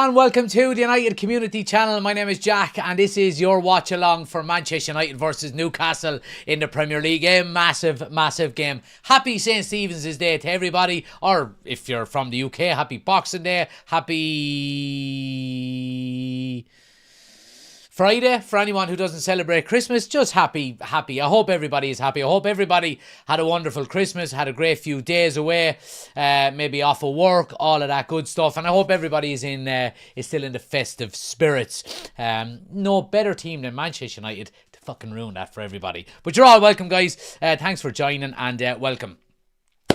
everyone, welcome to the United Community Channel. My name is Jack and this is your watch along for Manchester United versus Newcastle in the Premier League. A massive game. Happy St. Stephen's Day to everybody, or if you're from the UK, happy Boxing Day, happy Friday for anyone who doesn't celebrate Christmas. Just happy. I hope everybody is happy. I hope everybody had a wonderful Christmas, had a great few days away, maybe off of work, all of that good stuff. And I hope everybody is still in the festive spirits. No better team than Manchester United to fucking ruin that for everybody. But you're all welcome, guys. Thanks for joining and welcome.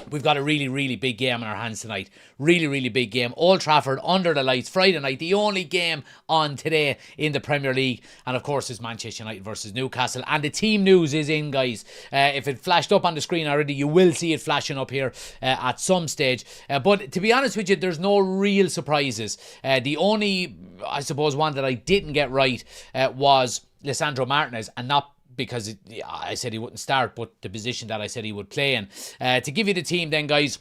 We've got a really big game in our hands tonight. Really big game. Old Trafford, under the lights, Friday night. The only game on today in the Premier League. And of course, it's Manchester United versus Newcastle. And the team news is in, guys. If it flashed up on the screen already, you will see it flashing up here at some stage. But to be honest with you, there's no real surprises. The only, I suppose, one that I didn't get right was Lisandro Martinez, and not because I said he wouldn't start, but the position that I said he would play in. To give you the team then, guys,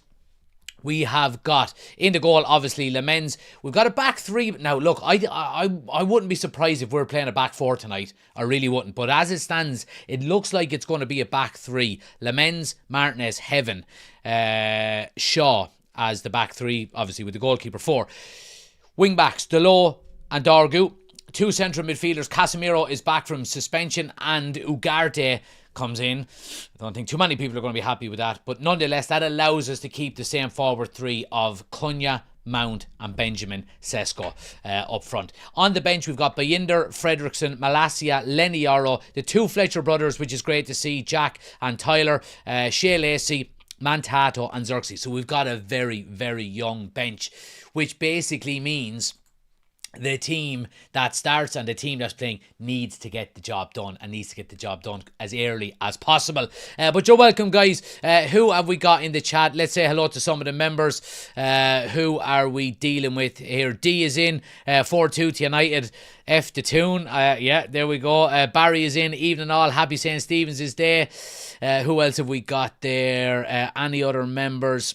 we have got in the goal, obviously, Lemens. We've got a back three. Now, look, I wouldn't be surprised if we're playing a back four tonight. I really wouldn't. But as it stands, it looks like it's going to be a back three. Lemens, Martinez, Heaven, Shaw as the back three, obviously with the goalkeeper four. Wing backs, Diallo and Dorgu. Two central midfielders. Casemiro is back from suspension and Ugarte comes in. I don't think too many people are going to be happy with that, but nonetheless, that allows us to keep the same forward three of Cunha, Mount and Benjamin Sesko up front. On the bench, we've got Bayinder, Fredrickson, Malacia, Lenny Yoro, the two Fletcher brothers, which is great to see, Jack and Tyler, Shea Lacey, Mantato and Xerxes. So we've got a very young bench, which basically means the team that starts and the team that's playing needs to get the job done and needs to get the job done as early as possible. But you're welcome, guys. Who have we got in the chat? Let's say hello to some of the members. Who are we dealing with here? D is in, 4-2 to United. F the tune. Yeah, there we go. Barry is in. Evening all. Happy St. Stephen's Day. Who else have we got there? Any other members?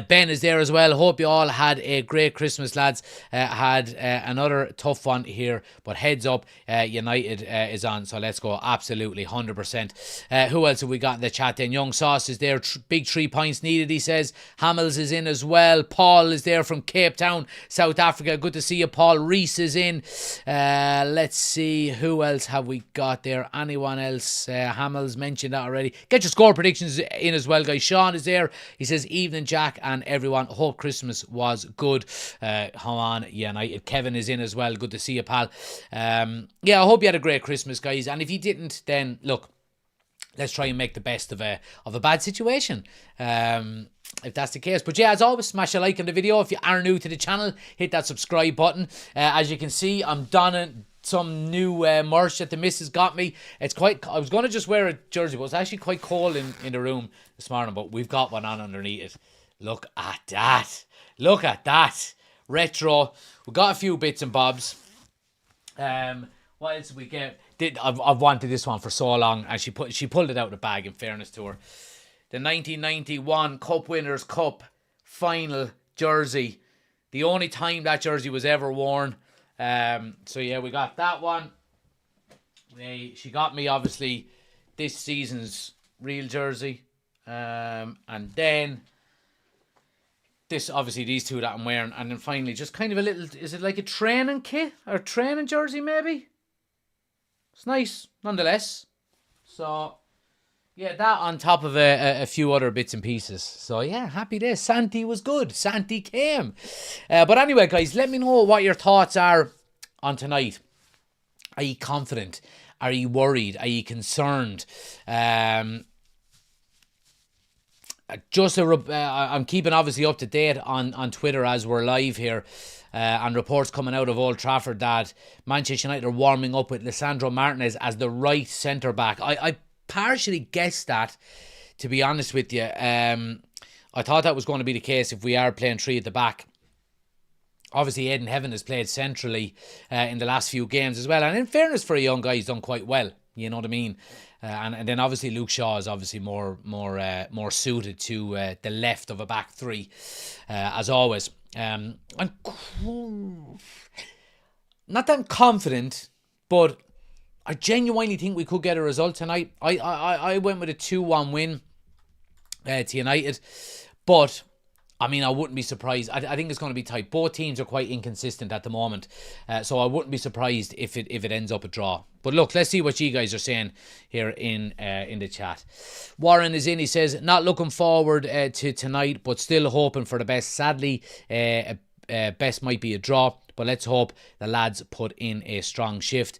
Ben is there as well. Hope you all had a great Christmas, lads. Had another tough one here, but heads up, United is on, so let's go. Absolutely, 100%. Who else have we got in the chat then? Young Sauce is there. Big 3 points needed, he says. Hamels is in as well. Paul is there from Cape Town, South Africa. Good to see you, Paul. Reese is in. Let's see, who else have we got there? Anyone else? Hamels mentioned that already. Get your score predictions in as well, guys. Sean is there. He says, evening, Jack and everyone, hope Christmas was good. How on United. Kevin is in as well. Good to see you, pal. Yeah, I hope you had a great Christmas, guys, and if you didn't, then look, let's try and make the best of a bad situation, if that's the case. But yeah, as always, smash a like on the video. If you are new to the channel, hit that subscribe button. As you can see, I'm donning some new merch that the missus got me. It's quite, I was going to just wear a jersey, but it's actually quite cold in the room this morning, but we've got one on underneath it. Look at that. Look at that. Retro. We got a few bits and bobs. What else did we get? I've wanted this one for so long, and she pulled it out of the bag, in fairness to her. The 1991 Cup Winners' Cup final jersey. The only time that jersey was ever worn. So yeah, we got that one. She got me, obviously, this season's real jersey. And then this, obviously, these two that I'm wearing. And then finally, just kind of a little, is it like a training kit? Or training jersey, maybe? It's nice, nonetheless. So, yeah, that on top of a few other bits and pieces. So, yeah, happy days. Santi was good. Santi came. But anyway, guys, let me know what your thoughts are on tonight. Are you confident? Are you worried? Are you concerned? I'm keeping obviously up to date on Twitter as we're live here, and reports coming out of Old Trafford that Manchester United are warming up with Lisandro Martinez as the right centre back. I partially guessed that, to be honest with you. I thought that was going to be the case if we are playing three at the back. Obviously, Aidan Heaven has played centrally in the last few games as well, and in fairness for a young guy, he's done quite well. You know what I mean? And then obviously Luke Shaw is obviously more suited to the left of a back three, as always. I'm not that I'm confident, but I genuinely think we could get a result tonight. I went with a 2-1 win to United, but I mean, I wouldn't be surprised. I think it's going to be tight. Both teams are quite inconsistent at the moment, so I wouldn't be surprised if it ends up a draw. But look, let's see what you guys are saying here in the chat. Warren is in. He says, not looking forward to tonight, but still hoping for the best. Sadly, best might be a draw, but let's hope the lads put in a strong shift.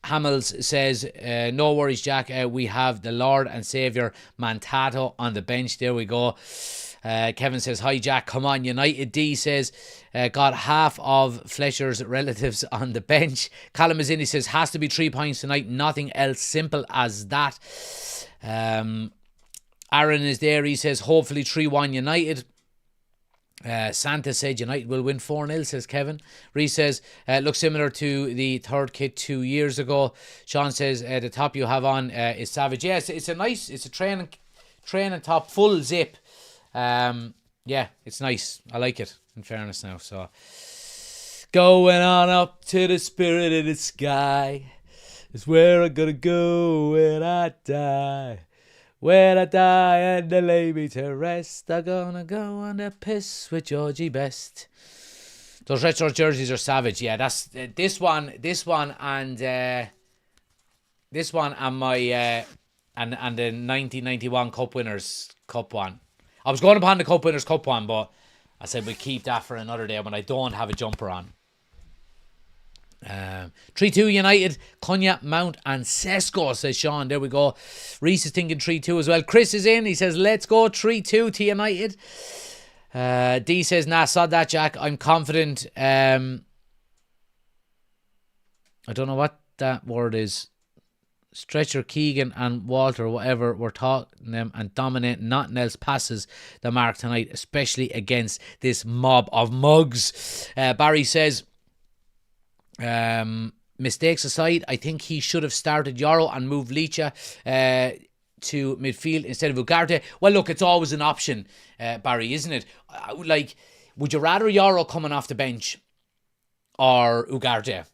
Hamels says, no worries, Jack. We have the Lord and Saviour Mantato on the bench. There we go. Kevin says, hi, Jack. Come on, United. D says, got half of Fletcher's relatives on the bench. Callum is in. He says, has to be 3 points tonight. Nothing else. Simple as that. Aaron is there. He says, hopefully 3-1 United. Santa said United will win 4-0, says Kevin. Reece says, looks similar to the third kit 2 years ago. Sean says, the top you have on is savage. Yes, it's a training top, full zip. Yeah, it's nice. I like it, in fairness now. So, going on up to the spirit of the sky is where I'm gonna go when I die. When I die and they lay me to rest, I'm gonna go on the piss with Georgie Best. Those retro jerseys are savage. Yeah, that's this one and my and the 1991 Cup Winners Cup one. I was going upon the Cup Winners Cup one, but I said we'll keep that for another day when I don't have a jumper on. 3-2 United, Cunha, Mount and Sesko, says Sean. There we go. Reese is thinking 3-2 as well. Chris is in. He says, let's go 3-2 to United. D says, nah, sod that, Jack. I'm confident. I don't know what that word is. Stretcher, Keegan and Walter, whatever, we're talking them and dominate. Nothing else passes the mark tonight, especially against this mob of mugs. Barry says, mistakes aside, I think he should have started Yoro and moved Licha to midfield instead of Ugarte. Well, look, it's always an option, Barry, isn't it? Like, would you rather Yoro coming off the bench or Ugarte?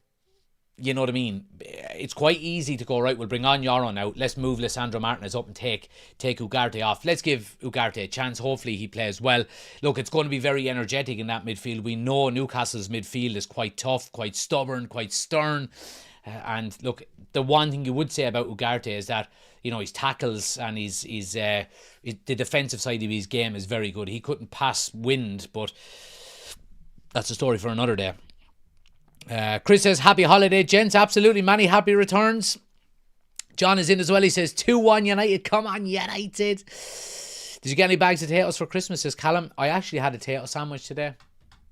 You know what I mean? It's quite easy to go, right, we'll bring on Yoro now. Let's move Lisandro Martinez up and take Ugarte off. Let's give Ugarte a chance. Hopefully he plays well. Look, it's going to be very energetic in that midfield. We know Newcastle's midfield is quite tough, quite stubborn, quite stern. And look, the one thing you would say about Ugarte is that, you know, his tackles and his the defensive side of his game is very good. He couldn't pass wind, but that's a story for another day. Chris says, happy holiday, gents. Absolutely, many happy returns. John is in as well. He says, 2-1 United. Come on, United. Did you get any bags of potatoes for Christmas, says Callum? I actually had a potato sandwich today.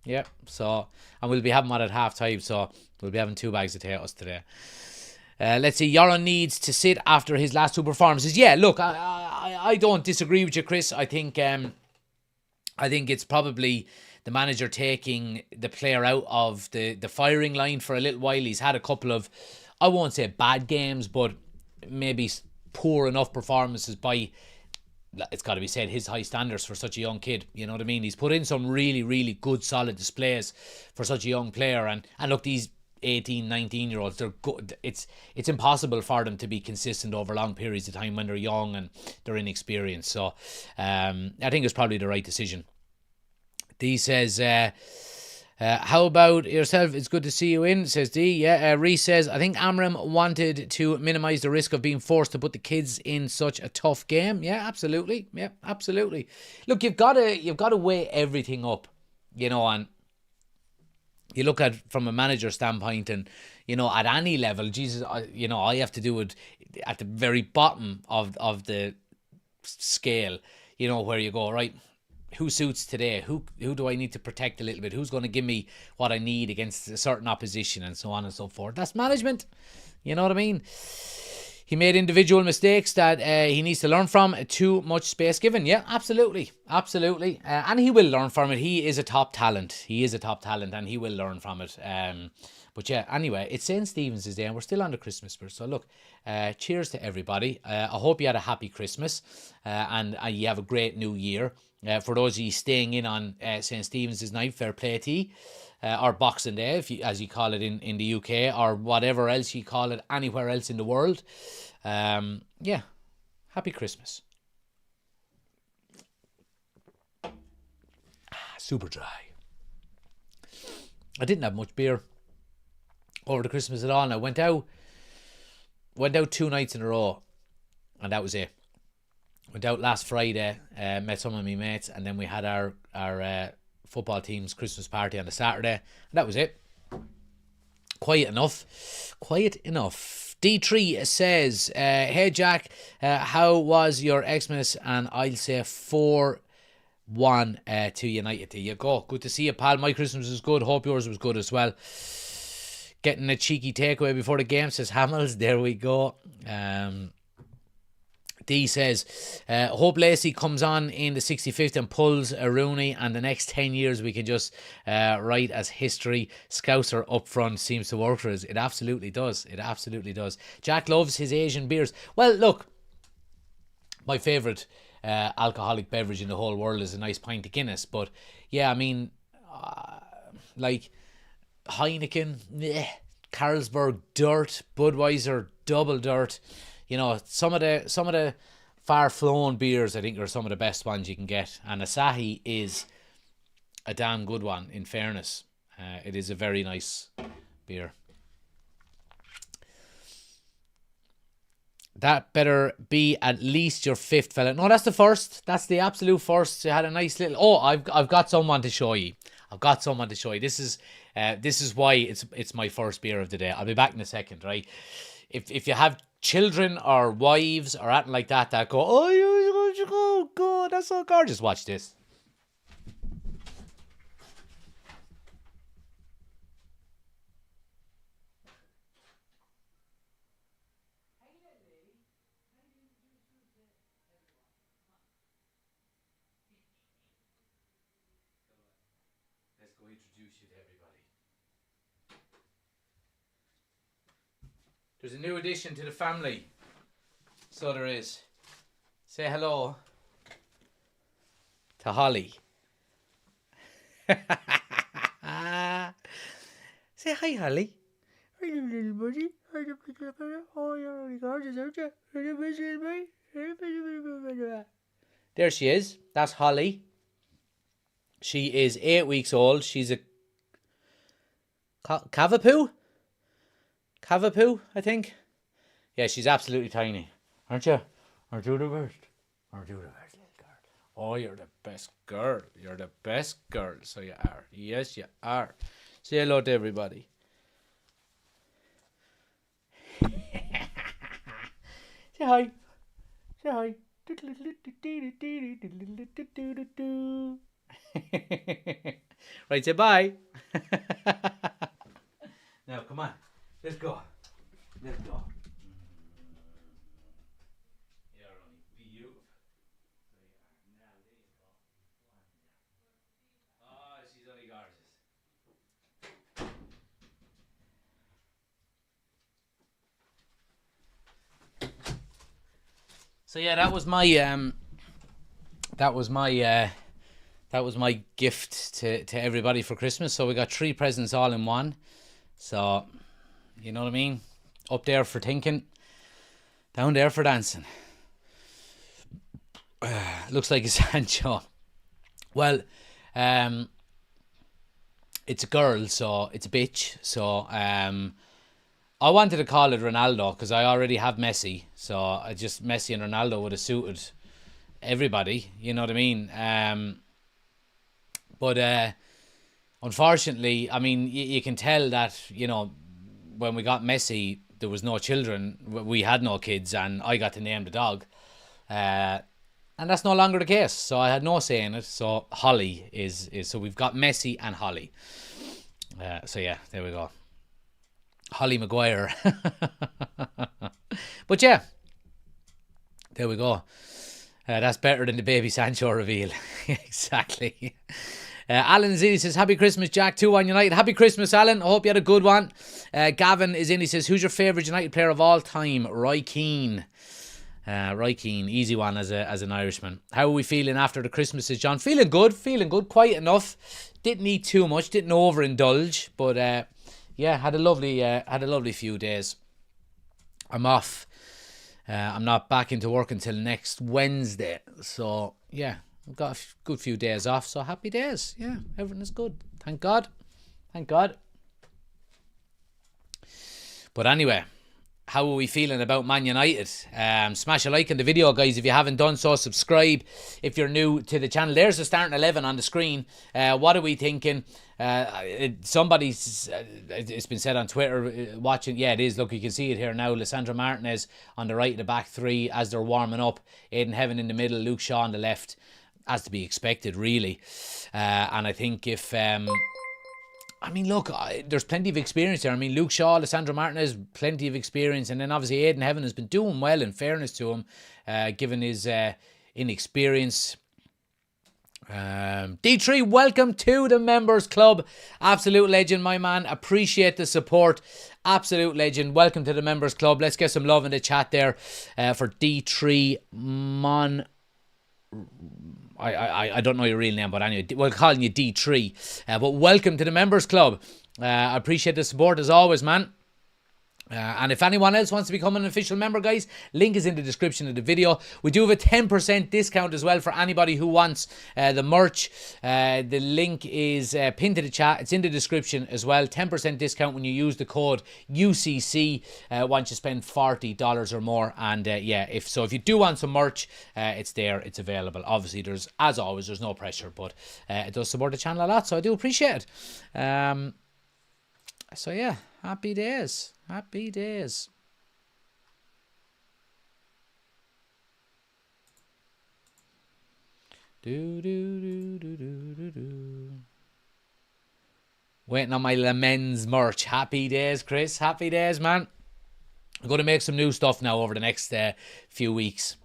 Yeah, so, and we'll be having one at half time, so we'll be having 2 bags of potatoes today. Let's see, Yoron needs to sit after his last 2 performances. Yeah, look, I don't disagree with you, Chris. I think it's probably the manager taking the player out of the firing line for a little while. He's had a couple of, I won't say bad games, but maybe poor enough performances by, it's got to be said, his high standards for such a young kid. You know what I mean? He's put in some really, really good, solid displays for such a young player. And look, these 18, 19-year-olds, they're good. It's impossible for them to be consistent over long periods of time when they're young and they're inexperienced. So I think it's probably the right decision. D says, how about yourself? It's good to see you in, says D. Yeah, Reese says, I think Amorim wanted to minimise the risk of being forced to put the kids in such a tough game. Yeah, absolutely. Yeah, absolutely. Look, you've got to weigh everything up, you know, and you look at from a manager standpoint, and you know, at any level, Jesus, you know, I have to do it at the very bottom of the scale, you know, where you go, right, who suits today? Who do I need to protect a little bit? Who's going to give me what I need against a certain opposition, and so on and so forth? That's management. You know what I mean? He made individual mistakes that he needs to learn from. Too much space given. Yeah, absolutely. Absolutely. And he will learn from it. He is a top talent. And he will learn from it. But yeah, anyway, it's St. Stephen's Day and we're still on the Christmas spirit. So look, cheers to everybody. I hope you had a happy Christmas and you have a great new year. For those of you staying in on St. Stephen's night, fair play to you. Or Boxing Day, as you call it in the UK, or whatever else you call it anywhere else in the world. Yeah, happy Christmas. Super dry. I didn't have much beer over the Christmas at all. And I went out 2 nights in a row, and that was it. Went out last Friday, met some of my mates, and then we had our football team's Christmas party on the Saturday, and that was it. Quiet enough. D3 says, hey Jack, how was your Xmas? And I'll say 4-1 to United. There you go. Good to see you, pal. My Christmas was good. Hope yours was good as well. Getting a cheeky takeaway before the game, says Hamels. There we go. D says, hope Lacey comes on in the 65th and pulls a Rooney, and the next 10 years we can just write as history. Scouser up front seems to work for us. It absolutely does. It absolutely does. Jack loves his Asian beers. Well, look, my favourite alcoholic beverage in the whole world is a nice pint of Guinness. But yeah, I mean, like Heineken, Carlsberg, dirt. Budweiser, double dirt. You know, some of the far-flowing beers, I think, are some of the best ones you can get. And Asahi is a damn good one, in fairness. It is a very nice beer. That better be at least your 5th, fella. No, that's the first. That's the absolute first. You had a nice little... Oh, I've got someone to show you. This is why it's my first beer of the day. I'll be back in a second, right? If you have children or wives or anything like that go, oh, God, that's so gorgeous, watch this. Let's go introduce you to everybody. There's a new addition to the family. So there is. Say hello to Holly. Say hi, Holly. Hi, little buddy. Oh, you're only gorgeous, aren't you? There she is. That's Holly. She is 8 weeks old. She's a Cavapoo, I think. Yeah, she's absolutely tiny. Aren't you? Aren't you the best? Aren't you the best little girl? Oh, you're the best girl. You're the best girl. So you are. Yes, you are. Say hello to everybody. Say hi. Say hi. Right, say bye. Now, come on. Let's go. Let's go. You're only beautiful. Now, there you go. Oh, she's only gorgeous. So yeah, that was my gift to everybody for Christmas. So we got 3 presents all in one. So, you know what I mean? Up there for thinking, down there for dancing. Looks like a Sancho. Well, it's a girl, so it's a bitch. So, I wanted to call it Ronaldo because I already have Messi. So, Messi and Ronaldo would have suited everybody. You know what I mean? But unfortunately, I mean, you can tell that, you know, when we got Messi, there was no children. We had no kids, and I got to name the dog. And that's no longer the case. So I had no say in it. So Holly is so we've got Messi and Holly. So yeah, there we go. Holly Maguire. But yeah, there we go. That's better than the baby Sancho reveal. Exactly. Alan is in. He says, happy Christmas, Jack. 2-1 United. Happy Christmas, Alan. I hope you had a good one. Gavin is in. He says, who's your favourite United player of all time? Roy Keane. Roy Keane, easy one as an Irishman. How are we feeling after the Christmases, John? Feeling good, quiet enough. Didn't eat too much, didn't overindulge, but had a lovely few days. I'm off. I'm not back into work until next Wednesday, so yeah, I've got a good few days off. So happy days. Yeah, everything is good. Thank God. But anyway, how are we feeling about Man United? Smash a like on the video, guys, if you haven't done so. Subscribe if you're new to the channel. There's the starting 11 on the screen. What are we thinking? It's been said on Twitter, watching, yeah, it is. Look, you can see it here now. Lisandro Martinez on the right of the back three as they're warming up. Aidan Heaven in the middle, Luke Shaw on the left, as to be expected, really. And I think if... look, there's plenty of experience there. Luke Shaw, Lisandro Martinez, plenty of experience. And then obviously Aidan Heaven has been doing well, in fairness to him, given his inexperience. D3, welcome to the members club. Absolute legend, my man. Appreciate the support. Absolute legend. Welcome to the members club. Let's get some love in the chat there for D3 Mon. I don't know your real name, but anyway, we're calling you D3. But welcome to the members club. I appreciate the support as always, man. And if anyone else wants to become an official member, guys, link is in the description of the video. We do have a 10% discount as well for anybody who wants the merch. The link is pinned to the chat. It's in the description as well. 10% discount when you use the code UCC once you spend $40 or more. And if you do want some merch, it's there. It's available. Obviously, as always, there's no pressure, but it does support the channel a lot, so I do appreciate it. So yeah, happy days. Happy days. Waiting on my Lamens merch. Happy days, Chris. Happy days, man. I'm going to make some new stuff now over the next few weeks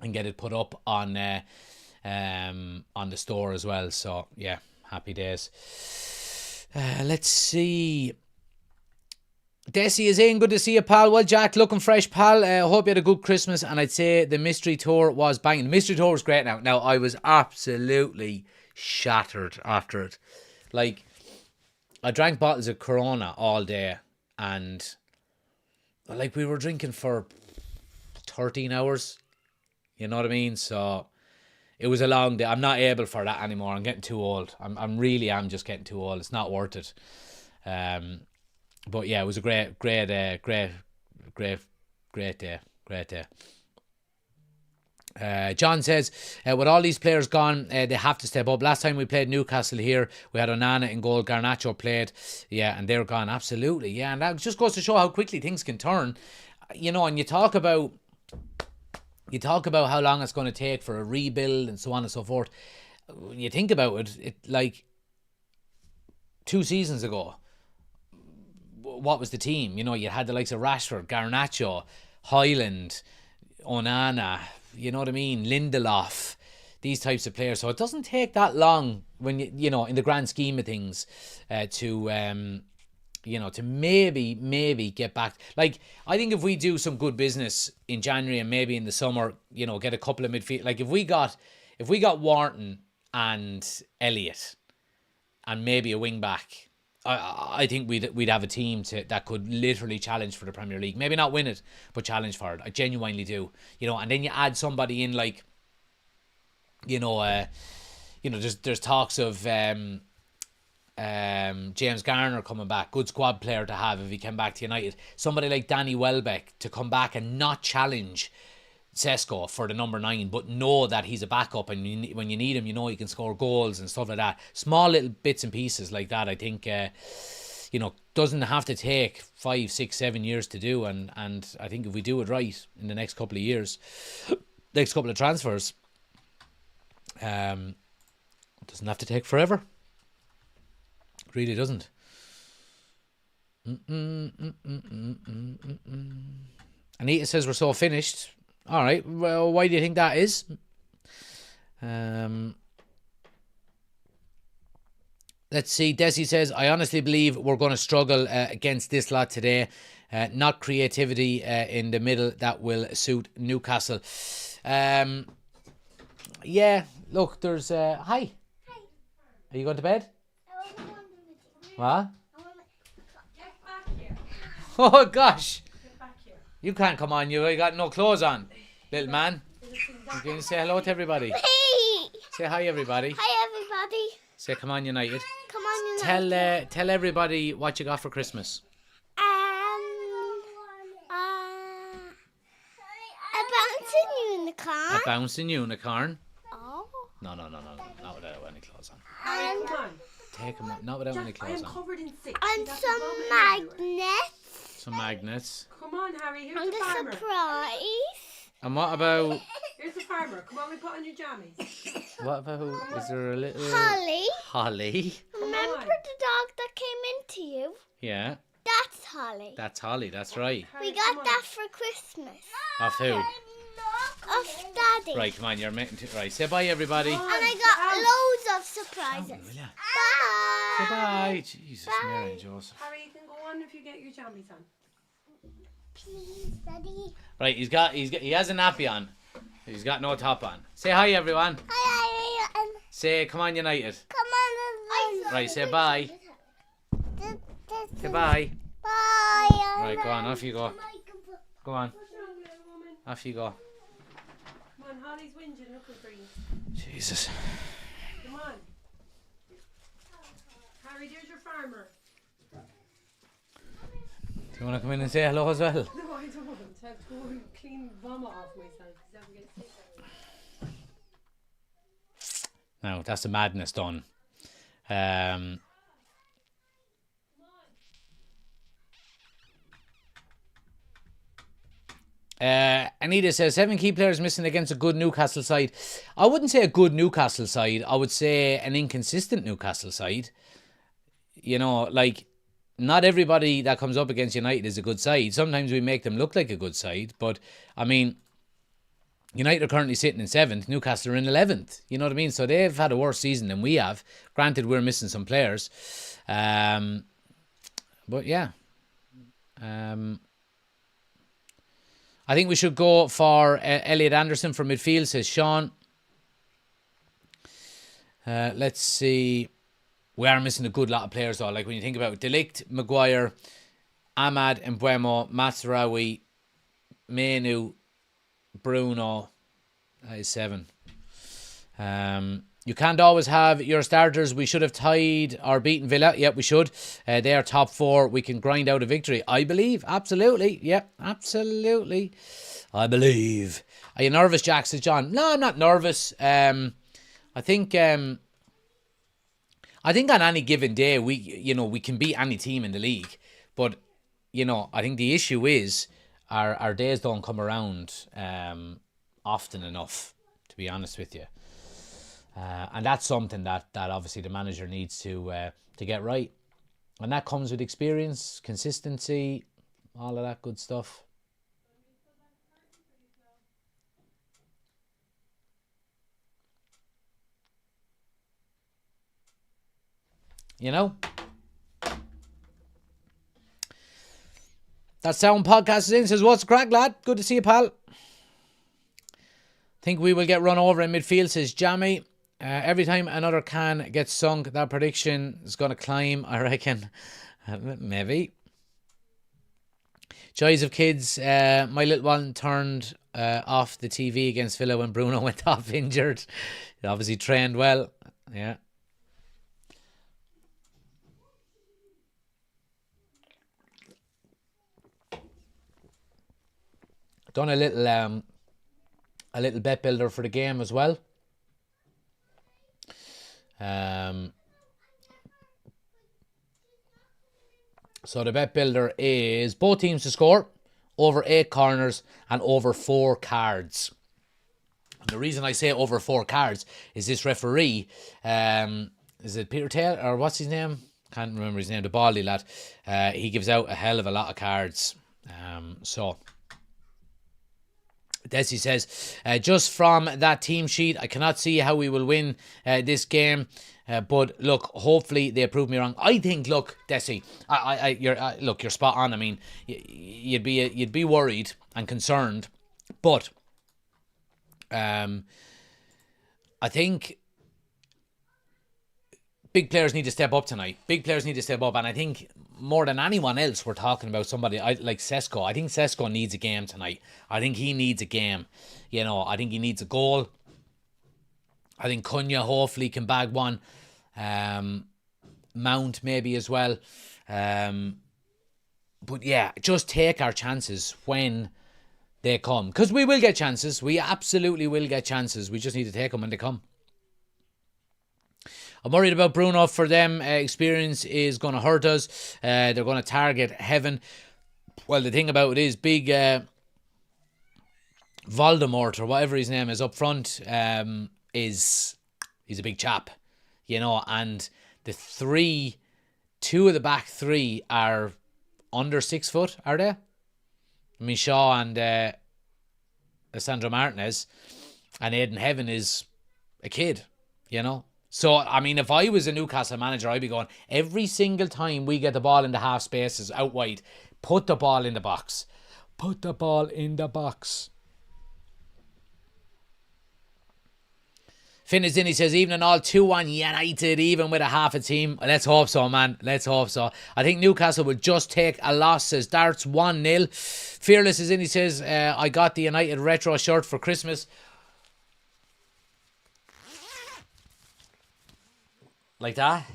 and get it put up on the store as well. So yeah, happy days. Let's see. Desi is in. Good to see you, pal. Well, Jack, looking fresh, pal. Hope you had a good Christmas. And I'd say the mystery tour was banging. The mystery tour was great now. Now, I was absolutely shattered after it. Like, I drank bottles of Corona all day. And, like, we were drinking for 13 hours. You know what I mean? So, it was a long day. I'm not able for that anymore. I'm getting too old. I'm really just getting too old. It's not worth it. But yeah, it was a great day. John says, with all these players gone, they have to step up. Last time we played Newcastle here, we had Onana in goal. Garnacho played, and they're gone. Absolutely, yeah. And that just goes to show how quickly things can turn. And you talk about how long it's going to take for a rebuild and so on and so forth. When you think about it, like 2 seasons ago, what was the team? You had the likes of Rashford, Garnacho, Hyland, Onana, you know what I mean, Lindelof, these types of players. So it doesn't take that long when in the grand scheme of things, to maybe get back. Like, I think if we do some good business in January and maybe in the summer, get a couple of midfield. Like, if we got Wharton and Elliott and maybe a wing back, I think we'd have a team that could literally challenge for the Premier League. Maybe not win it, but challenge for it. I genuinely do. And then you add somebody in like, there's talks of James Garner coming back. Good squad player to have if he came back to United. Somebody like Danny Welbeck to come back and not challenge Sesko for the number 9, but know that he's a backup, and when you need him, he can score goals and stuff like that. Small little bits and pieces like that, I think, doesn't have to take 5, 6, 7 years to do, and I think if we do it right in the next couple of years, next couple of transfers, it doesn't have to take forever. It really doesn't. Anita says we're so finished. All right. Well, why do you think that is? Let's see. Desi says, I honestly believe we're going to struggle against this lot today. Not creativity in the middle that will suit Newcastle. Yeah, look, there's... Hi. Are you going to bed? What? Get back here. Oh, gosh. Get back here. You can't come on. You got no clothes on, little man. You can say hello to everybody. Hey! Say hi, everybody. Hi, everybody. Say, come on, United. Come on, United. Tell everybody what you got for Christmas. A bouncing unicorn. A bouncing unicorn. Oh. No. Not without any clothes on. And, Come on. Take them out. Not without any I clothes am on. covered in sick. and That's some vomit everywhere. magnets. Some magnets. Come on, Harry. Here's And the a farmer. surprise. And what about... Here's the farmer. Come on, we put on your jammies. What about... Is there a little... Holly. Holly. Remember on. the dog that came into you? Yeah. That's Holly. That's Holly. That's right. Harry, We come got on. that for Christmas. Of who? Of Daddy. Right, come on. You're making... Right, say bye, everybody. Come on, And I get got out. loads of Will surprises. ya? Bye. Say bye. Jesus, Bye. Mary and Joseph. Harry, you can go on if you get your jammies on. Please, Daddy. Right, he has a nappy on. He's got no top on. Say hi, everyone. Hi, and Say, come on, United. come on. Right, say bye. Say bye. Bye. Right, go on. Off you go. Go on. What's wrong, little woman? Off you go. Come on, Holly's whinging. Look at green. Jesus. Come on. Harry, there's your farmer. Do you want to come in and say hello as well? No, I don't. I have to go and clean vomit off myself. Because I'm getting sick already. No, that's the madness done. Anita says 7 key players missing against a good Newcastle side. I wouldn't say a good Newcastle side. I would say an inconsistent Newcastle side. You know, like, not everybody that comes up against United is a good side. Sometimes we make them look like a good side. But, I mean, United are currently sitting in 7th. Newcastle are in 11th. You know what I mean? So they've had a worse season than we have. Granted, we're missing some players. But, yeah. I think we should go for Elliot Anderson for midfield, says Sean. Let's see. We are missing a good lot of players, though. Like, when you think about it, De Ligt, Maguire, Amad Mbeumo, Mazraoui, Mainoo, Bruno. That is 7. You can't always have your starters. We should have tied or beaten Villa. Yep, we should. They are top 4. We can grind out a victory, I believe. Absolutely. Yep, absolutely. I believe. Are you nervous, Jack? Says John. No, I'm not nervous. I think on any given day, we can beat any team in the league. But, I think the issue is our days don't come around often enough, to be honest with you. And that's something that obviously the manager needs to get right. And that comes with experience, consistency, all of that good stuff. You know? That Sound Podcast is in. Says, what's the crack, lad? Good to see you, pal. Think we will get run over in midfield, says Jamie. Every time another can gets sunk, that prediction is going to climb, I reckon. Maybe. Joys of kids. My little one turned off the TV against Villa when Bruno went off injured. He obviously trained well. Yeah. Done a little bet builder for the game as well. So the bet builder is both teams to score, over 8 corners and over 4 cards. And the reason I say over 4 cards is this referee, is it Peter Taylor or what's his name? Can't remember his name, the baldy lad. He gives out a hell of a lot of cards. So Desi says, just from that team sheet, I cannot see how we will win this game. But look, hopefully they prove me wrong. I think, look, Desi, you're spot on. I mean, you'd be worried and concerned, but I think big players need to step up tonight. Big players need to step up, and I think more than anyone else, we're talking about somebody like Sesko. I think Sesko needs a game tonight. I think he needs a game. You know, I think he needs a goal. I think Cunha hopefully can bag one. Mount maybe as well. But yeah, just take our chances when they come. Because we will get chances. We absolutely will get chances. We just need to take them when they come. I'm worried about Bruno for them. Experience is going to hurt us. They're going to target heaven. Well, the thing about it is big Voldemort or whatever his name is up front he's a big chap, you know, and two of the back three are under 6 foot, are they? I mean, Shaw and Alessandro Martinez, and Aiden Heaven is a kid, you know. So, I mean, if I was a Newcastle manager, I'd be going, every single time we get the ball in the half spaces out wide, put the ball in the box. Put the ball in the box. Finn is in, he says, even an all 2-1 United, even with a half a team. Let's hope so, man. Let's hope so. I think Newcastle will just take a loss, says Darts 1-0. Fearless is in, he says, I got the United retro shirt for Christmas. Like that?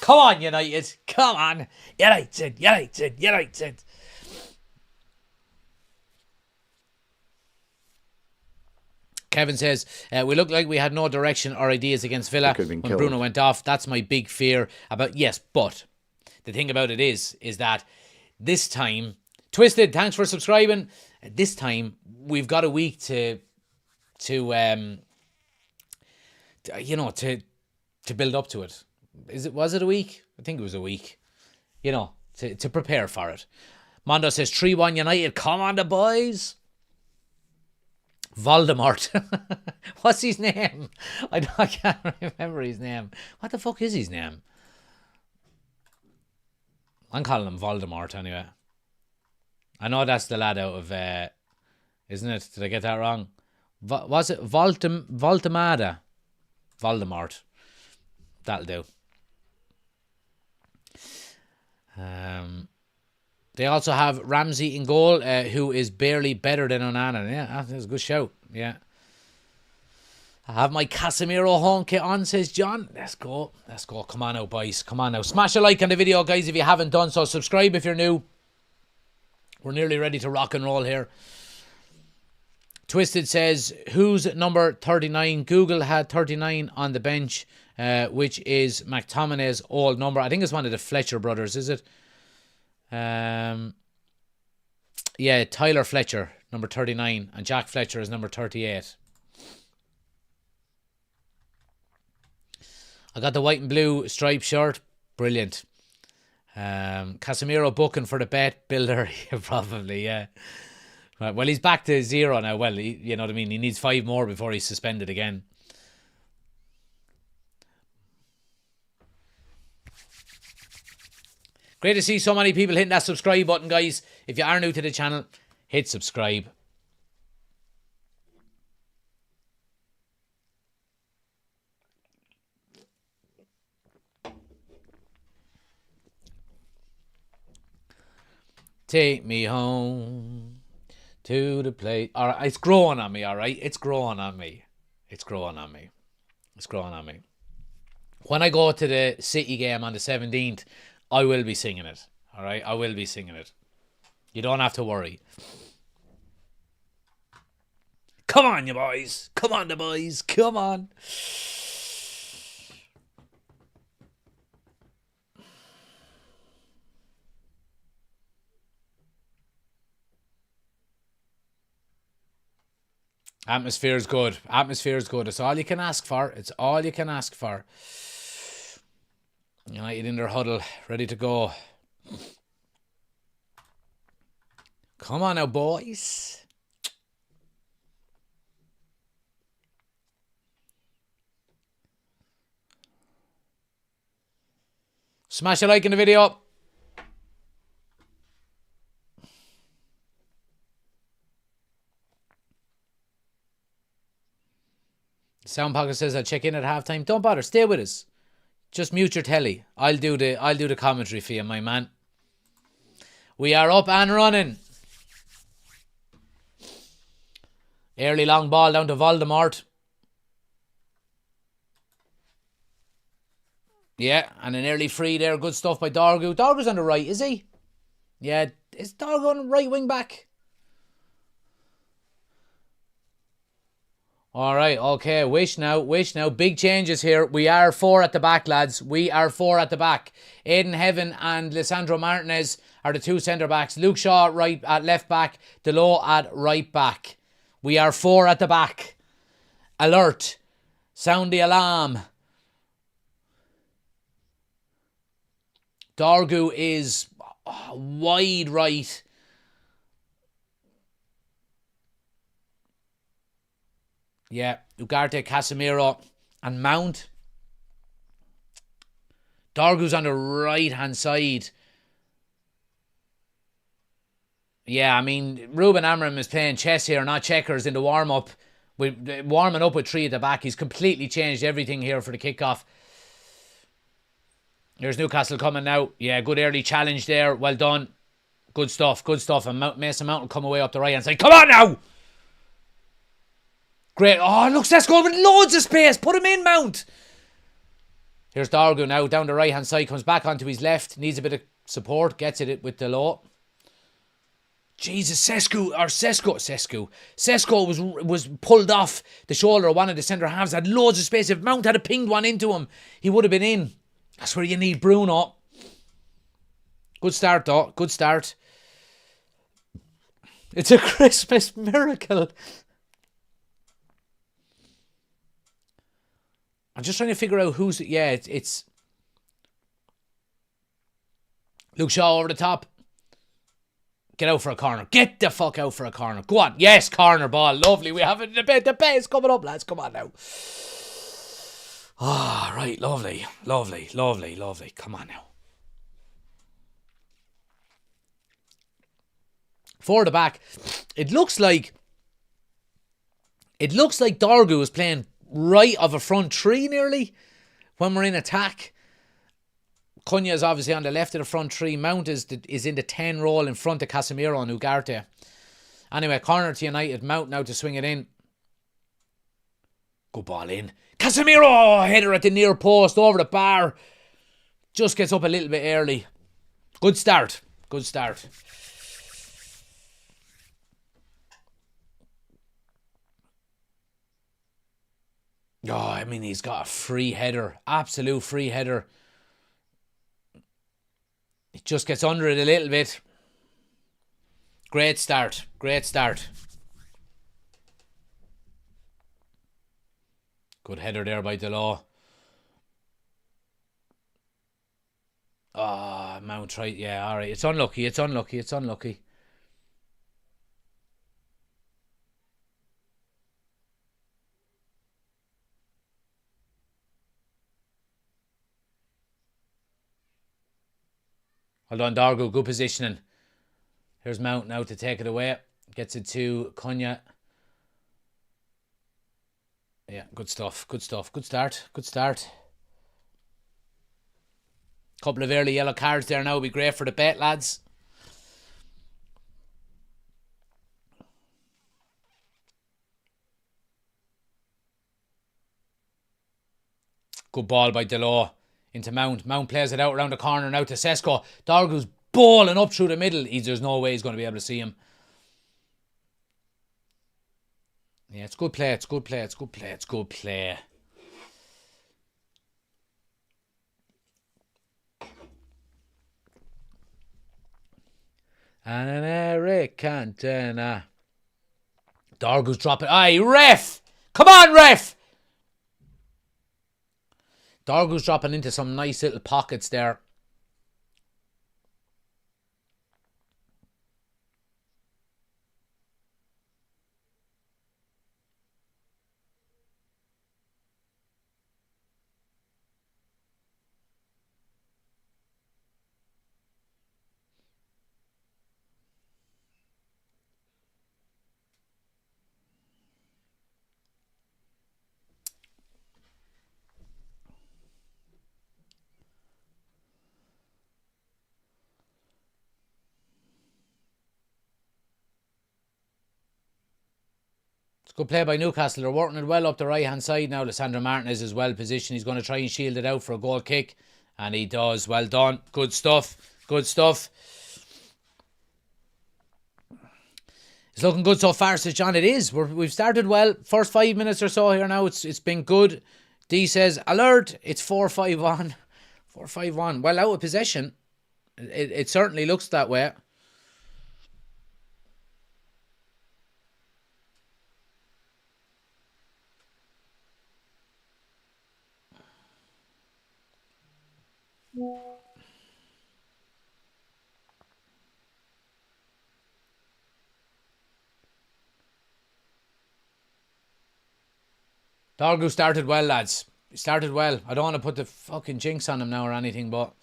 Come on, United. Come on. United. Kevin says, we look like we had no direction or ideas against Villa when Bruno went off. That's my big fear about... Yes, but the thing about it is that this time... Twisted, thanks for subscribing. This time, we've got a week to build up to it. Was it a week? I think it was a week. You know, to prepare for it. Mondo says 3-1 United. Come on, the boys. Voldemort. What's his name? I can't remember his name. What the fuck is his name? I'm calling him Voldemort anyway. I know that's the lad out of... isn't it? Did I get that wrong? Was it Voltemada? Voldemort. That'll do. They also have Ramsey in goal, who is barely better than Onana. Yeah, that's a good shout. Yeah. I have my Casemiro home kit on, says John. Let's go. Come on now, boys. Come on now. Smash a like on the video, guys, if you haven't done so. Subscribe if you're new. We're nearly ready to rock and roll here. Twisted says, who's number 39? Google had 39 on the bench, which is McTominay's old number. I think it's one of the Fletcher brothers, is it? Yeah, Tyler Fletcher, number 39, and Jack Fletcher is number 38. I got the white and blue striped shirt. Brilliant. Casemiro booking for the bet builder. Probably, yeah. Right, well, he's back to 0 now. Well, you know what I mean? He needs 5 more before he's suspended again. Great to see so many people hitting that subscribe button, guys. If you are new to the channel, hit subscribe. Take me home to the place. All right, it's growing on me, all right? It's growing on me. When I go to the City game on the 17th, I will be singing it, all right? I will be singing it. You don't have to worry. Come on, you boys. Come on, the boys. Come on. Atmosphere is good. It's all you can ask for. United in their huddle, ready to go. Come on now, boys. Smash a like in the video. Sound Pocket says I'll check in at halftime. Don't bother, stay with us. Just mute your telly. I'll do the commentary for you, my man. We are up and running. Early long ball down to Voldemort. Yeah, and an early free there. Good stuff by Dorgu. Dorgu's on the right, is he? Yeah, is Dorgu on the right wing back? Alright, okay. Wish now. Big changes here. We are 4 at the back, lads. We are 4 at the back. Aidan Heaven and Lisandro Martinez are the 2 centre-backs. Luke Shaw at left back. Delo at right back. We are 4 at the back. Alert. Sound the alarm. Dorgu is wide right. Yeah, Ugarte, Casemiro and Mount. Dorgu's on the right-hand side. Yeah, I mean, Ruben Amorim is playing chess here, not checkers in the warm-up. Warming up with 3 at the back. He's completely changed everything here for the kickoff. There's Newcastle coming now. Yeah, good early challenge there. Well done. Good stuff. And Mason Mount will come away up the right-hand side. Come on now! Great. Oh, look, Sesko with loads of space. Put him in, Mount. Here's Dorgu now down the right-hand side. Comes back onto his left. Needs a bit of support. Gets it with Delo. Jesus, Sesko was pulled off the shoulder of one of the centre halves. Had loads of space. If Mount had pinged one into him, he would have been in. That's where you need Bruno. Good start, though. Good start. It's a Christmas miracle. I'm just trying to figure out who's... Yeah, it's Luke Shaw over the top. Get out for a corner. Get the fuck out for a corner. Go on. Yes, corner ball. Lovely. We have it. The pace coming up, lads. Come on now. Ah, right. Lovely. Come on now. 4 at the back. It looks like Dorgu is playing right of a front 3 nearly when we're in attack. Cunha is obviously on the left of the front 3. Mount is in the 10 role in front of Casemiro and Ugarte. Anyway, corner to United. Mount now to swing it in. Good ball in. Casemiro! Header at the near post over the bar. Just gets up a little bit early. Good start. Oh, I mean, he's got a free header. Absolute free header. It just gets under it a little bit. Great start. Good header there by Delo. Ah, Mount right. Yeah, alright. It's unlucky. Hold on, Dorgu. Good positioning. Here's Mount now to take it away. Gets it to Cunha. Yeah, good stuff. Good start. Couple of early yellow cards there now will be great for the bet, lads. Good ball by Delo. Into Mount. Mount plays it out around the corner now to Sesko. Dorgu's balling up through the middle. There's no way he's going to be able to see him. Yeah, it's good play. And an Eric Cantona. Dorgu's dropping. Aye, ref! Come on, ref! Dorgu's dropping into some nice little pockets there. Good play by Newcastle. They're working it well up the right-hand side now. Lisandro Martinez is well positioned. He's going to try and shield it out for a goal kick. And he does. Well done. Good stuff. Good stuff. It's looking good so far, says John. It is. We've started well. First 5 minutes or so here now. It's been good. D says, alert. It's 4-5-1. 4-5-1. Well, out of possession. It certainly looks that way. Dargu started well, lads. He started well. I don't want to put the fucking jinx on him now or anything, but...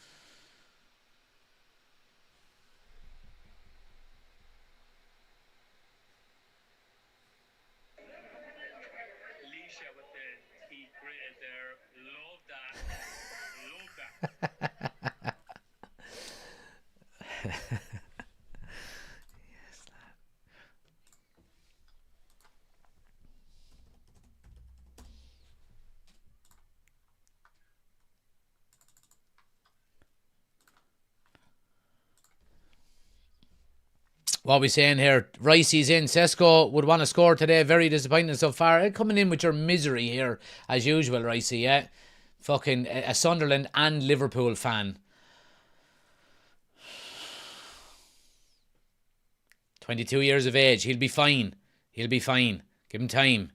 What are we saying here? Ricey's in. Sesko would want to score today. Very disappointing so far. Coming in with your misery here, as usual, Ricey, yeah? Fucking a Sunderland and Liverpool fan. 22 years of age. He'll be fine. He'll be fine. Give him time.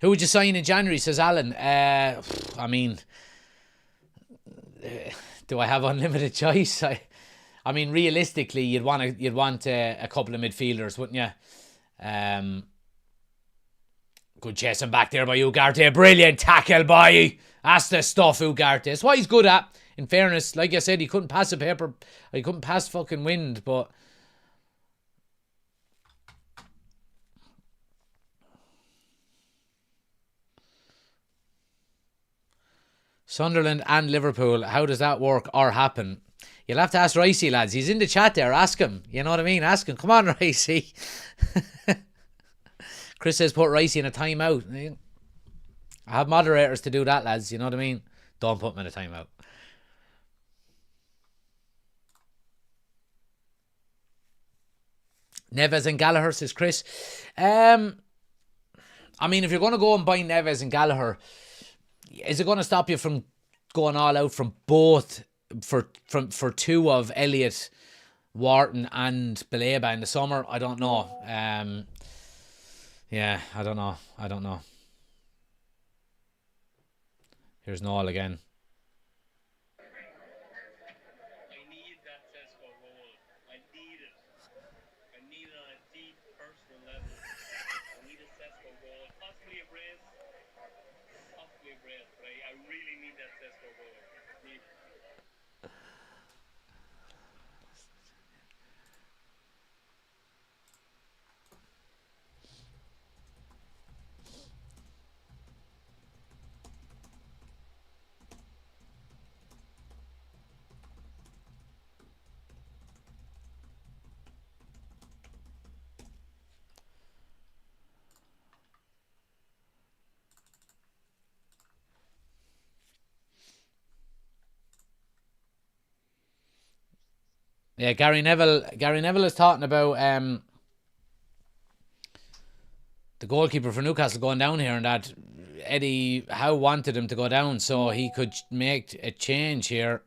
Who would you sign in January, says Alan? I mean... do I have unlimited choice? I mean, realistically, you'd want a couple of midfielders, wouldn't you? Good chasing back there by Ugarte. Brilliant tackle by. That's the stuff, Ugarte. That's what he's good at. In fairness, like I said, he couldn't pass a paper. He couldn't pass fucking wind, but... Sunderland and Liverpool, how does that work or happen? You'll have to ask Ricey, lads. He's in the chat there. Ask him. You know what I mean? Ask him. Come on, Ricey. Chris says put Ricey in a timeout. I have moderators to do that, lads. You know what I mean? Don't put him in a timeout. Neves and Gallagher, says Chris. I mean, if you're going to go and buy Neves and Gallagher... is it going to stop you from going all out from both for two of Elliott, Wharton and Baleba in the summer? I don't know. Yeah, I don't know. Here's Noel again. I need that Sesko goal. I need it. I need it on a deep personal level. I need a Sesko goal. Possibly a brace. But I really need that Sesko goal. Yeah, Gary Neville is talking about the goalkeeper for Newcastle going down here, and that Eddie Howe wanted him to go down so he could make a change here.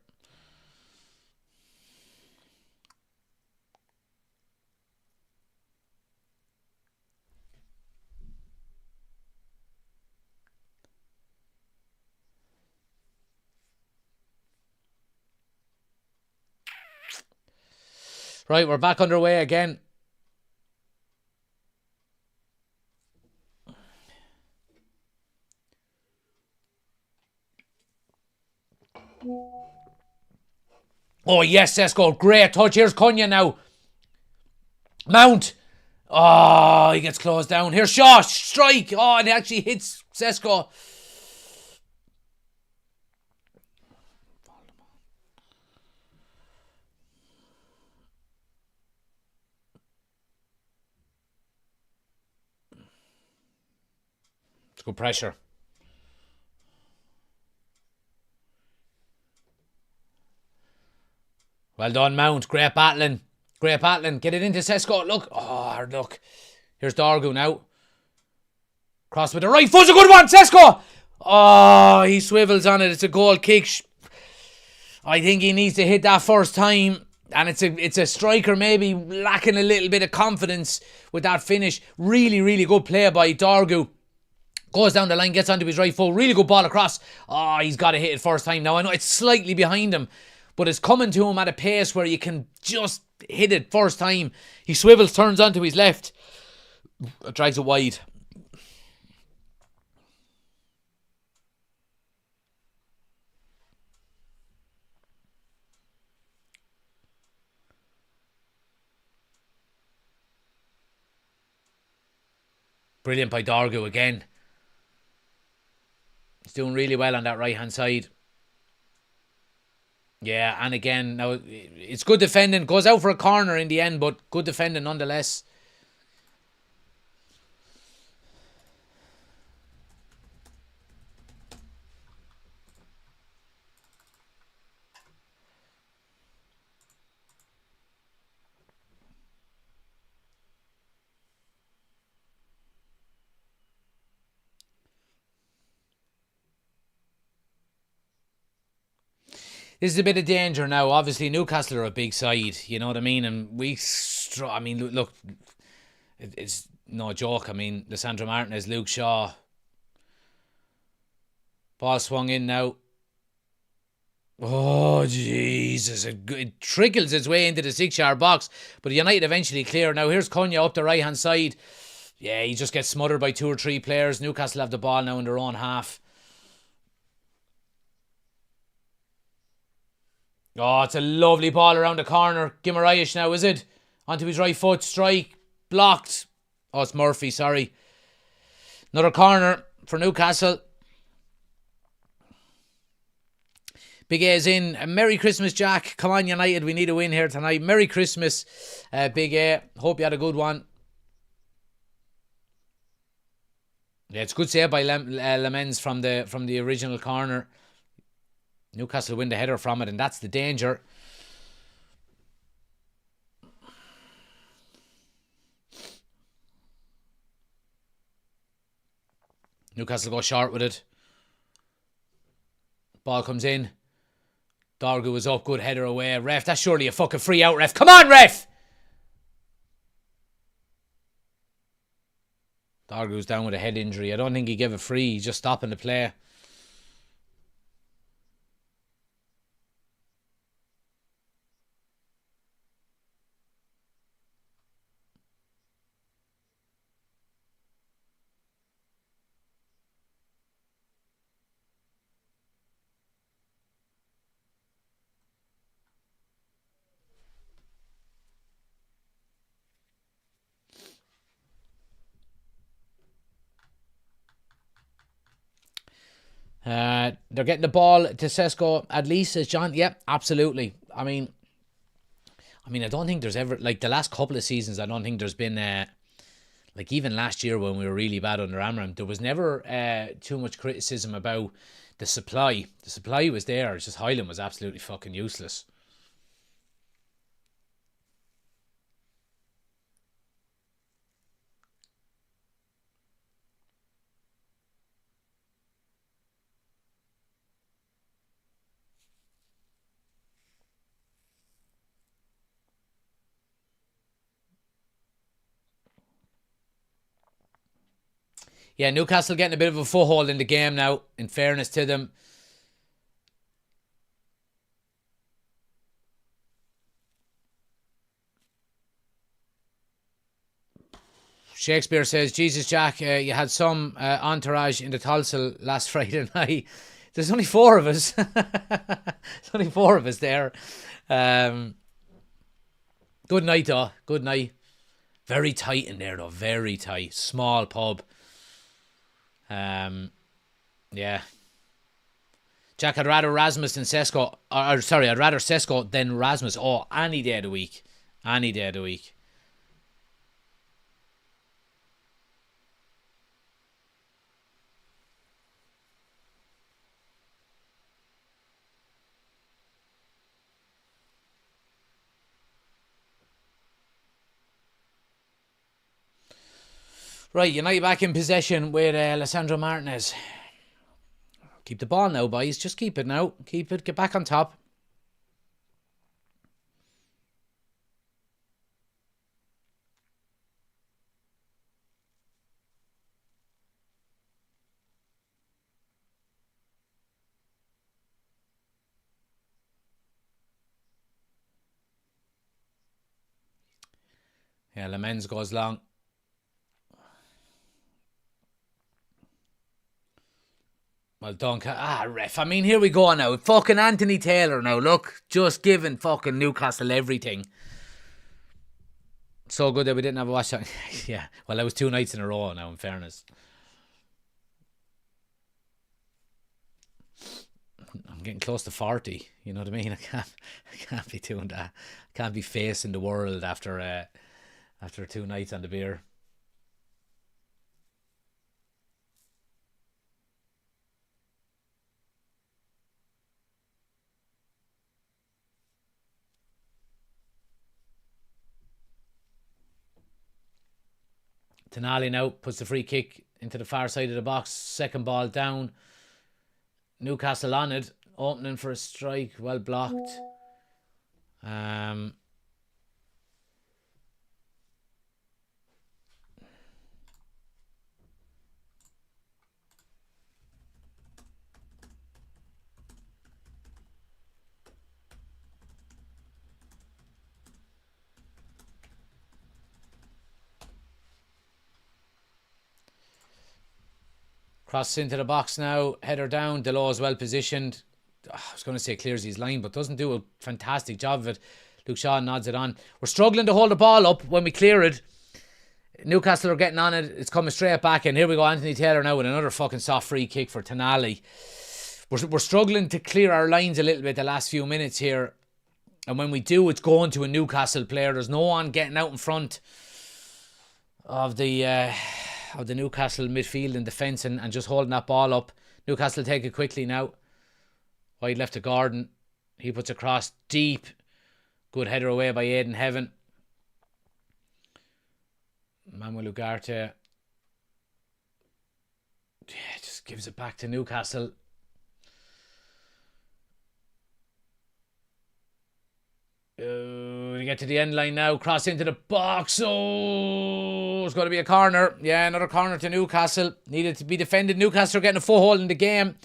Right, we're back underway again. Oh, yes, Sesko. Great touch. Here's Cunha now. Mount. Oh, he gets closed down. Here's Shaw. Strike. Oh, and it actually hits Sesko. It's good pressure. Well done, Mount. Great battling. Great battling. Get it into Sesko. Look. Oh, look. Here's Dargu now. Cross with the right foot's a good one. Sesko. Oh, he swivels on it. It's a goal kick. I think he needs to hit that first time. And it's a striker maybe lacking a little bit of confidence with that finish. Really, really good play by Dargu. Goes down the line, gets onto his right foot. Really good ball across. Oh, he's got to hit it first time. Now, I know it's slightly behind him, but it's coming to him at a pace where you can just hit it first time. He swivels, turns onto his left. Drags it wide. Brilliant by Dargu again. He's doing really well on that right-hand side. Yeah, and again, now it's good defending. Goes out for a corner in the end, but good defending nonetheless. This is a bit of danger now. Obviously, Newcastle are a big side, you know what I mean? And look, it's no joke. I mean, Lisandro Martinez, Luke Shaw. Ball swung in now. Oh, Jesus. It trickles its way into the 6-yard box. But United eventually clear. Now, here's Cunha up the right-hand side. Yeah, he just gets smothered by 2 or 3 players. Newcastle have the ball now in their own half. Oh, it's a lovely ball around the corner. Guimaraes now, is it? Onto his right foot. Strike. Blocked. Oh, it's Murphy, sorry. Another corner for Newcastle. Big A's in. Merry Christmas, Jack. Come on, United. We need a win here tonight. Merry Christmas, Big A. Hope you had a good one. Yeah, it's good save by Lamens from the original corner. Newcastle win the header from it, and that's the danger. Newcastle go short with it. Ball comes in. Dargu is up. Good header away. Ref, that's surely a fucking free out, ref. Come on, ref! Dargu's down with a head injury. I don't think he gave a free. He's just stopping the play. They're getting the ball to Sesko at least, says John. Yep, absolutely. I mean, I don't think there's ever, like the last couple of seasons, I don't think there's been, like even last year when we were really bad under Amorim, there was never too much criticism about the supply. The supply was there. It's just Highland was absolutely fucking useless. Yeah, Newcastle getting a bit of a foothold in the game now, in fairness to them. Shakespeare says, Jesus, Jack, you had some entourage in the Tulsa last Friday night. There's only 4 of us. There's only 4 of us there. Good night, though. Good night. Very tight in there, though. Very tight. Small pub. Yeah. Jack, I'd rather Rasmus than Sesko. I'd rather Sesko than Rasmus. Oh, any day of the week. Any day of the week. Right, United back in possession with Lisandro Martinez. Keep the ball now, boys. Just keep it now. Keep it. Get back on top. Yeah, Lamens goes long. Well done. Ref. I mean, here we go now. Fucking Anthony Taylor now. Look, just giving fucking Newcastle everything. So good that we didn't have a Watchalong. Yeah, well, that was 2 nights in a row now, in fairness. I'm getting close to 40. You know what I mean? I can't be doing that. I can't be facing the world after 2 nights on the beer. Tonali now puts the free kick into the far side of the box. Second ball down. Newcastle on it. Opening for a strike. Well blocked. Cross into the box now. Header down. Delors is well positioned. I was going to say clears his line, but doesn't do a fantastic job of it. Luke Shaw nods it on. We're struggling to hold the ball up when we clear it. Newcastle are getting on it. It's coming straight back. And here we go. Anthony Taylor now with another fucking soft free kick for Tonali. We're struggling to clear our lines a little bit the last few minutes here. And when we do, it's going to a Newcastle player. There's no one getting out in front of the Newcastle midfield and defence and just holding that ball up. Newcastle take it quickly now. Wide left to Gordon. He puts across deep. Good header away by Aidan Heaven. Manuel Ugarte. Yeah, just gives it back to Newcastle. We get to the end line now. Cross into the box. Oh, it's going to be a corner. Yeah, another corner to Newcastle. Needed to be defended. Newcastle are getting a foothold in the game.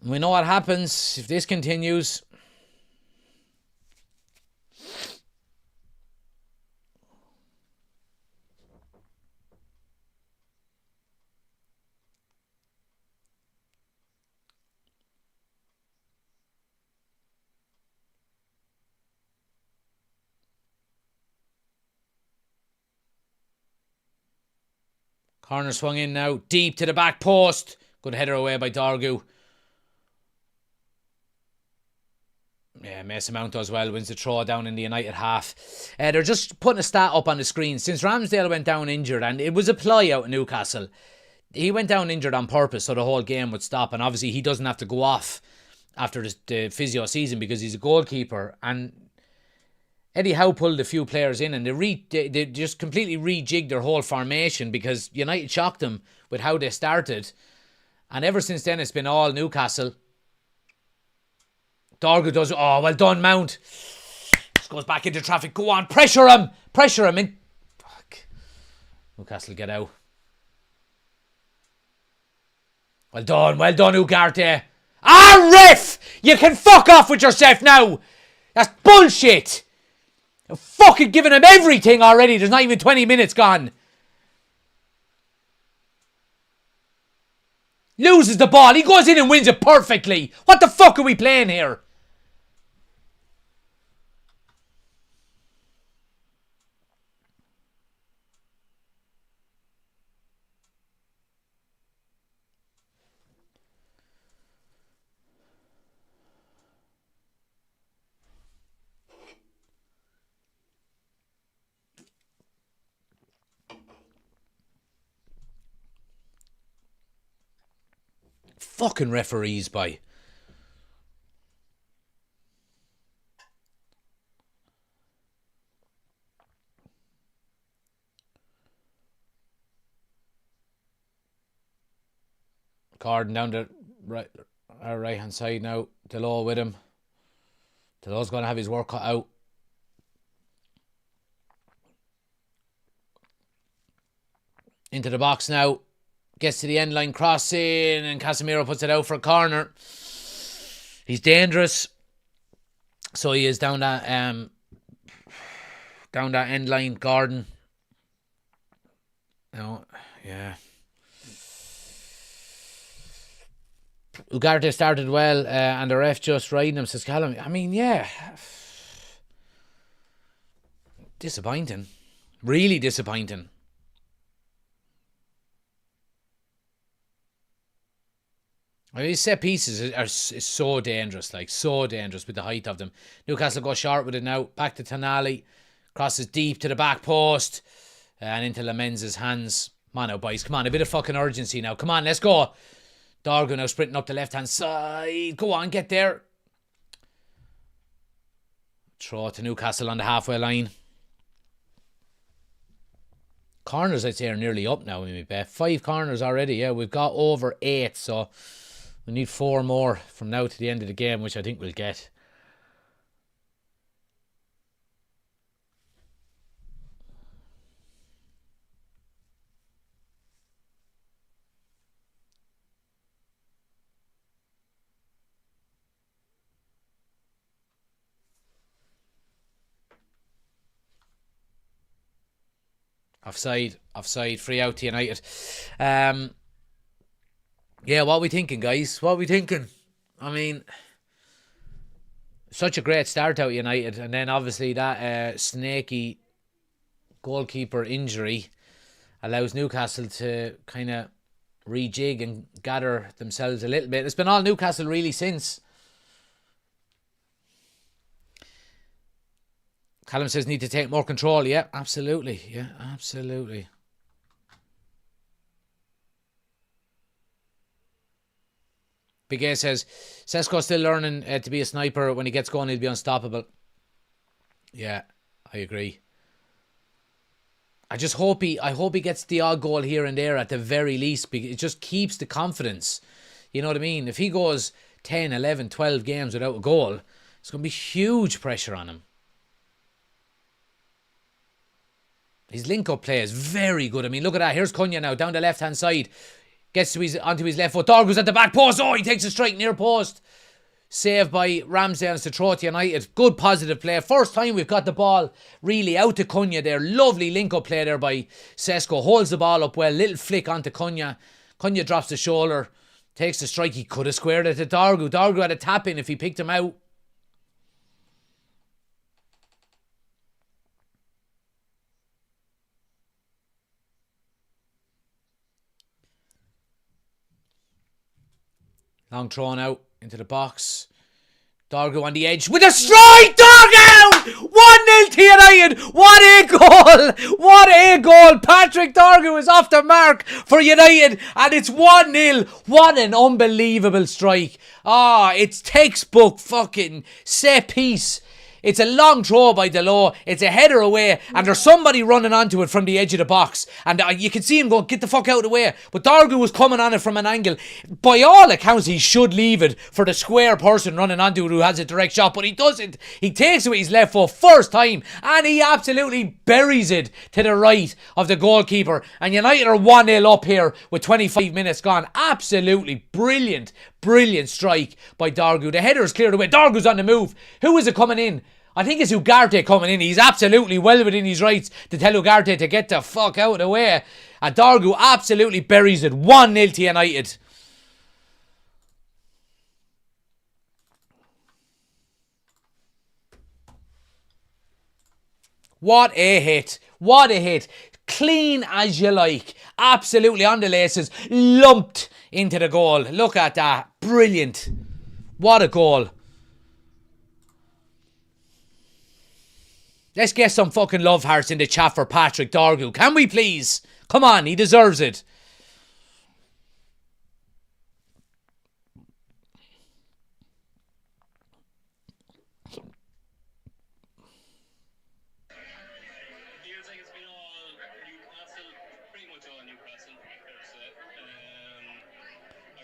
We know what happens if this continues. Corner swung in now. Deep to the back post. Good header away by Dorgu. Yeah, Mason Mount does well. Wins the throw down in the United half. They're just putting a stat up on the screen. Since Ramsdale went down injured, and it was a ply out in Newcastle, he went down injured on purpose so the whole game would stop. And obviously he doesn't have to go off after the physio season because he's a goalkeeper. And Eddie Howe pulled a few players in and they just completely rejigged their whole formation because United shocked them with how they started. And ever since then, it's been all Newcastle. Dorgu does... Oh, well done, Mount. Just goes back into traffic. Go on, pressure him. Pressure him. In. Fuck. Newcastle get out. Well done, Ugarte. Ref! You can fuck off with yourself now. That's bullshit. You're fucking giving him everything already. There's not even 20 minutes gone. Loses the ball. He goes in and wins it perfectly. What the fuck are we playing here? Fucking referees, boy. Gordon down the right hand side now. Diallo with him. Diallo's going to have his work cut out. Into the box now. Gets to the end line, crossing, and Casemiro puts it out for a corner. He's dangerous. So he is down that end line, Gordon. No, yeah. Ugarte started well, and the ref just riding him, says Callum. I mean, yeah. Disappointing. Really disappointing. I mean, these set pieces is so dangerous, like so dangerous with the height of them. Newcastle go short with it now. Back to Tonali. Crosses deep to the back post. And into Lamenz's hands. Come on now, boys. Come on, a bit of fucking urgency now. Come on, let's go. Dargo now sprinting up the left-hand side. Go on, get there. Throw it to Newcastle on the halfway line. Corners, I'd say, are nearly up now, maybe. 5 corners already, yeah. We've got over 8, so we need 4 more from now to the end of the game, which I think we'll get. Offside, free out to United. Yeah, what are we thinking, guys? What are we thinking? I mean, such a great start out United, and then obviously that snaky goalkeeper injury allows Newcastle to kind of rejig and gather themselves a little bit. It's been all Newcastle really since. Callum says need to take more control. Yeah, absolutely. Yeah, absolutely. Big A says Sesko's still learning to be a sniper. When he gets going, he'll be unstoppable. Yeah, I agree. I hope he gets the odd goal here and there at the very least. Because it just keeps the confidence. You know what I mean? If he goes 10, 11, 12 games without a goal, it's going to be huge pressure on him. His link-up play is very good. I mean, look at that. Here's Cunha now, down the left-hand side. Gets to onto his left foot. Dorgu's at the back post. Oh, he takes a strike near post. Saved by Ramsdale to throw to United. Good positive play. First time we've got the ball really out to Cunha there. Lovely link-up play there by Sesko. Holds the ball up well. Little flick onto Cunha. Cunha drops the shoulder. Takes the strike. He could have squared it to Dorgu. Dorgu had a tap in if he picked him out. Long thrown out into the box. Dorgu on the edge with a strike! Dorgu! 1-0 to United! What a goal! What a goal! Patrick Dorgu is off the mark for United and it's 1-0. What an unbelievable strike. It's textbook fucking set piece. It's a long throw by Diallo. It's a header away, and there's somebody running onto it from the edge of the box. And you can see him going, get the fuck out of the way. But Dorgu was coming on it from an angle. By all accounts, he should leave it for the square person running onto it who has a direct shot, but he doesn't. He takes it with his left foot first time, and he absolutely buries it to the right of the goalkeeper. And United are 1-0 up here with 25 minutes gone. Absolutely brilliant strike by Dorgu. The header is cleared away. Dorgu's on the move. Who is it coming in? I think it's Ugarte coming in. He's absolutely well within his rights to tell Ugarte to get the fuck out of the way. And Dorgu absolutely buries it. 1-0 to United. What a hit. What a hit. Clean as you like. Absolutely on the laces. Lumped into the goal. Look at that. Brilliant. What a goal. Let's get some fucking love hearts in the chat for Patrick Dorgu. Can we please? Come on, he deserves it. Feels like it's been all Newcastle, pretty much all Newcastle, fair to say. I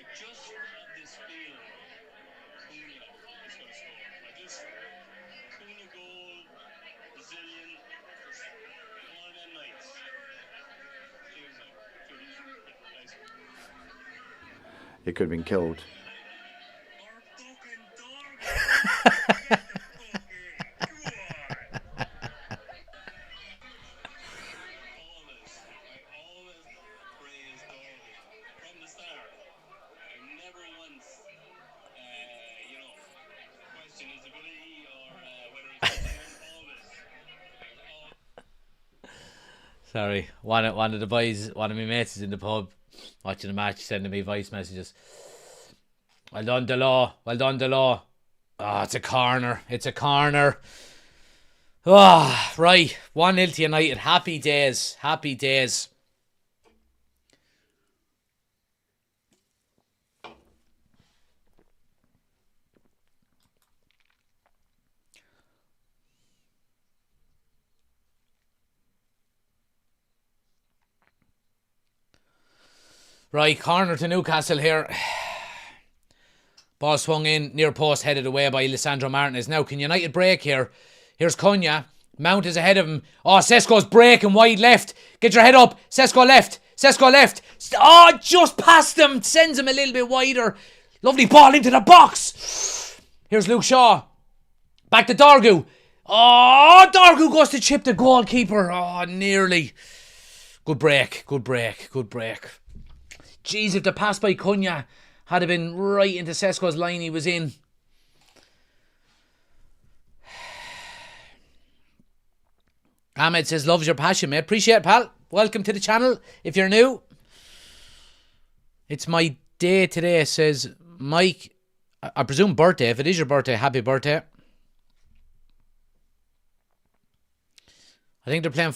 he could have been killed. Sorry, one of the boys, one of my mates is in the pub watching the match, sending me voice messages. Well done, Delaw. Well done, Delaw. Oh, it's a corner. It's a corner. Oh, right. 1-0 to United. Happy days. Happy days. Right, corner to Newcastle here. Ball swung in, near post, headed away by Lisandro Martinez. Now, can United break here? Here's Cunha. Mount is ahead of him. Oh, Sesko's breaking wide left. Get your head up. Sesko left. Sesko left. Oh, just past him. Sends him a little bit wider. Lovely ball into the box. Here's Luke Shaw. Back to Dorgu. Oh, Dorgu goes to chip the goalkeeper. Oh, nearly. Good break. Good break. Good break. Jeez, if the pass by Cunha had have been right into Sesko's line he was in. Ahmed says, loves your passion, mate. Appreciate it, pal. Welcome to the channel. If you're new, it's my day today, says Mike. I presume birthday. If it is your birthday, happy birthday. I think they're playing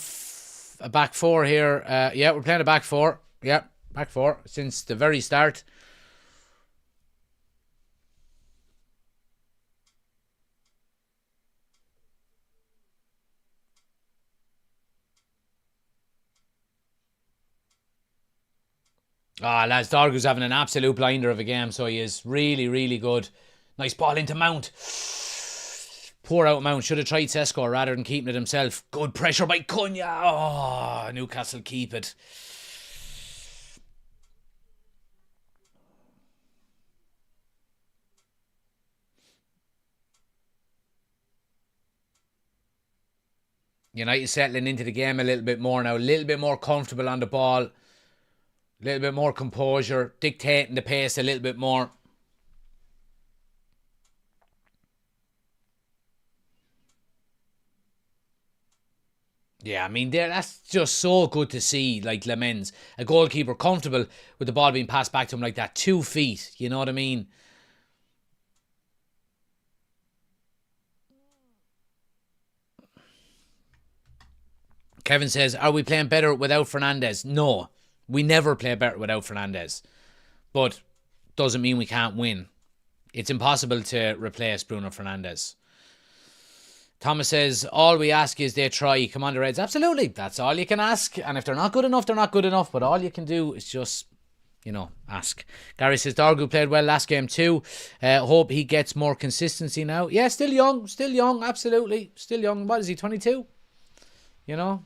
a back four here. Yeah, we're playing a back four. Yeah, back four since the very start. Ah, lads, Dorgu's having an absolute blinder of a game, so he is really, really good. Nice ball into Mount. Poor out Mount. Should have tried Sesko rather than keeping it himself. Good pressure by Cunha. Oh, Newcastle keep it. United settling into the game a little bit more now. A little bit more comfortable on the ball. A little bit more composure. Dictating the pace a little bit more. Yeah, I mean, that's just so good to see, like Lemens, a goalkeeper comfortable with the ball being passed back to him like that. 2 feet, you know what I mean? Kevin says, are we playing better without Fernandes? No, we never play better without Fernandes. But doesn't mean we can't win. It's impossible to replace Bruno Fernandes. Thomas says, all we ask is they try. Come on, the Reds. Absolutely. That's all you can ask. And if they're not good enough, they're not good enough. But all you can do is just, you know, ask. Gary says, Dorgu played well last game too. Hope he gets more consistency now. Yeah, still young. Still young. Absolutely. Still young. What is he, 22? You know?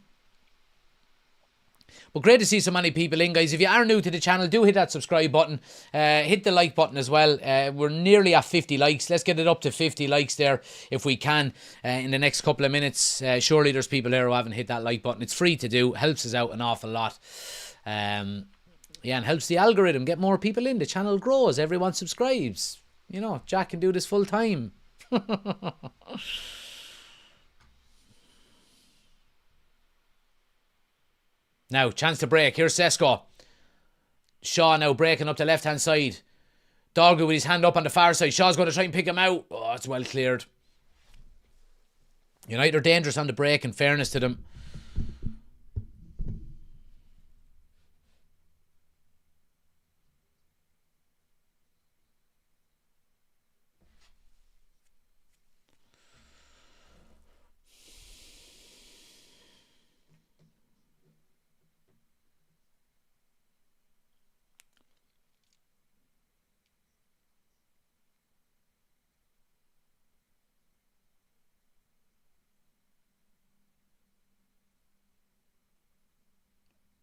But great to see so many people in, guys. If you are new to the channel, do hit that subscribe button. Hit the like button as well. We're nearly at 50 likes. Let's get it up to 50 likes there if we can in the next couple of minutes. Surely there's people there who haven't hit that like button. It's free to do. Helps us out an awful lot. Yeah, and helps the algorithm get more people in. The channel grows. Everyone subscribes. You know, Jack can do this full time. Now, chance to break. Here's Sesko. Shaw now breaking up the left-hand side. Dorgu with his hand up on the far side. Shaw's going to try and pick him out. Oh, it's well cleared. United are dangerous on the break, in fairness to them.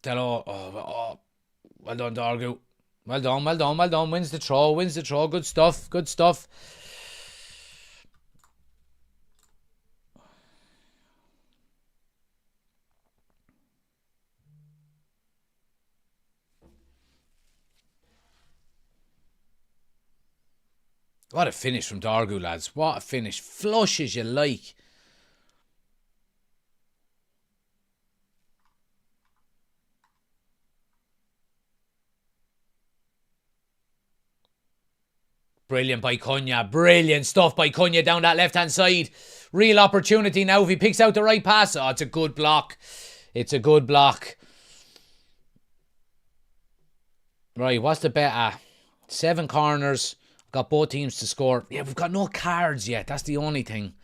Dello, well done, Dorgu. Well done, well done, well done. Wins the throw. Good stuff, good stuff. What a finish from Dargu, lads. What a finish. Flush as you like. Brilliant by Cunha. Brilliant stuff by Cunha down that left-hand side. Real opportunity now if he picks out the right pass. Oh, it's a good block. It's a good block. Right, what's the bet at? 7 corners. Got both teams to score. Yeah, we've got no cards yet. That's the only thing.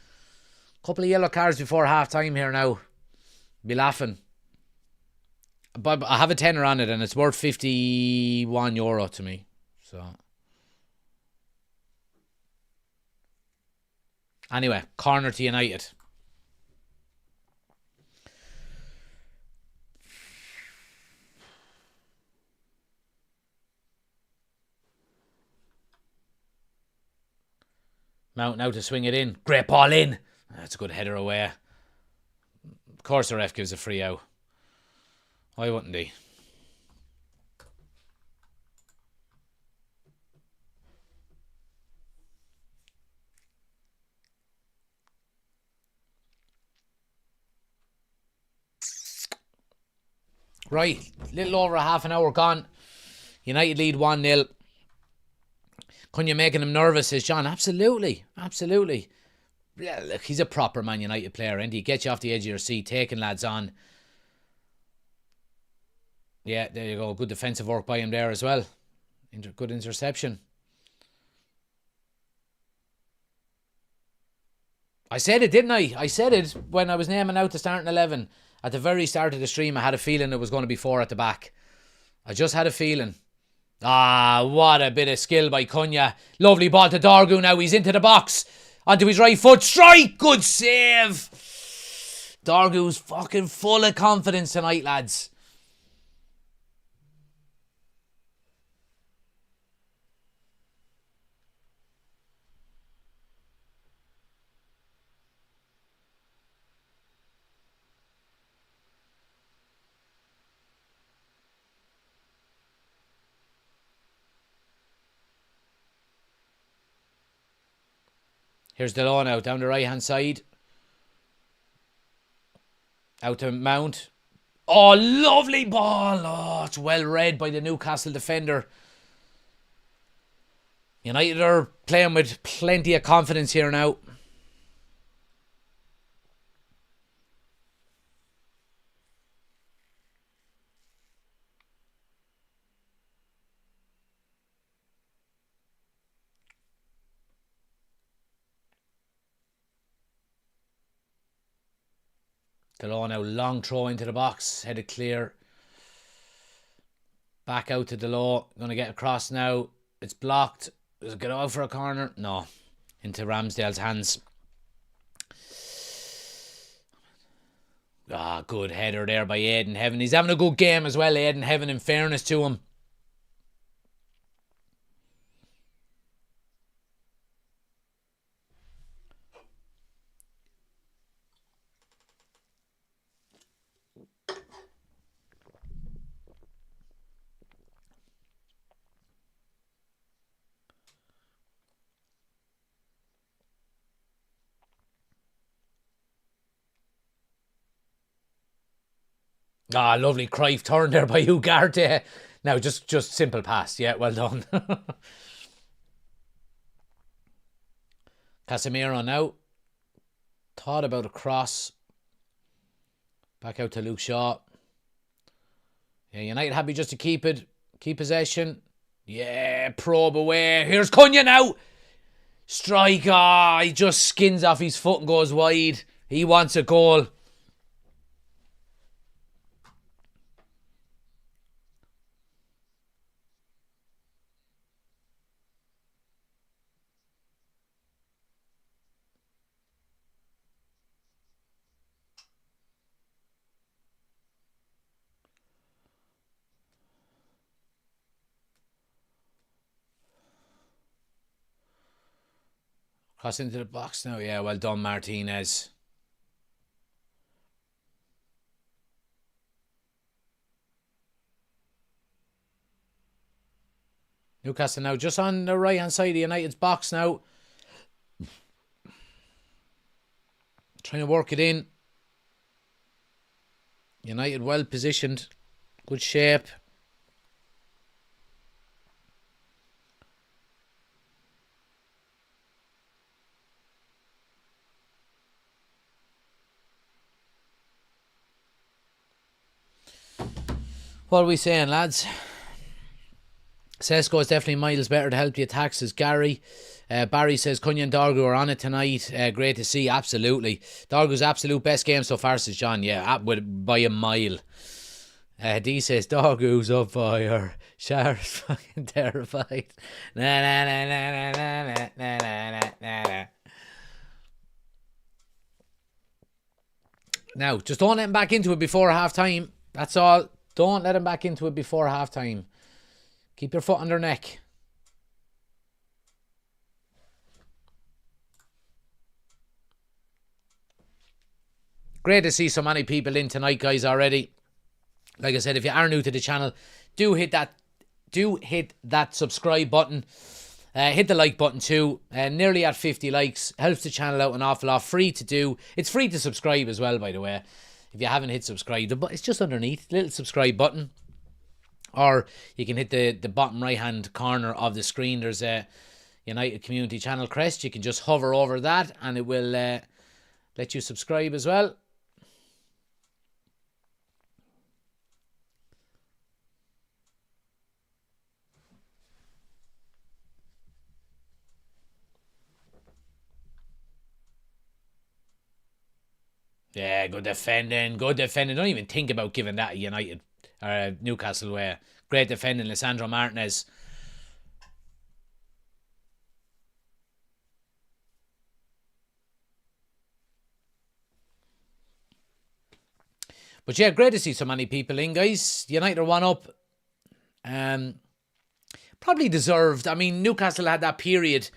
Couple of yellow cards before half-time here now. Be laughing. But I have a tenner on it and it's worth €51 to me. So... Anyway, corner to United. Mount now to swing it in. Great ball in. That's a good header away. Of course the ref gives a free out. Why wouldn't he? Right, little over a half an hour gone. United lead 1-0. Cunha making him nervous, says John. Absolutely, absolutely. Yeah, look, he's a proper Man United player, and he gets you off the edge of your seat, taking lads on. Yeah, there you go. Good defensive work by him there as well. Good interception. I said it, didn't I? I said it when I was naming out the starting 11. At the very start of the stream, I had a feeling it was going to be 4 at the back. I just had a feeling. Ah, what a bit of skill by Cunha. Lovely ball to Dargu now. He's into the box. Onto his right foot. Strike! Good save. Dargu's fucking full of confidence tonight, lads. Here's Delon now, down the right-hand side. Out to Mount. Oh, lovely ball. Oh, it's well read by the Newcastle defender. United are playing with plenty of confidence here now. Delon now, long throw into the box, headed clear. Back out to Delon, going to get across now. It's blocked. Does it get out for a corner? No. Into Ramsdale's hands. Ah, good header there by Aidan Heaven. He's having a good game as well, Aidan Heaven, in fairness to him. Ah, lovely Cruyff turn there by Ugarte. Now, just simple pass. Yeah, well done. Casemiro now. Thought about a cross. Back out to Luke Shaw. Yeah, United happy just to keep it. Keep possession. Yeah, probe away. Here's Cunha now. Strike. Ah, he just skins off his foot and goes wide. He wants a goal. Cross into the box now. Yeah, well done, Martinez. Newcastle now just on the right hand side of United's box now. Trying to work it in. United well positioned. Good shape. What are we saying, lads? Sesko is definitely miles better to help the attacks, says Gary. Barry says Cunha and Dargu are on it tonight. Great to see, absolutely. Dargu's absolute best game so far, says John. Yeah, by a mile. D says Dargu's up fire. Shar's fucking terrified. Na na na na na na na na na na. Now, just don't let him back into it before half time. That's all. Don't let him back into it before half time. Keep your foot on their neck. Great to see so many people in tonight, guys, already. Like I said, if you are new to the channel, do hit that subscribe button. Hit the like button too. Nearly at 50 likes. Helps the channel out an awful lot. Free to do. It's free to subscribe as well, by the way. If you haven't hit subscribe, it's just underneath. Little subscribe button. Or you can hit the bottom right hand corner of the screen. There's a United Community Channel crest. You can just hover over that and it will let you subscribe as well. Yeah, good defending. Good defending. Don't even think about giving that a United or Newcastle way. Great defending, Lisandro Martinez. But yeah, great to see so many people in, guys. United are 1 up. Probably deserved. I mean, Newcastle had that period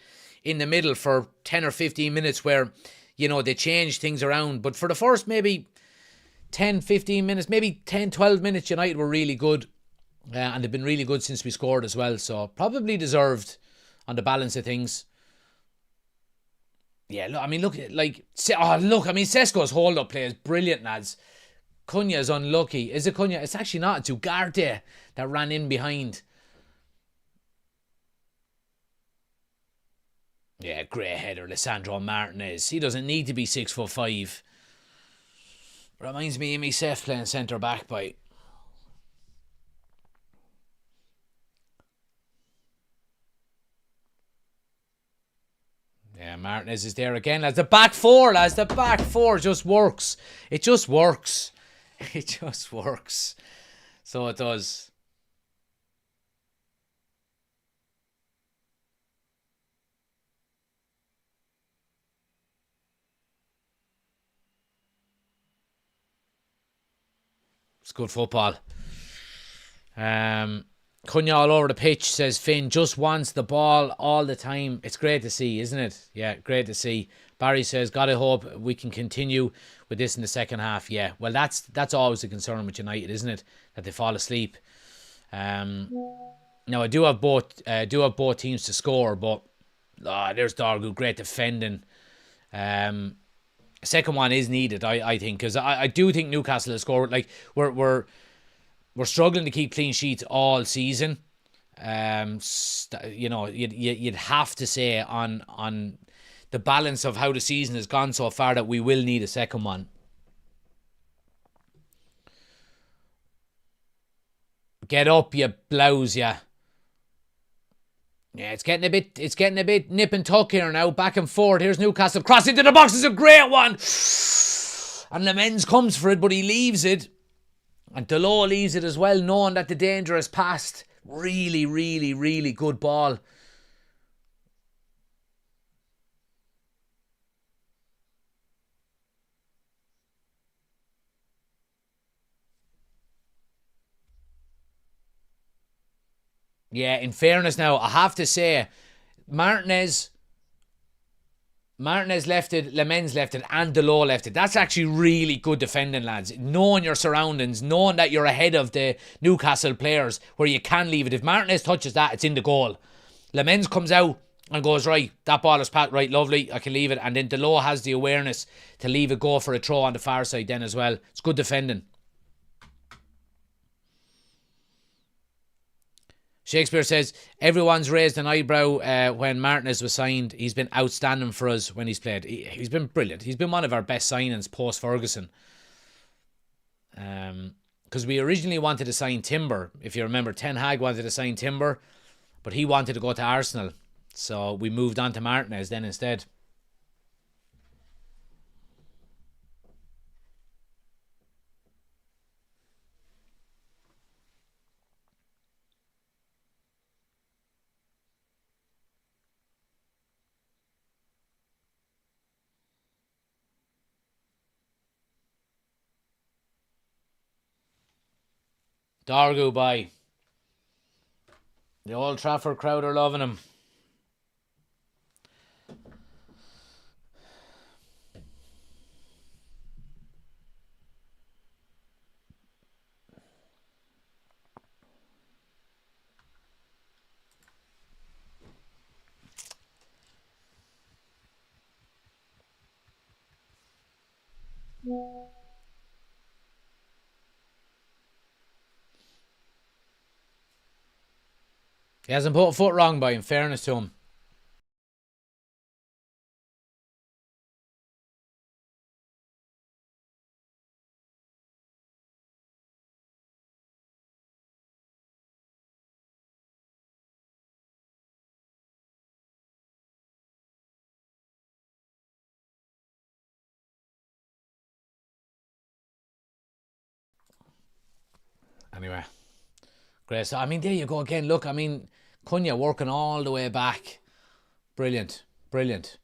in the middle for 10 or 15 minutes where, you know, they changed things around. But for the first maybe 10, 15 minutes, maybe 10, 12 minutes, United were really good. And they've been really good since we scored as well. So probably deserved on the balance of things. Yeah, look, I mean, look, like, I mean, Sesko's hold-up play is brilliant, lads. Cunha's unlucky. Is it Cunha? It's actually not. It's Ugarte that ran in behind. Yeah, great header, Lisandro Martinez. He doesn't need to be 6'5". Reminds me of myself playing centre back by. Yeah, Martinez is there again, lads. The back four, lads. The back four just works. It just works. It just works. So it does. It's good football. Cunha all over the pitch, says Finn. Just wants the ball all the time. It's great to see, isn't it? Yeah, great to see. Barry says, gotta hope we can continue with this in the second half. Yeah, well, that's always a concern with United, isn't it? That they fall asleep. Now I do have both teams to score, but there's Dargu, great defending. Second one is needed, I think, because I do think Newcastle has scored. Like we're struggling to keep clean sheets all season. You know, you'd have to say on the balance of how the season has gone so far that we will need a second one. Get up, you blouse, yeah. Yeah, it's getting a bit nip and tuck here now, back and forth. Here's Newcastle, cross into the box, is a great one. And Lemens comes for it, but he leaves it. And Diallo leaves it as well, knowing that the danger has passed. Really, really, really good ball. Yeah, in fairness now, I have to say, Martinez Martinez left it, Lemens left it, and Delo left it. That's actually really good defending, lads. Knowing your surroundings, knowing that you're ahead of the Newcastle players where you can leave it. If Martinez touches that, it's in the goal. Lemens comes out and goes, right, that ball is pat, right, lovely, I can leave it. And then Delo has the awareness to leave it go for a throw on the far side then as well. It's good defending. Shakespeare says, everyone's raised an eyebrow when Martinez was signed. He's been outstanding for us when he's played. He's been brilliant. He's been one of our best signings post-Ferguson. Because we originally wanted to sign Timber. If you remember, Ten Hag wanted to sign Timber, but he wanted to go to Arsenal. So we moved on to Martinez then instead. Dargu by. The Old Trafford crowd are loving him. He hasn't put a foot wrong by, in fairness to him. Anyway. Great. So, I mean, there you go again. Look, I mean, Cunha working all the way back. Brilliant. Brilliant.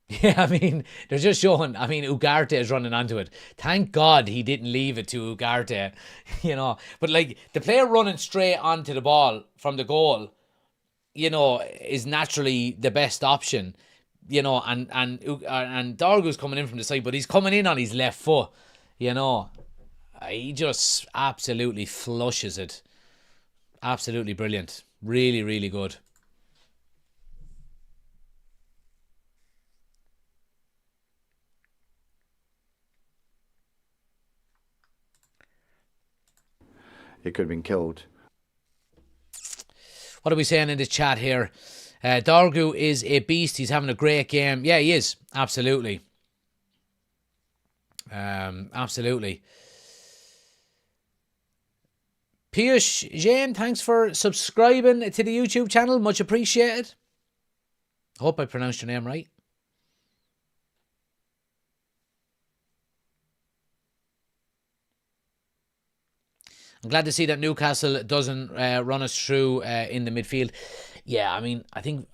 Yeah, I mean, they're just showing, I mean, Ugarte is running onto it. Thank God he didn't leave it to Ugarte, you know. But, like, the player running straight onto the ball from the goal, you know, is naturally the best option, you know, and Dargu's coming in from the side, but he's coming in on his left foot, you know. He just absolutely flushes it. Absolutely brilliant. Really, really good. It could have been killed. What are we saying in the chat here? Dargu is a beast. He's having a great game. Yeah, he is. Absolutely. Absolutely. Piyush Jain, thanks for subscribing to the YouTube channel. Much appreciated. Hope I pronounced your name right. I'm glad to see that Newcastle doesn't run us through in the midfield. Yeah, I mean, I think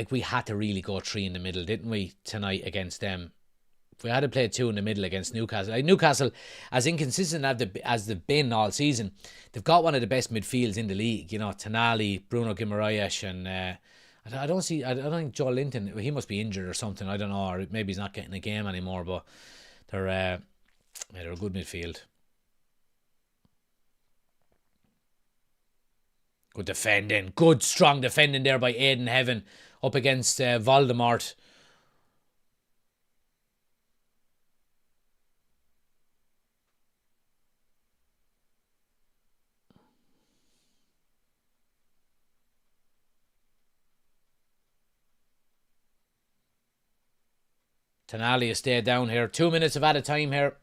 we had to really go 3 in the middle, didn't we, tonight against them? If we had to play 2 in the middle against Newcastle, like Newcastle, as inconsistent as they've been all season, they've got one of the best midfields in the league. You know, Tonali, Bruno Guimaraes, and I don't think Joe Linton. He must be injured or something. I don't know, or maybe he's not getting a game anymore. But they're a good midfield. Good defending. Good, strong defending there by Aiden Heaven up against Voldemort. Tonali has stayed down here. 2 minutes of added time here.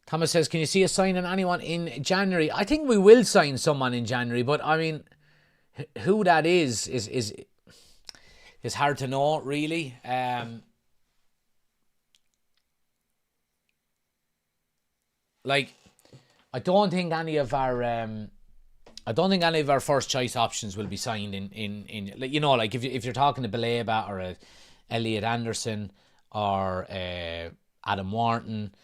Thomas says, can you see us signing anyone in January? I think we will sign someone in January, but I mean, who that is hard to know, really. Like, I don't think any of our first choice options will be signed in you know, like if you're talking to Baleba or Elliot Anderson or Adam Wharton.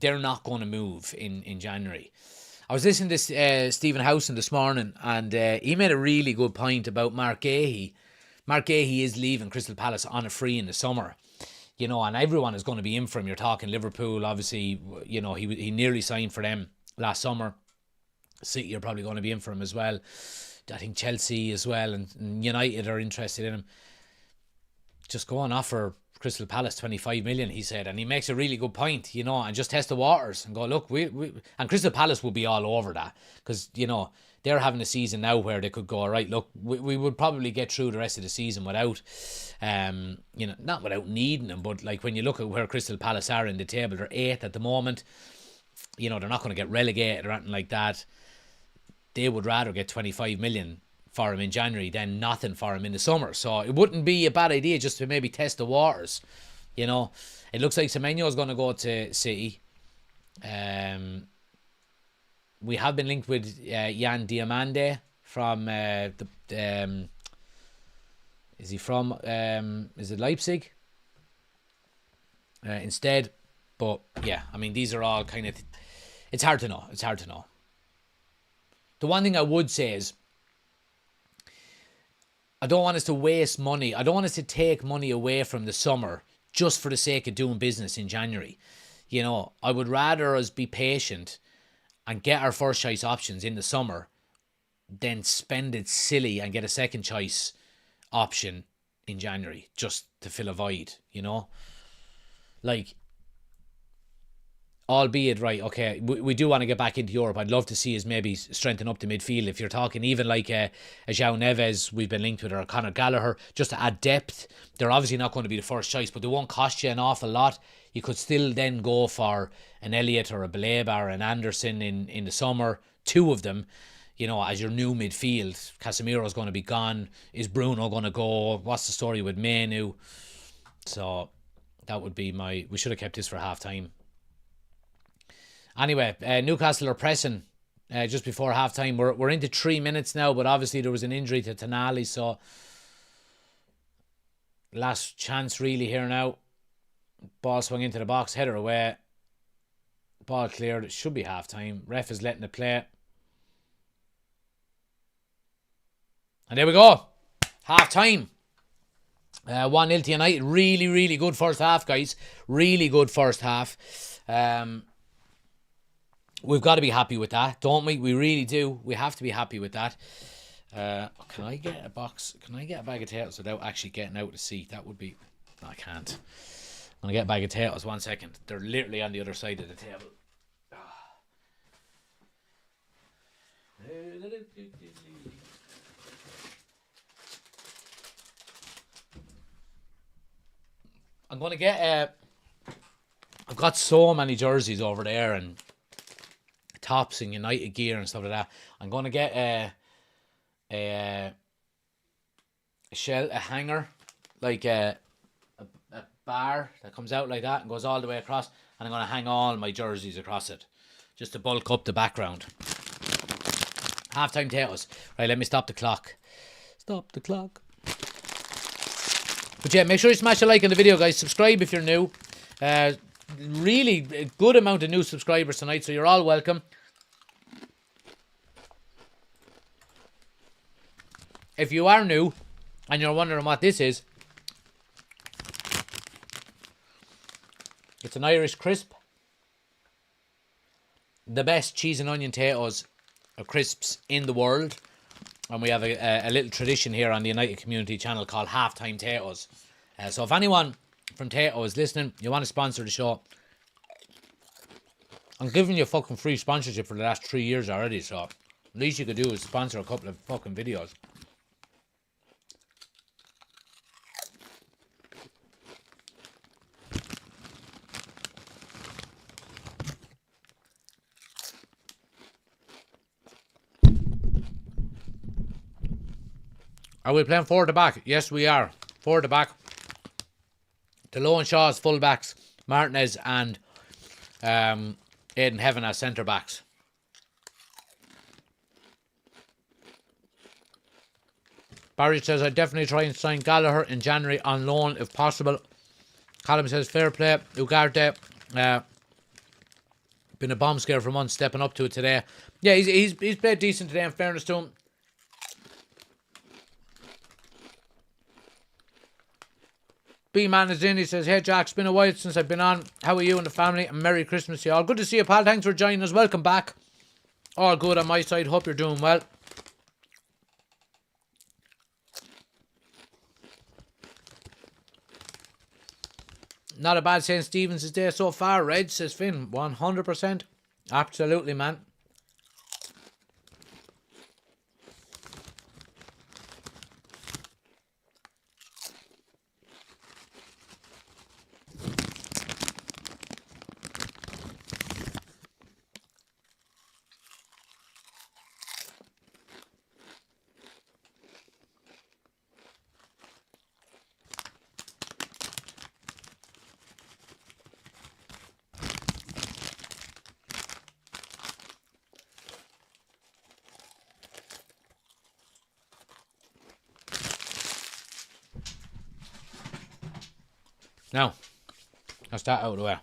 They're not going to move in January. I was listening to Stephen Howson this morning, and he made a really good point about Mark Gahey. Mark Gahey is leaving Crystal Palace on a free in the summer, you know, and everyone is going to be in for him. You're talking Liverpool, obviously, you know, he nearly signed for them last summer. City are probably going to be in for him as well. I think Chelsea as well, and United are interested in him. Just go and offer Crystal Palace 25 million, he said, and he makes a really good point, you know, and just test the waters and go, look, we and Crystal Palace will be all over that, because, you know, they're having a season now where they could go, all right, look, we would probably get through the rest of the season without, you know, not without needing them, but like when you look at where Crystal Palace are in the table, they're 8th at the moment, you know, they're not going to get relegated or anything like that. They would rather get 25 million for him in January than nothing for him in the summer. So it wouldn't be a bad idea just to maybe test the waters. You know, it looks like Semenyo is going to go to City. We have been linked with Jan Diamande from is he from is it Leipzig instead? But yeah, I mean, these are all kind of, it's hard to know. It's hard to know. The one thing I would say is, I don't want us to waste money. I don't want us to take money away from the summer just for the sake of doing business in January. You know, I would rather us be patient and get our first choice options in the summer than spend it silly and get a second choice option in January just to fill a void, you know? Like, albeit, right, okay, we do want to get back into Europe. I'd love to see us maybe strengthen up the midfield. If you're talking even like a João Neves we've been linked with, or a Conor Gallagher, just to add depth. They're obviously not going to be the first choice, but they won't cost you an awful lot. You could still then go for an Elliott or a Baleba or an Anderson in the summer, 2 of them, you know, as your new midfield. Casemiro's going to be gone. Is Bruno going to go? What's the story with Mainoo? So that would be we should have kept this for half time. Anyway, Newcastle are pressing just before half time. We're into 3 minutes now, but obviously there was an injury to Tonali, so last chance really here now. Ball swung into the box, header away. Ball cleared. It should be half time. Ref is letting it play. And there we go. Half time. 1-0 to United. Really, really good first half, guys. Really good first half. We've got to be happy with that, don't we? We really do. We have to be happy with that. Can I get a box? Can I get a bag of potatoes without actually getting out to see? That would be... No, I can't. I'm going to get a bag of potatoes. 1 second. They're literally on the other side of the table. I'm going to get... I've got so many jerseys over there and tops and United gear and stuff like that. I'm going to get a hanger, like a bar that comes out like that and goes all the way across, and I'm going to hang all my jerseys across it just to bulk up the background. Half-time potatoes. Right, let me stop the clock. Stop the clock. But yeah, make sure you smash a like on the video, guys. Subscribe if you're new. Really a good amount of new subscribers tonight, so you're all welcome. If you are new and you're wondering what this is, it's an Irish crisp. The best cheese and onion potatoes or crisps in the world. And we have a little tradition here on the United Community channel called Halftime Potatoes. So if anyone from Tato is listening, you want to sponsor the show, I'm giving you a fucking free sponsorship for the last 3 years already, so least you could do is sponsor a couple of fucking videos. Are we playing forward to back? Yes, we are. Forward to back. Delo and Shaw as full backs. Martinez and Aidan Heaven as centre backs. Barry says, I'd definitely try and sign Gallagher in January on loan if possible. Callum says, fair play. Ugarte, been a bomb scare for months, stepping up to it today. Yeah, he's played decent today, in fairness to him. B-Man is in. He says, hey, Jack, it's been a while since I've been on. How are you and the family? And Merry Christmas to you all. Good to see you, pal. Thanks for joining us. Welcome back. All good on my side. Hope you're doing well. Not a bad St. Stephen's day so far, Reg, says Finn. 100%. Absolutely, man. Now, that's that out of the way.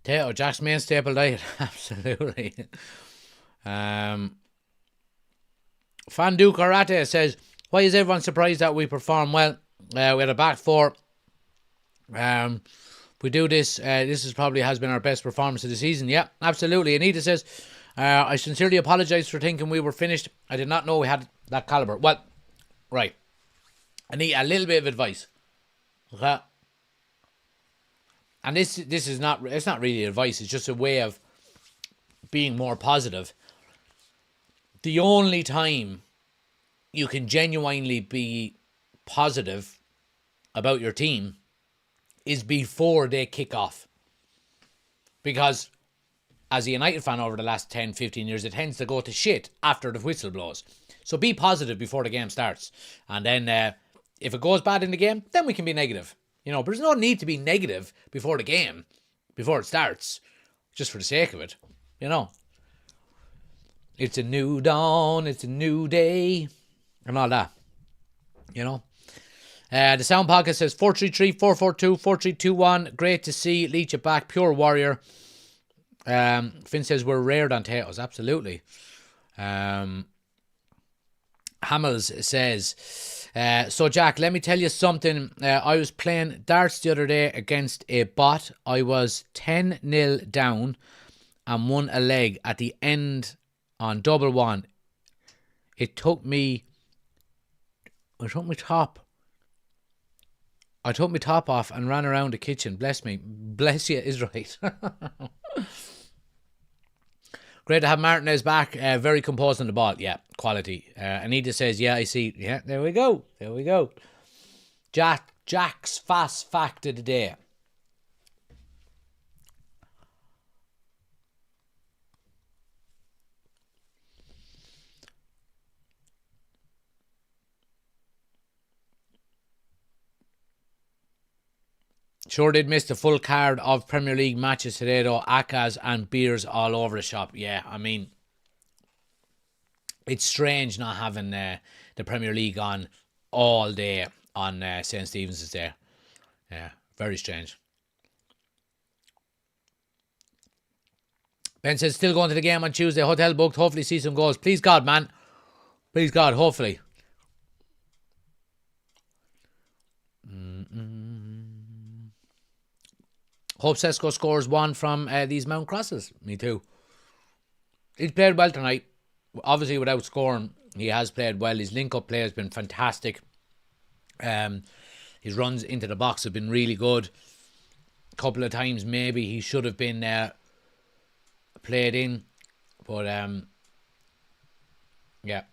Potato, Jack's main staple diet. Absolutely. Fan Duke Karate says, why is everyone surprised that we perform well? We had a back four. We do this. This is probably has been our best performance of the season. Yeah, absolutely. Anita says, I sincerely apologise for thinking we were finished. I did not know we had that calibre. Well, right. I need a little bit of advice. Okay. And this is not, it's not really advice. It's just a way of being more positive. The only time you can genuinely be positive about your team is before they kick off. Because as a United fan over the last 10, 15 years, it tends to go to shit after the whistle blows. So be positive before the game starts. And then if it goes bad in the game, then we can be negative. You know, but there's no need to be negative before the game, before it starts, just for the sake of it. You know, it's a new dawn, it's a new day, and all that. You know. The Sound Podcast says 433-442-4321. Great to see Leach it back. Pure warrior. Finn says we're rared on potatoes. Absolutely. Hamels says, so Jack, let me tell you something. I was playing darts the other day against a bot. I was 10-0 down and won a leg at the end on double one. I took my top off and ran around the kitchen. Bless me. Bless you is right. Great to have Martinez back. Very composed on the ball. Yeah, quality. Anita says, yeah, I see. Yeah, there we go. There we go. Jack's fast fact of the day. Sure did miss the full card of Premier League matches today though. Akas and beers all over the shop. Yeah, I mean, it's strange not having the Premier League on all day on St. Stephen's Day. Yeah, very strange. Ben says, still going to the game on Tuesday. Hotel booked. Hopefully see some goals. Please God, man. Please God, hopefully. Hope Sesko scores one from these Mount Crosses. Me too. He's played well tonight. Obviously, without scoring, he has played well. His link-up play has been fantastic. His runs into the box have been really good. A couple of times, maybe he should have been played in. But, yeah.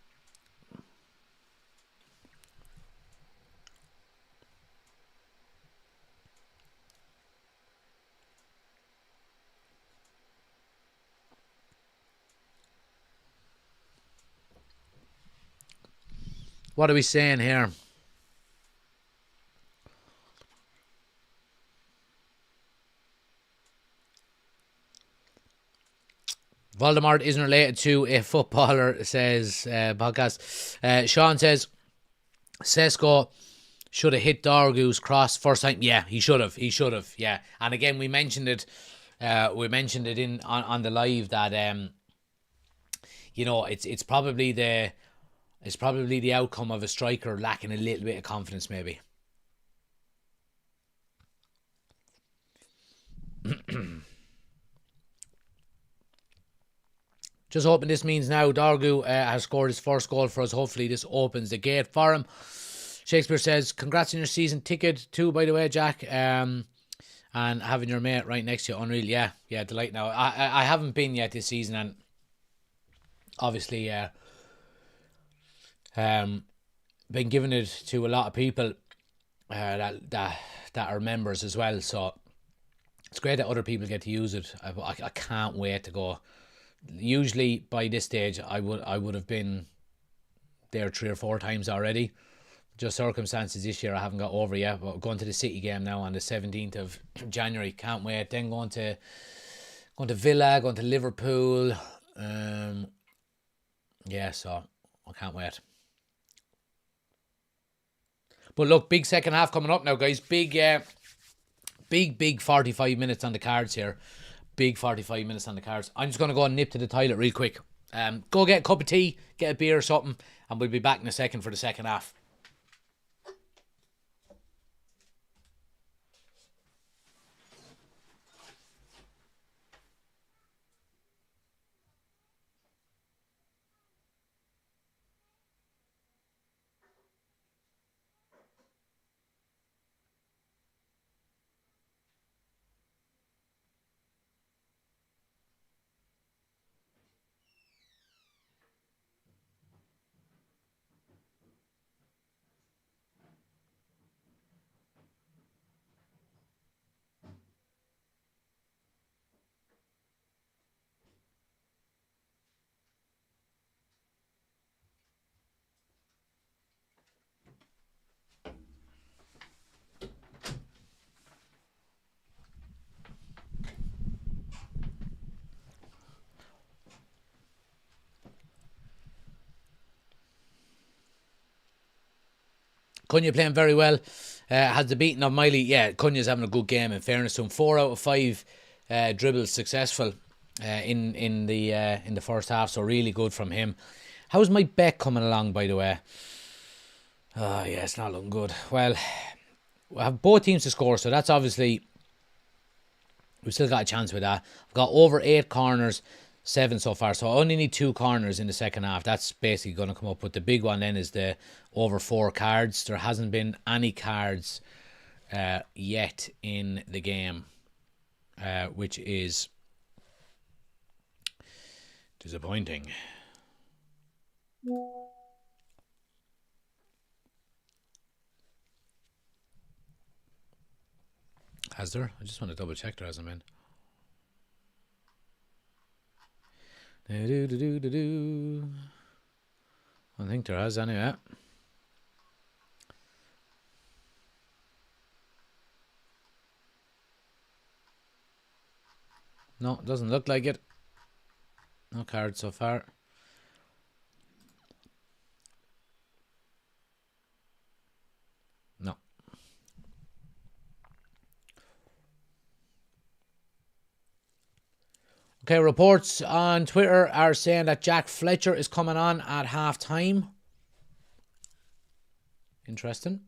What are we saying here? Voldemort isn't related to a footballer, says podcast. Sean says Sesko should have hit Dorgu's cross first time. Yeah, he should have. Yeah, and again we mentioned it. We mentioned it on the live that it's probably the outcome of a striker lacking a little bit of confidence, maybe. Just hoping this means now Dorgu has scored his first goal for us. Hopefully this opens the gate for him. Shakespeare says, congrats on your season ticket too, by the way, Jack. And having your mate right next to you, unreal. Yeah, delight now. I haven't been yet this season, and obviously been giving it to a lot of people that are members as well. So it's great that other people get to use it. I can't wait to go. Usually by this stage I would have been there 3 or 4 times already. Just circumstances this year I haven't got over yet. But going to the City game now on the 17th of January. Can't wait. Then going to Villa, going to Liverpool. So I can't wait. But look, big second half coming up now, guys. Big 45 minutes on the cards here. Big 45 minutes on the cards. I'm just going to go and nip to the toilet real quick. Go get a cup of tea, get a beer or something, and we'll be back in a second for the second half. Cunha playing very well. Has the beating of Miley. Yeah, Cunha's having a good game in fairness to him. 4 out of 5 dribbles successful in the first half, so really good from him. How's my bet coming along, by the way? Oh, yeah, it's not looking good. Well, we have both teams to score, so that's obviously... We've still got a chance with that. I've got over 8 corners, 7 so far, so I only need 2 corners in the second half. That's basically going to come up with the big one then is the over 4 cards. There hasn't been any cards yet in the game, which is disappointing. Has there? I just want to double check there hasn't been. I think there has anyway. No, it doesn't look like it. No cards so far. No. Okay, reports on Twitter are saying that Jack Fletcher is coming on at half time. Interesting.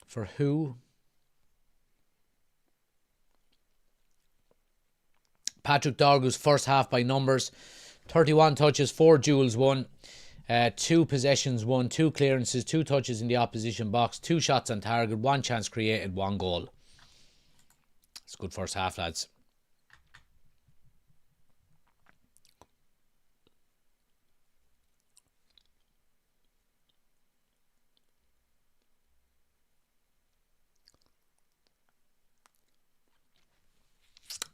For who? Patrick Dorgu's first half by numbers. 31 touches, 4 duels won, 2 possessions won, 2 clearances, 2 touches in the opposition box, 2 shots on target, 1 chance created, 1 goal. It's a good first half, lads.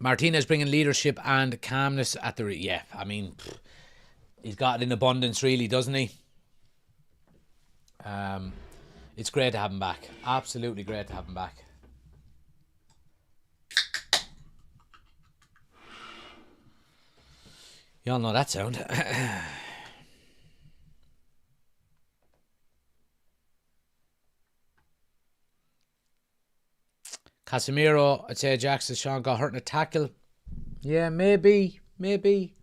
Martinez bringing leadership and calmness at the... Yeah, I mean, he's got it in abundance, really, doesn't he? It's great to have him back. Absolutely great to have him back. You all know that sound. Casemiro, I'd say Jackson Sean got hurt in a tackle. Yeah, maybe. Maybe.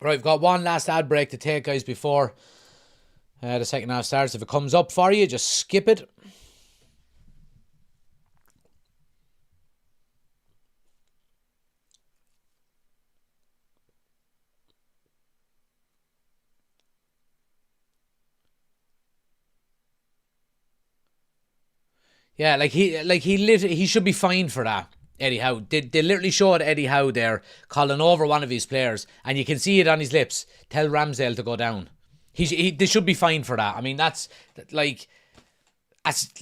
Right, we've got one last ad break to take, guys, before the second half starts. If it comes up for you, just skip it. Yeah, he should be fined for that. Eddie Howe. They literally showed Eddie Howe there calling over one of his players, and you can see it on his lips. Tell Ramsdale to go down. They should be fined for that. I mean, that's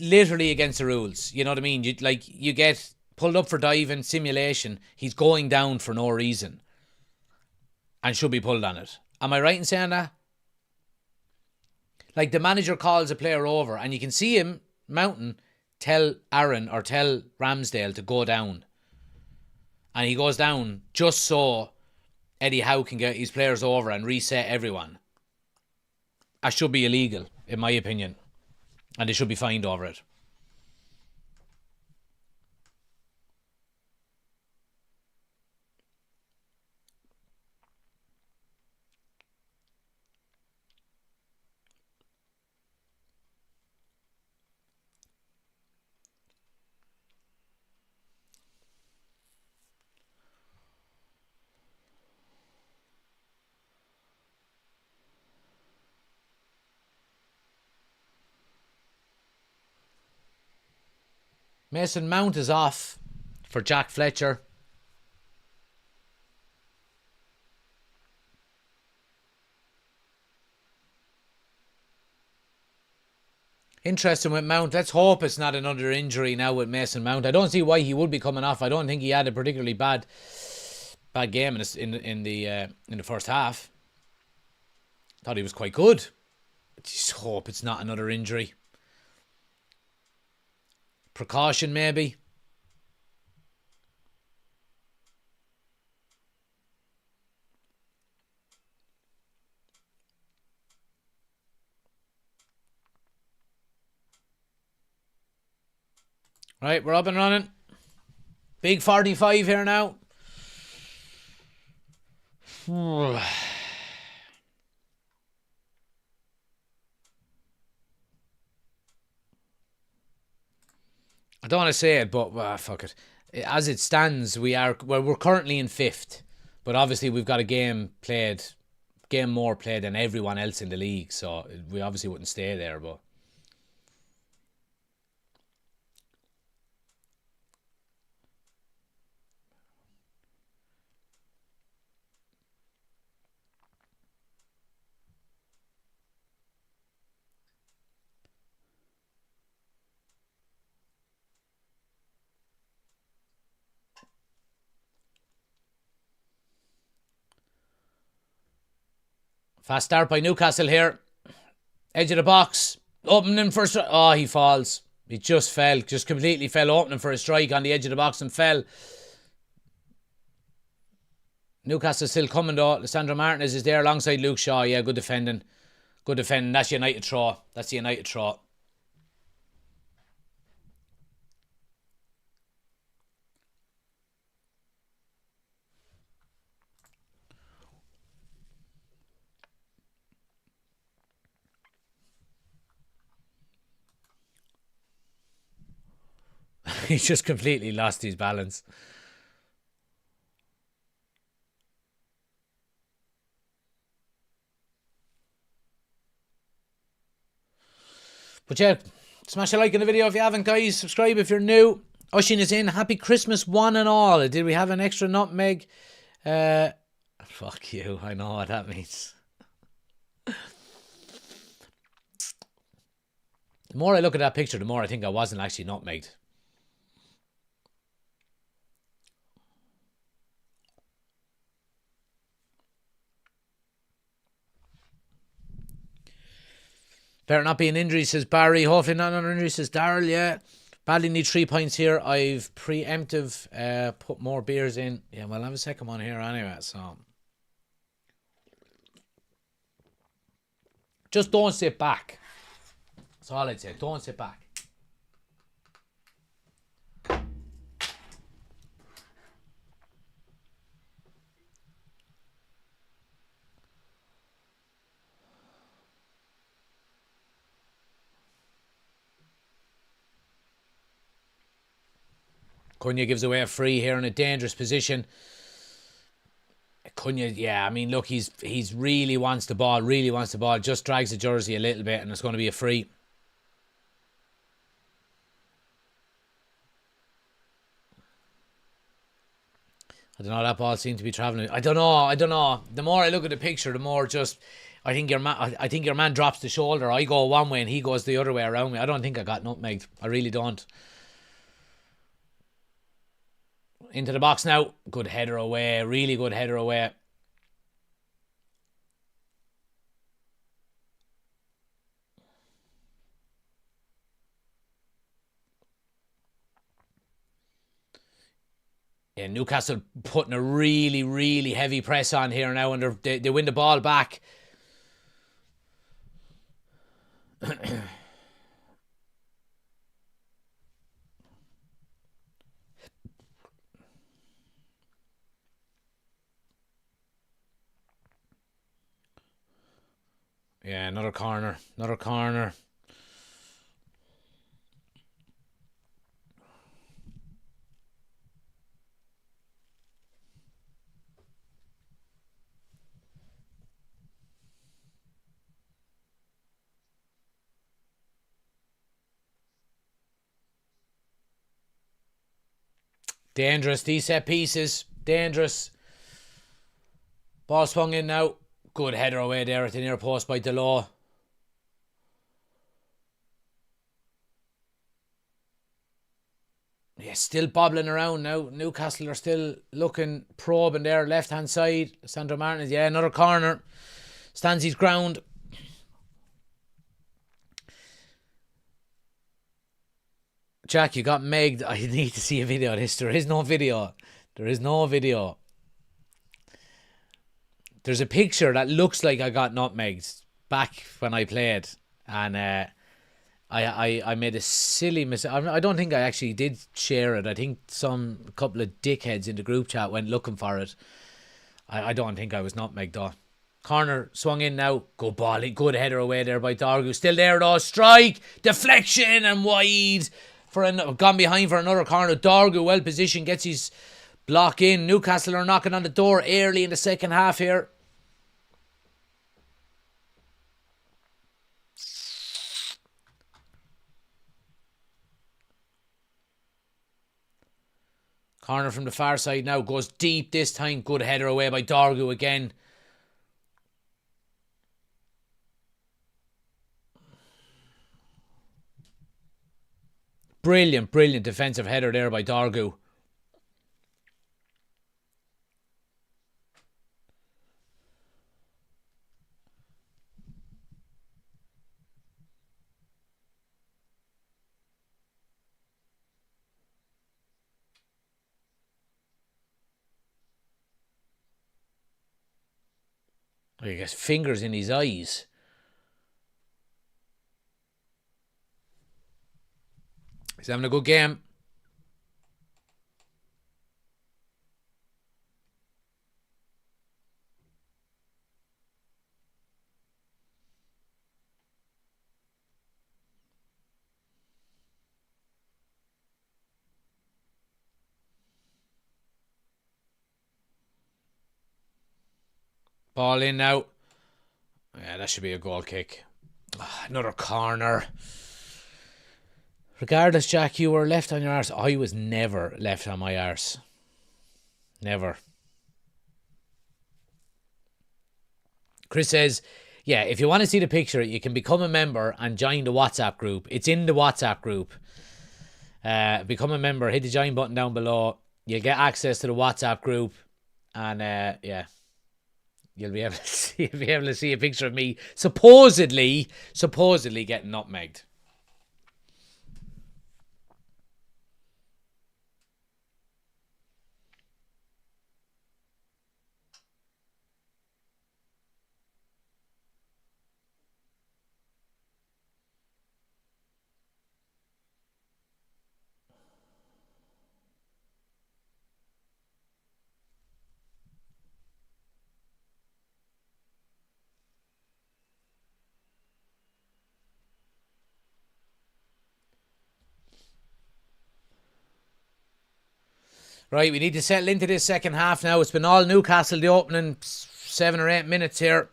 literally against the rules. You know what I mean? You get pulled up for diving simulation. He's going down for no reason, and should be pulled on it. Am I right in saying that? Like, the manager calls a player over, and you can see him mounting. Tell Aaron or tell Ramsdale to go down. And he goes down just so Eddie Howe can get his players over and reset everyone. That should be illegal, in my opinion. And they should be fined over it. Mason Mount is off for Jack Fletcher. Interesting with Mount. Let's hope it's not another injury now with Mason Mount. I don't see why he would be coming off. I don't think he had a particularly bad game in the first half. Thought he was quite good. Just hope it's not another injury. Precaution, maybe. Right, we're up and running. Big 45 here now. I don't want to say it, but fuck it. As it stands, we're currently in 5th, but obviously we've got a game more played than everyone else in the league, so we obviously wouldn't stay there, but. Fast start by Newcastle here. Edge of the box. Opening for a strike. Oh, he falls. He just fell. Just completely fell. Opening for a strike on the edge of the box and fell. Newcastle still coming though. Lissandro Martinez is there alongside Luke Shaw. Yeah, good defending. Good defending. That's United throw. That's the United throw. He's just completely lost his balance. But yeah, smash a like in the video if you haven't, guys. Subscribe if you're new. Ushin is in. Happy Christmas one and all. Did we have an extra nutmeg? Fuck you. I know what that means. The more I look at that picture, the more I think I wasn't actually nutmegged. Better not be an injury, says Barry. Hopefully not another injury, says Daryl. Yeah. Badly need 3 points here. I've preemptive put more beers in. Yeah, well, I'll have a second one here anyway. So just don't sit back. That's all I'd say. Don't sit back. Cunha gives away a free here in a dangerous position. Cunha, yeah, I mean, look, he's really wants the ball, just drags the jersey a little bit, and it's going to be a free. I don't know, that ball seemed to be travelling. I don't know. The more I look at the picture, the more just, I think your man drops the shoulder. I go one way and he goes the other way around me. I don't think I got nutmegged. I really don't. Into the box now. Good header away. Really good header away. Yeah, Newcastle putting a really, really heavy press on here now, and they win the ball back. Yeah, another corner. Dangerous, these set pieces. Dangerous. Ball swung in now. Good header away there at the near post by Diallo. Yeah, still bobbling around now. Newcastle are still looking, probing there, left hand side. Sandro Martinez, yeah, another corner. Stands his ground. Jack, you got megged. I need to see a video of this. There is no video. There's a picture that looks like I got nutmegged back when I played, and I made a silly mistake. I don't think I actually did share it. I think a couple of dickheads in the group chat went looking for it. I don't think I was nutmegged though. Corner swung in now. Good ball. Good header away there by Dorgu. Still there though. Strike. Deflection and wide. Gone behind for another corner. Dorgu well positioned. Gets his block in. Newcastle are knocking on the door early in the second half here. Corner from the far side now. Goes deep this time. Good header away by Dorgu again. Brilliant defensive header there by Dorgu. He gets fingers in his eyes. He's having a good game. Ball in now. Yeah, that should be a goal kick. Another corner. Regardless, Jack, you were left on your arse. I was never left on my arse. Never. Chris says, yeah, if you want to see the picture, you can become a member and join the WhatsApp group. It's in the WhatsApp group. Become a member. Hit the join button down below. You'll get access to the WhatsApp group. And, yeah. You'll be able to see a picture of me supposedly getting nutmegged. Right, we need to settle into this second half now. It's been all Newcastle the opening 7 or 8 minutes here.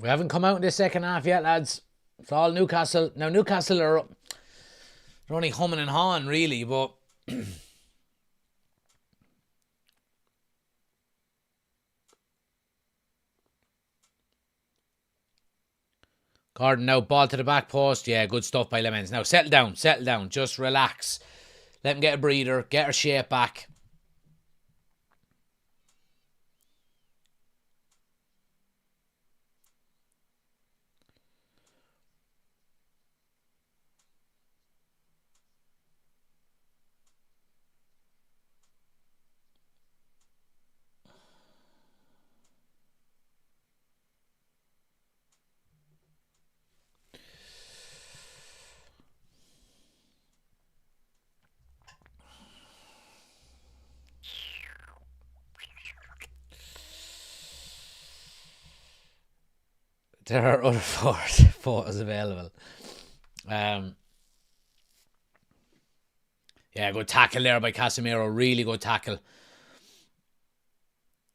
We haven't come out in this second half yet, lads. It's all Newcastle. Now, Newcastle are only humming and hawing, really, but... Gordon now, ball to the back post. Yeah, good stuff by Lemens. Now, settle down. Just relax. Let him get a breather. Get her shape back. There are other photos available. Yeah, good tackle there by Casemiro. Really good tackle.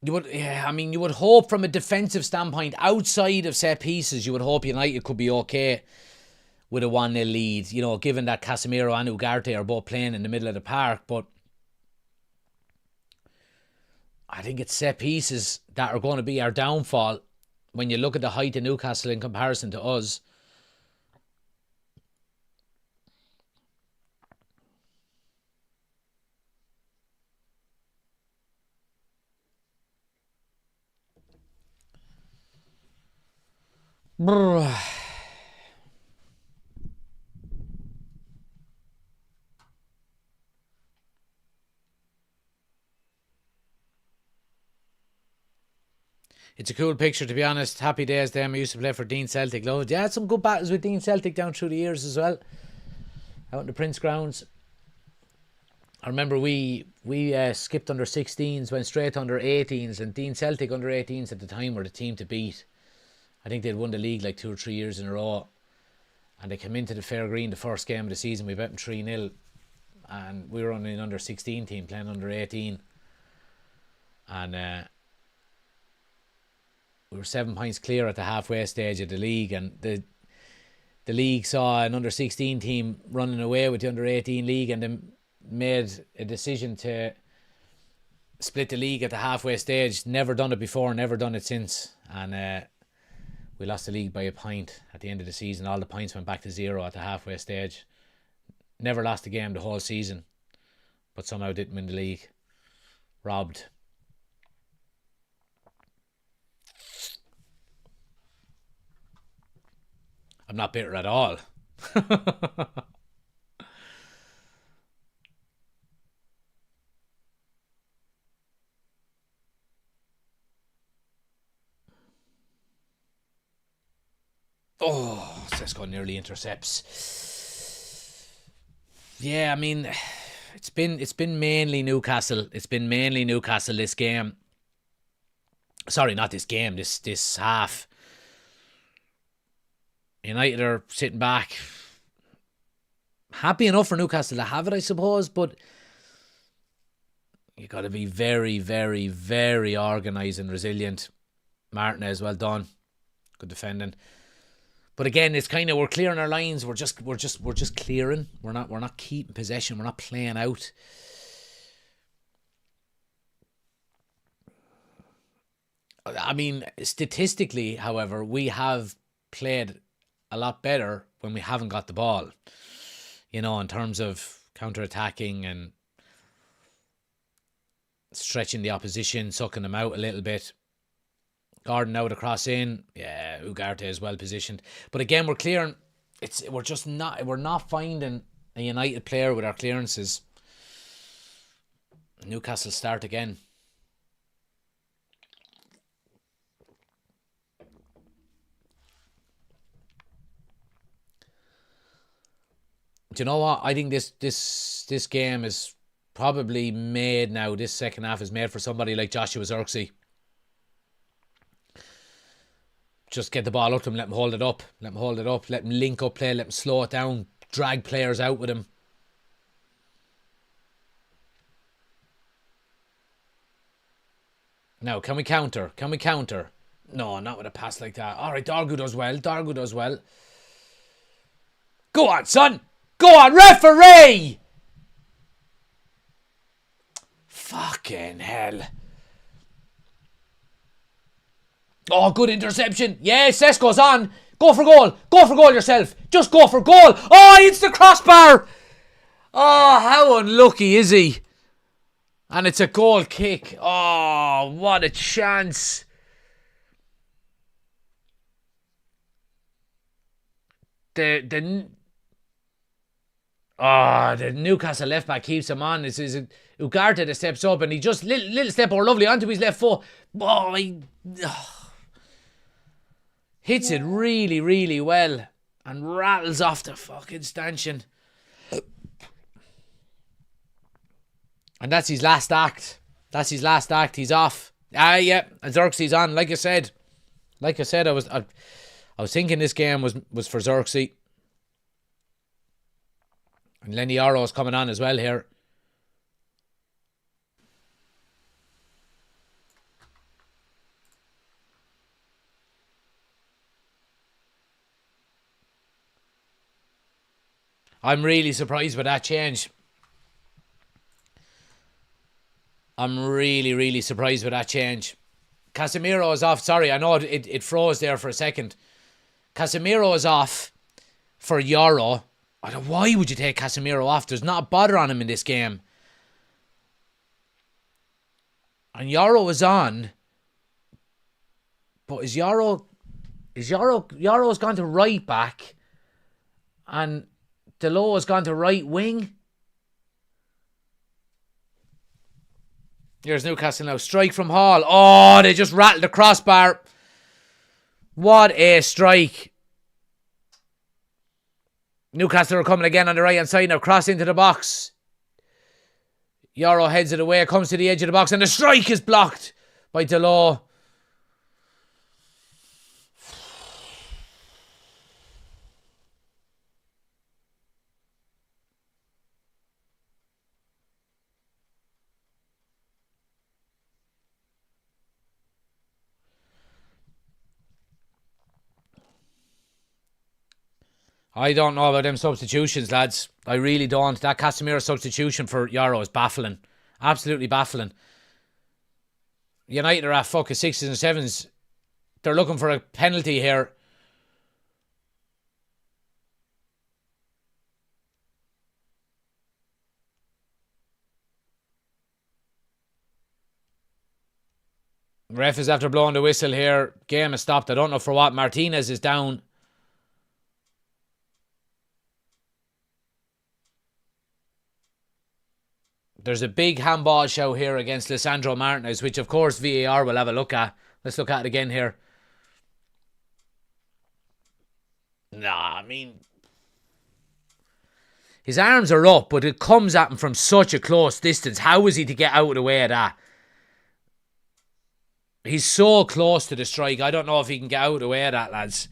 You would hope from a defensive standpoint, outside of set pieces, you would hope United could be okay with a 1-0 lead. You know, given that Casemiro and Ugarte are both playing in the middle of the park, but I think it's set pieces that are going to be our downfall. When you look at the height of Newcastle in comparison to us. It's a cool picture, to be honest. Happy days them. I used to play for Dean Celtic. Loved. Yeah, had some good battles with Dean Celtic down through the years as well. Out in the Prince Grounds. I remember we skipped under 16s, went straight to under 18s, and Dean Celtic under 18s at the time were the team to beat. I think they'd won the league like 2 or 3 years in a row. And they came into the Fair Green the first game of the season. We beat them 3-0. And we were on an under 16 team playing under 18. And we were 7 points clear at the halfway stage of the league, and the league saw an under 16 team running away with the under 18 league, and then made a decision to split the league at the halfway stage. Never done it before, never done it since, and we lost the league by a point at the end of the season. All the points went back to 0 at the halfway stage. Never lost a game the whole season, but somehow didn't win the league. Robbed. I'm not bitter at all. Oh, Sesko nearly intercepts. Yeah, I mean, it's been mainly Newcastle. It's been mainly Newcastle this game. Sorry, not this game. This half. United are sitting back. Happy enough for Newcastle to have it, I suppose, but you got to be very, very, very organised and resilient. Martinez, well done, good defending. But again, it's kind of, we're clearing our lines. We're just clearing. We're not keeping possession. We're not playing out. I mean, statistically, however, we have played a lot better when we haven't got the ball. You know, in terms of counter-attacking and stretching the opposition, sucking them out a little bit. Gordon now to cross in. Yeah, Ugarte is well positioned. But again, we're clearing. We're not finding a United player with our clearances. Newcastle start again. Do you know what? I think this game is probably made now. This second half is made for somebody like Joshua Zirkzee. Just get the ball up to him, let him hold it up. Let him link up play, let him slow it down, drag players out with him. Now, can we counter? No, not with a pass like that. Alright, Dargu does well. Go on, son! Go on, referee! Fucking hell. Oh, good interception. Yeah, Sesko's on. Go for goal. Go for goal yourself. Just go for goal. Oh, it's the crossbar. Oh, how unlucky is he? And it's a goal kick. Oh, what a chance. The Newcastle left back keeps him on. This is Ugarte that steps up and he just little step over lovely onto his left foot. Hits it really, really well and rattles off the fucking stanchion. And that's his last act. He's off. Yeah. And Zirkzee's on. Like I said, I was thinking this game was for Zirkzee. And Lenny Yoro's coming on as well here. I'm really surprised by that change. I'm really, really surprised with that change. Casemiro is off. Sorry, I know it froze there for a second. Casemiro is off for Yoro. I don't know, why would you take Casemiro off? There's not a bother on him in this game. And Yoro is on. But Yoro's gone to right back. And Delo has gone to right wing. Here's Newcastle now. Strike from Hall. Oh, they just rattled the crossbar. What a strike. Newcastle are coming again on the right hand side now. Cross into the box. Yoro heads it away. Comes to the edge of the box. And the strike is blocked by Delo. I don't know about them substitutions, lads. I really don't. That Casemiro substitution for Yoro is baffling. Absolutely baffling. United are at fucking 6s and 7s. They're looking for a penalty here. Ref is after blowing the whistle here. Game has stopped. I don't know for what. Martinez is down. There's a big handball show here against Lisandro Martinez, which of course VAR will have a look at. Let's look at it again here. Nah, I mean, His arms are up, but it comes at him from such a close distance. How is he to get out of the way of that? He's so close to the strike. I don't know if he can get out of the way of that, lads.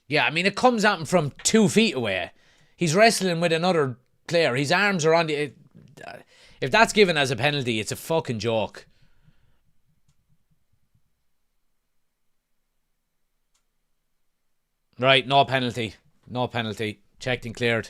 Yeah, I mean, it comes at him from 2 feet away. He's wrestling with another player. His arms are on the... If that's given as a penalty, it's a fucking joke. Right, no penalty. No penalty. Checked and cleared.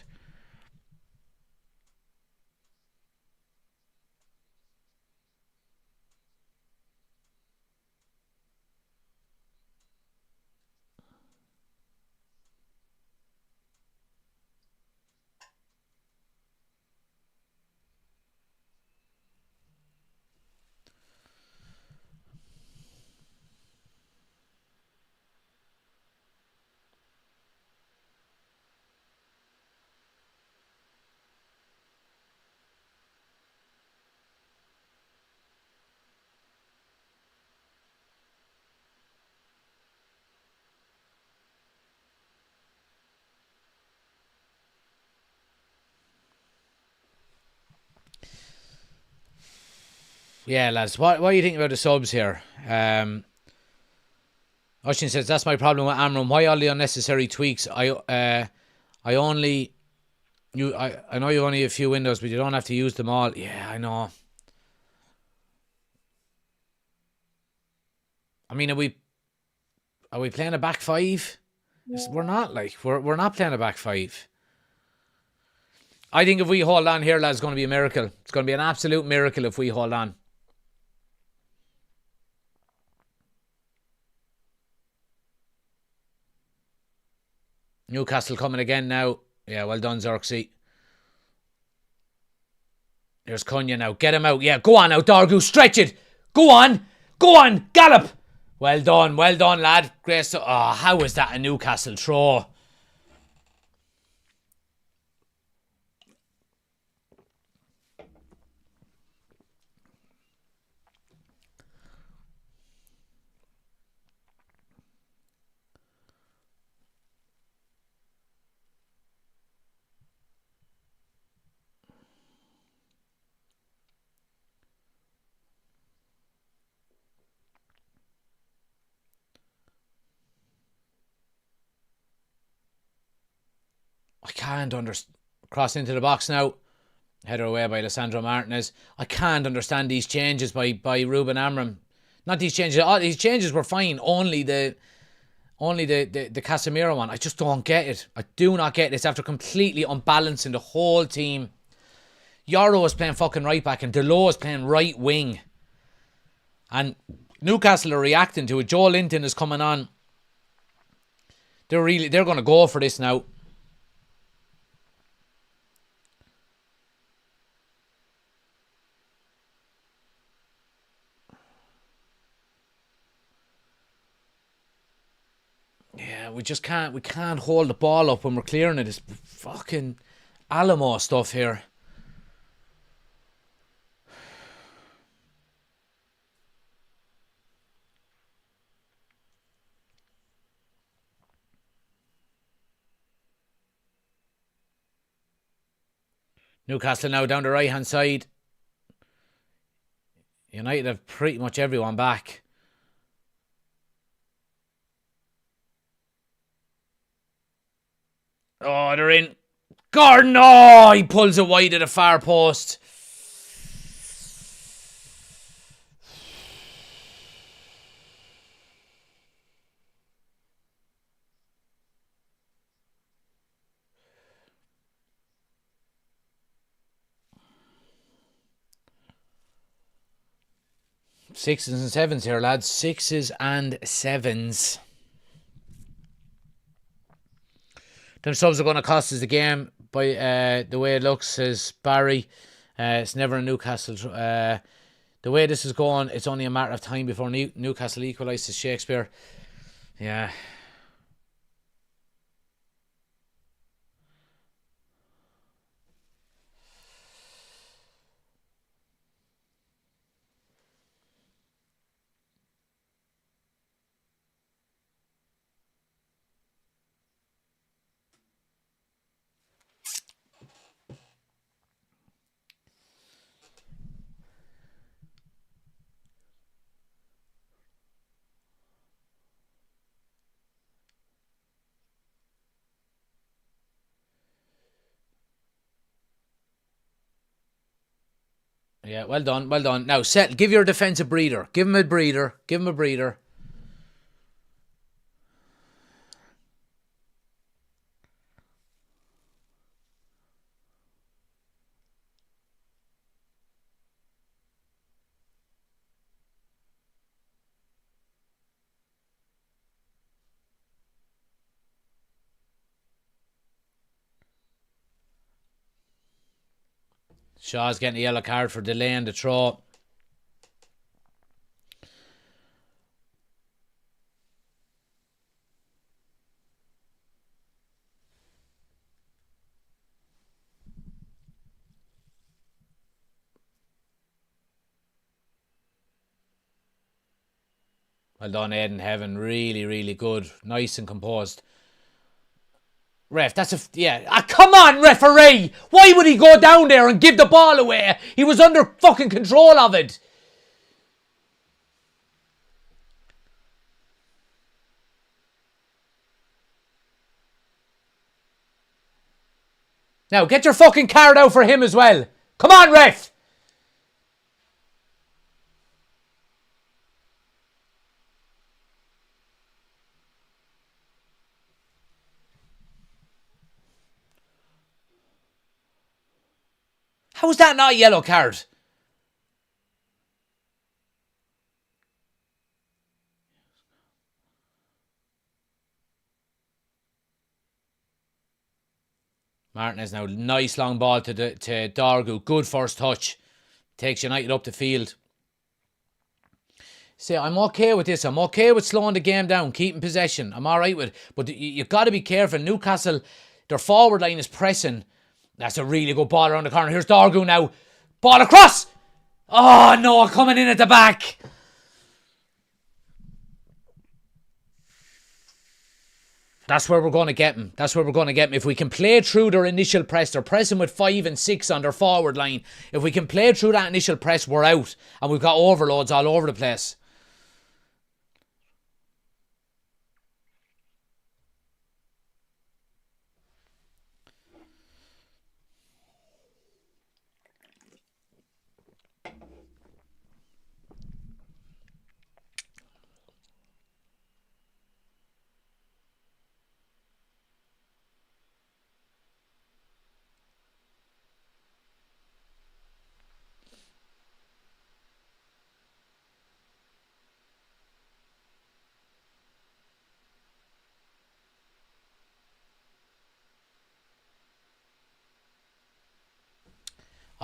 Yeah, lads. What do you think about the subs here? Oshin says, that's my problem with Amram. Why all the unnecessary tweaks? I know you only have a few windows, but you don't have to use them all. Yeah, I know. I mean, are we playing a back five? We're not, like, we're not playing a back five. I think if we hold on here, lads, it's going to be a miracle. It's going to be an absolute miracle if we hold on. Newcastle coming again now. Yeah, well done, Xerxes. There's Cunha now. Get him out. Yeah, go on now, Dargu. Stretch it. Go on. Go on. Gallop. Well done, lad. Grace. Oh, how was that a Newcastle throw? I can't understand. Cross into the box now. Header away by Lisandro Martinez. I can't understand these changes by Ruben Amorim. Not these changes. All these changes were fine. Only the Casemiro one. I just don't get it. I do not get this after completely unbalancing the whole team. Yoro is playing fucking right back and Delo is playing right wing. And Newcastle are reacting to it. Joe Linton is coming on. They're going to go for this now. Yeah, we can't hold the ball up when we're clearing it. It's fucking Alamo stuff here. Newcastle now down the right hand side. United have pretty much everyone back. Oh, they're in. Gordon, oh, he pulls it wide at the far post. Sixes and sevens here, lads. Sixes and sevens. Them subs are going to cost us the game by the way it looks, says Barry. It's never a Newcastle. The way this is going, it's only a matter of time before Newcastle equalise, says Shakespeare. Yeah. Yeah, well done, well done. Now, settle. Give your defence a breather. Give him a breather. Give him a breather. Shaw's getting a yellow card for delaying the throw. Well done, Aidan Heaven. Really, really good. Nice and composed. Ref, that's a... Yeah. Ah, come on, referee! Why would he go down there and give the ball away? He was under fucking control of it. Now, get your fucking card out for him as well. Come on, ref! How is that not a yellow card? Martinez now, nice long ball to Dargu. Good first touch. Takes United up the field. See, I'm okay with this. I'm okay with slowing the game down, keeping possession. I'm all right with it. But you've got to be careful. Newcastle, their forward line is pressing. That's a really good ball around the corner. Here's Dargu now. Ball across. Oh, no, coming in at the back. That's where we're going to get him. That's where we're going to get him. If we can play through their initial press, they're pressing with 5 and 6 on their forward line. If we can play through that initial press, we're out. And we've got overloads all over the place.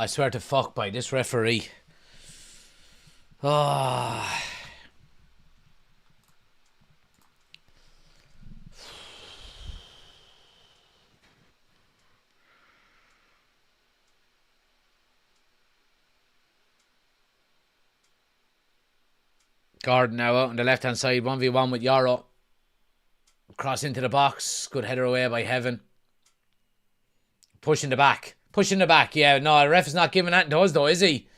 I swear to fuck by this referee. Ah. Gordon now out on the left hand side, 1v1 with Yarrow. Cross into the box. Good header away by Heaven. Pushing the back. Pushing the back. Yeah, no, the ref is not giving that to us though, is he?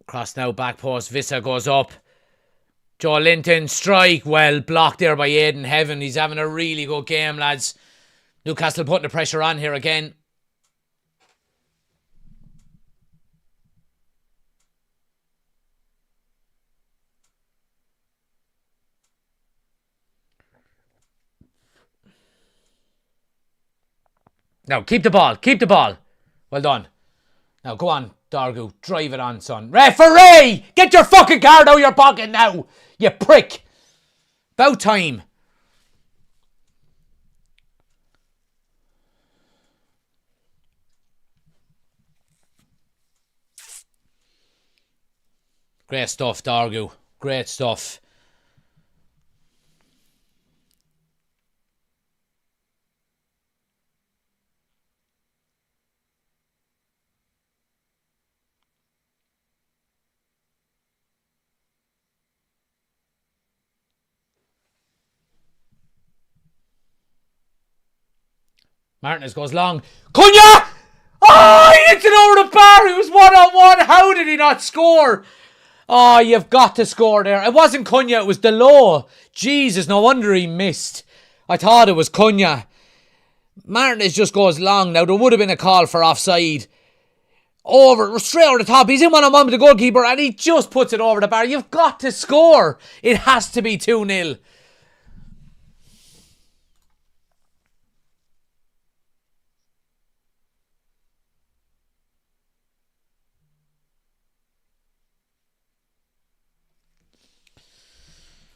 Cross now, back post. Vissa goes up. Joe Linton, strike. Well, blocked there by Aidan Heaven. He's having a really good game, lads. Newcastle putting the pressure on here again. Now, keep the ball. Keep the ball. Well done. Now, go on, Dargu. Drive it on, son. Referee! Get your fucking card out of your pocket now, you prick. About time. Great stuff, Dargu. Great stuff. Martinez goes long. Cunha! Oh, he hits it over the bar. He was 1-on-1. How did he not score? Oh, you've got to score there. It wasn't Cunha, it was Delo. Jesus, no wonder he missed. I thought it was Cunha. Martinez just goes long. Now, there would have been a call for offside. Over, straight over the top. He's in one-on-one with the goalkeeper and he just puts it over the bar. You've got to score. It has to be 2-0.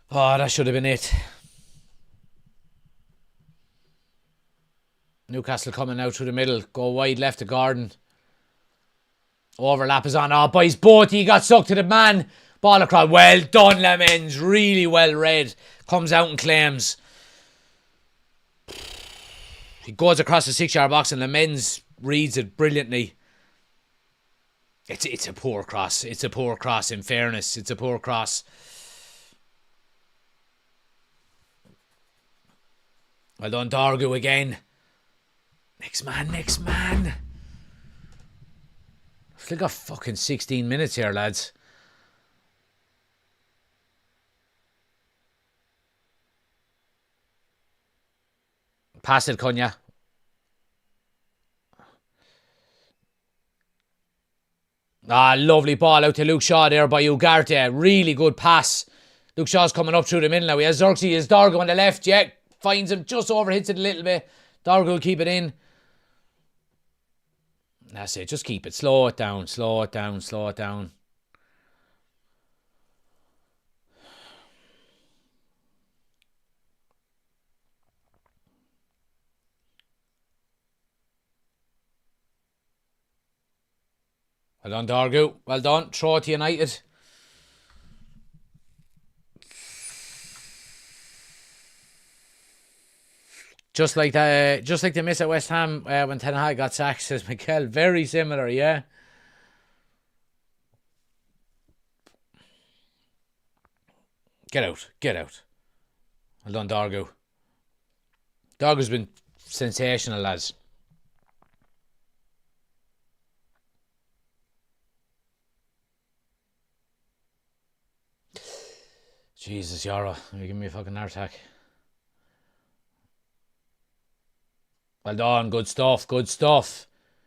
Oh, that should have been it. Newcastle coming out through the middle. Go wide left to Gordon. Overlap is on. Oh, boys, both he got sucked to the man. Ball across. Well done, Lemens. Really well read. Comes out and claims. He goes across the 6-yard box and Lemens reads it brilliantly. It's a poor cross. It's a poor cross, in fairness. It's a poor cross. Well done, Dorgu again. Next man. Still got fucking 16 minutes here, lads. Pass it, Cunha. Ah, lovely ball out to Luke Shaw there by Ugarte. Really good pass. Luke Shaw's coming up through the middle now. He has Xerxes, he has Dorgu on the left. Yeah, finds him, just overhits it a little bit. Dorgu will keep it in. That's it, just keep it. Slow it down. Well done, Dorgu. Well done. Throw it to United. Just like the miss at West Ham when Ten Hag got sacked, says Mikel. Very similar, yeah. Get out. Well done, Dorgu. Dorgu's been sensational, lads. Jesus, Yara, you're giving me a fucking heart attack. Well done, good stuff.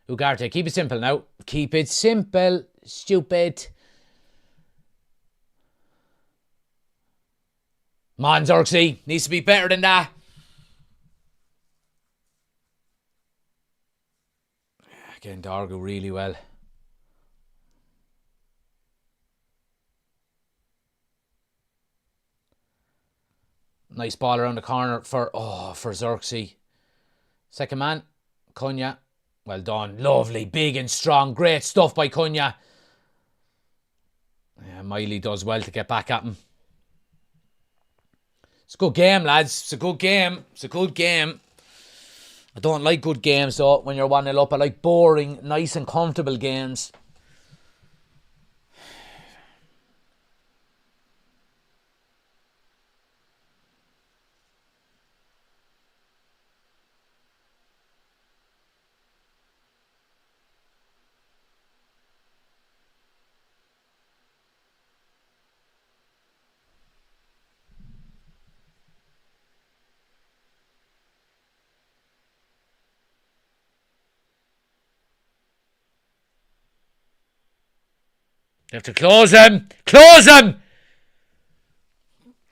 Ugarte, keep it simple now. Keep it simple, stupid. Man, Xerxes, needs to be better than that. Again, Dorgu really well. Nice ball around the corner for Xerxes. Second man, Cunha. Well done. Lovely, big and strong. Great stuff by Cunha. Yeah, Miley does well to get back at him. It's a good game, lads. It's a good game. I don't like good games, though, when you're 1-0 up. I like boring, nice and comfortable games. You have to close him!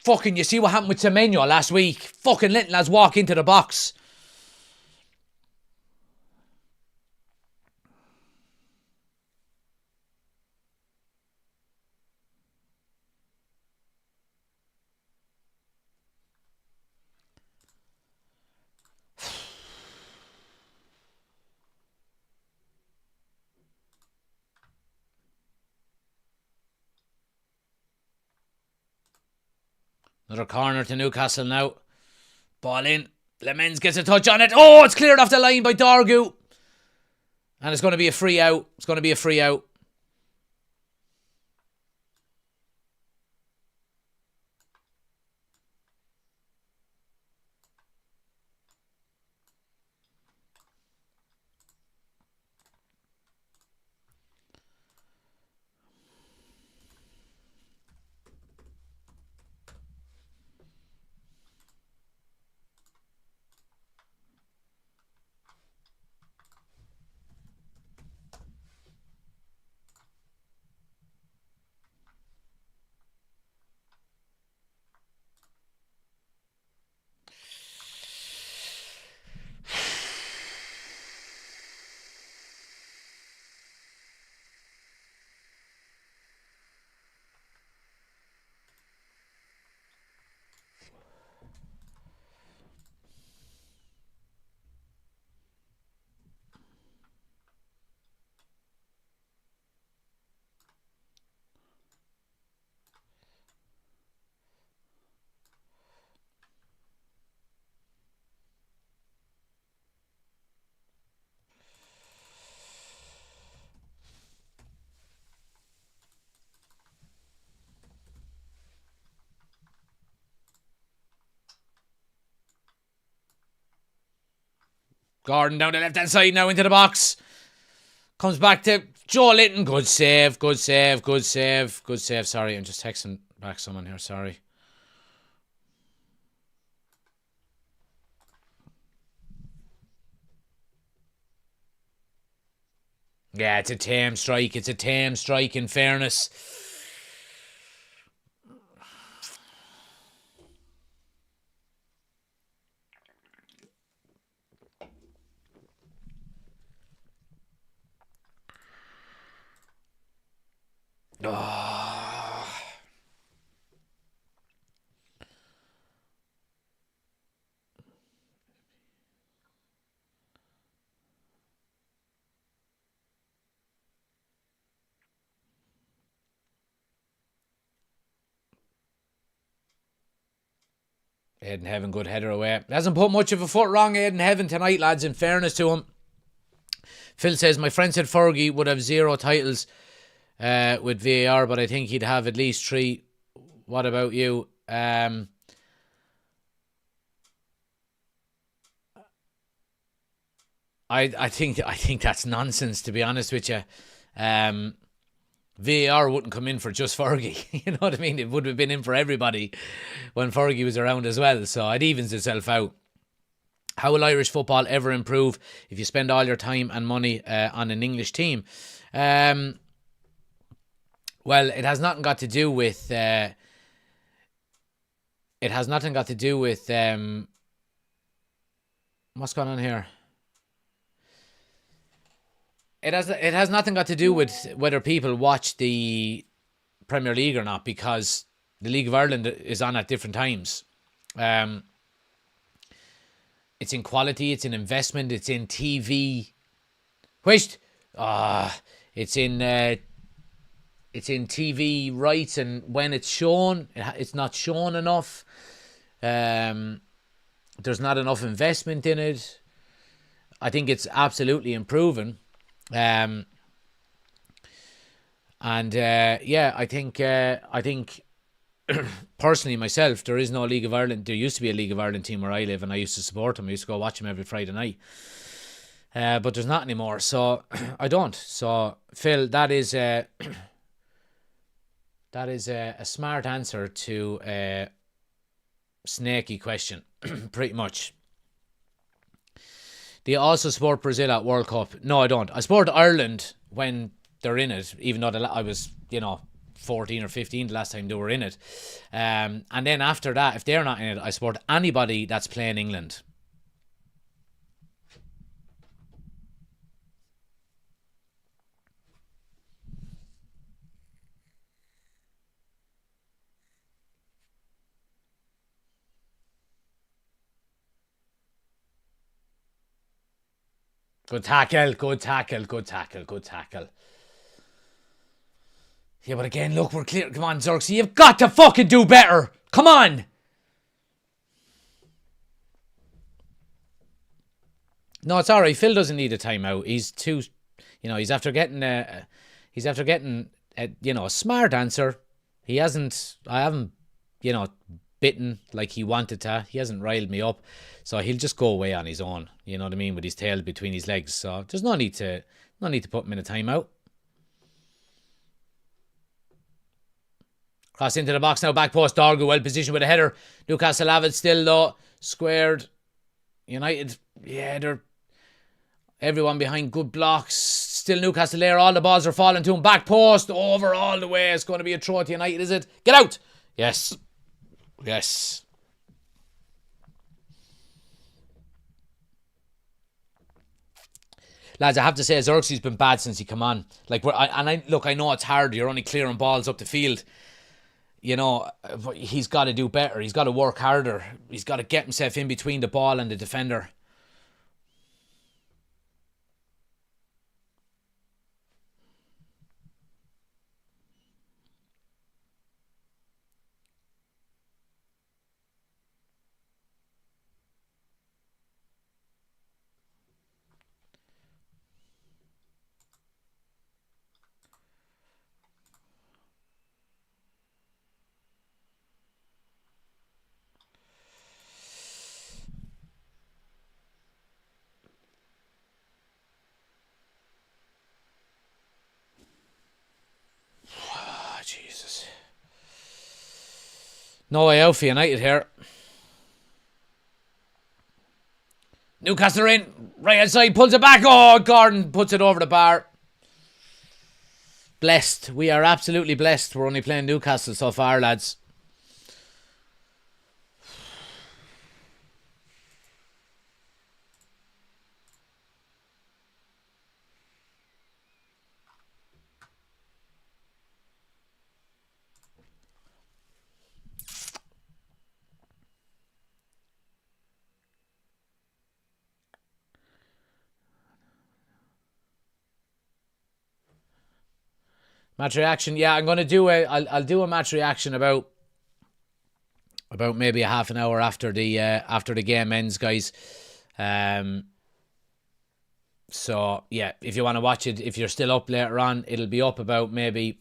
Fucking, you see what happened with Semenyo last week? Fucking letting lads walk into the box. Another corner to Newcastle now. Ball in. Lemens gets a touch on it. Oh, it's cleared off the line by Dorgu. And it's going to be a free out. Gordon down the left-hand side now into the box. Comes back to Joe Linton. Good save, good save, good save, good save. Sorry, I'm just texting back someone here. Sorry. Yeah, it's a tame strike. It's a tame strike, in fairness. Oh. Aiden Heaven, good header away. Hasn't put much of a foot wrong, Aiden Heaven, tonight, lads, in fairness to him. Phil says, my friend said Fergie would have 0 titles with VAR, but I think he'd have at least 3. What about you? I think that's nonsense, to be honest with you. VAR wouldn't come in for just Fergie. You know what I mean? It would have been in for everybody when Fergie was around as well. So it evens itself out. How will Irish football ever improve if you spend all your time and money on an English team? Well, it has nothing got to do with. It has nothing got to do with. What's going on here? It has nothing got to do with whether people watch the Premier League or not, because the League of Ireland is on at different times. It's in quality, it's in investment, it's in TV. It's in TV rights, and when it's shown, it's not shown enough. There's not enough investment in it. I think it's absolutely improving. I think personally myself, there is no League of Ireland. There used to be a League of Ireland team where I live, and I used to support them. I used to go watch them every Friday night. But there's not anymore, so I don't. So Phil, that is a smart answer to a snaky question, pretty much. Do you also support Brazil at World Cup? No, I don't. I support Ireland when they're in it, even though I was, 14 or 15 the last time they were in it. And then after that, if they're not in it, I support anybody that's playing England. Good tackle, good tackle, good tackle, good tackle. Yeah, but again, look, we're clear. Come on, Xerxes, you've got to fucking do better. Come on. No, it's all right. Phil doesn't need a timeout. He's too, he's after getting a smart answer. I haven't, bitten like he wanted to. He hasn't riled me up. So he'll just go away on his own, you know what I mean, with his tail between his legs. So there's no need to put him in a timeout. Cross into the box now, back post, Dorgu well positioned with a header. Newcastle have it still though, squared. United, yeah, they're everyone behind, good blocks. Still Newcastle there, all the balls are falling to him. Back post, over all the way. It's going to be a throw to United, is it? Get out! Yes. Yes. Lads, I have to say, Xerxes been bad since he come on. I know it's hard. You're only clearing balls up the field. He's got to do better. He's got to work harder. He's got to get himself in between the ball and the defender. No way out for United here. Newcastle are in. Right hand side, pulls it back. Oh, Gordon puts it over the bar. Blessed. We are absolutely blessed. We're only playing Newcastle so far, lads. Match reaction. Yeah, I'm going to do I'll do a match reaction about maybe a half an hour after the game ends, guys. So yeah, if you want to watch it, if you're still up later on, it'll be up about maybe.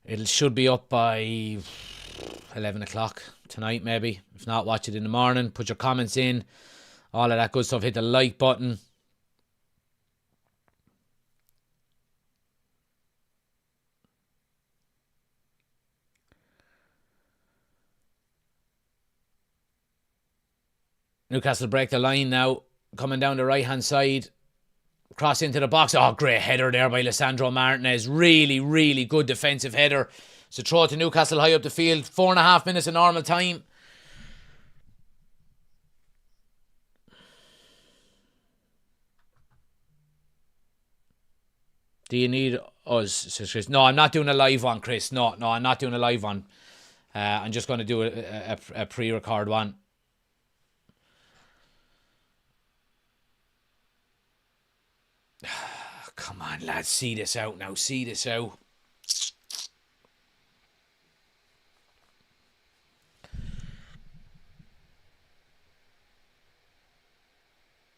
It should be up by 11 o'clock tonight, maybe. If not, watch it in the morning. Put your comments in, all of that good stuff. Hit the like button. Newcastle break the line now. Coming down the right-hand side. Cross into the box. Oh, great header there by Lisandro Martinez. Really, really good defensive header. So throw it to Newcastle high up the field. 4.5 minutes of normal time. Do you need us, says Chris? No, I'm not doing a live one, Chris. No, I'm not doing a live one. I'm just going to do a pre-record one. Come on, lads. See this out now. See this out.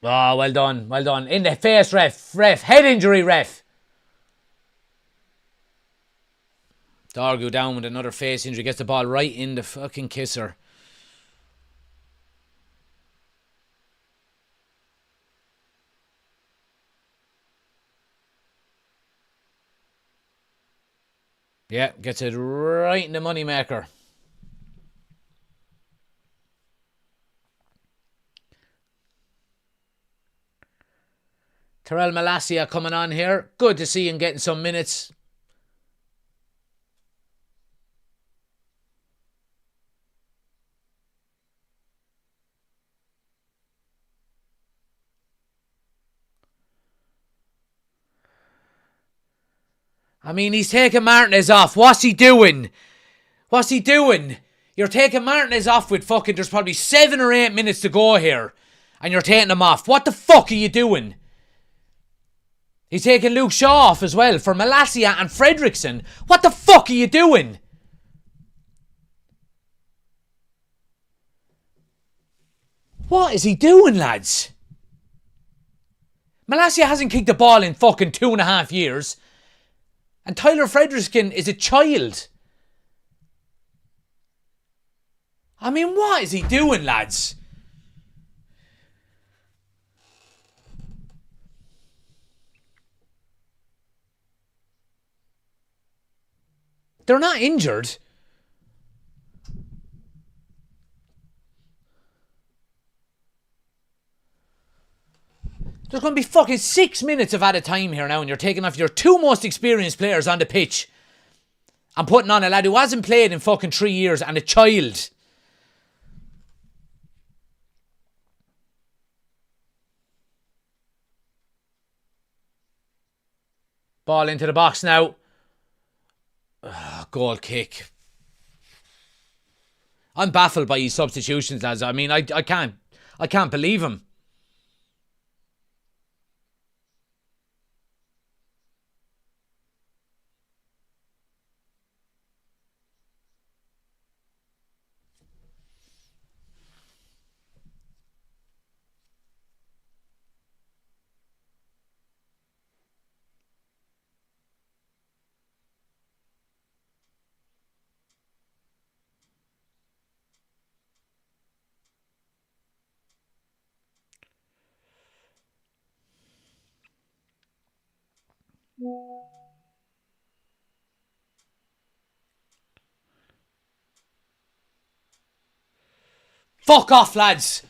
Oh, well done. Well done. In the face, ref. Head injury, ref. Dargu down with another face injury. Gets the ball right in the fucking kisser. Yeah, gets it right in the money maker. Terrell Malacia coming on here. Good to see him getting some minutes. I mean, he's taking Martinez off. What's he doing? What's he doing? You're taking Martinez off with fucking... There's probably 7 or 8 minutes to go here. And you're taking him off. What the fuck are you doing? He's taking Luke Shaw off as well for Malacia and Fredrickson. What the fuck are you doing? What is he doing, lads? Malacia hasn't kicked the ball in fucking 2.5 years. And Tyler Fredrickson is a child. I mean, what is he doing, lads? They're not injured. There's going to be fucking 6 minutes of added time here now, and you're taking off your 2 most experienced players on the pitch and putting on a lad who hasn't played in fucking 3 years and a child. Ball into the box now. Goal kick. I'm baffled by his substitutions, lads. I mean, I can't believe him. Fuck off, lads.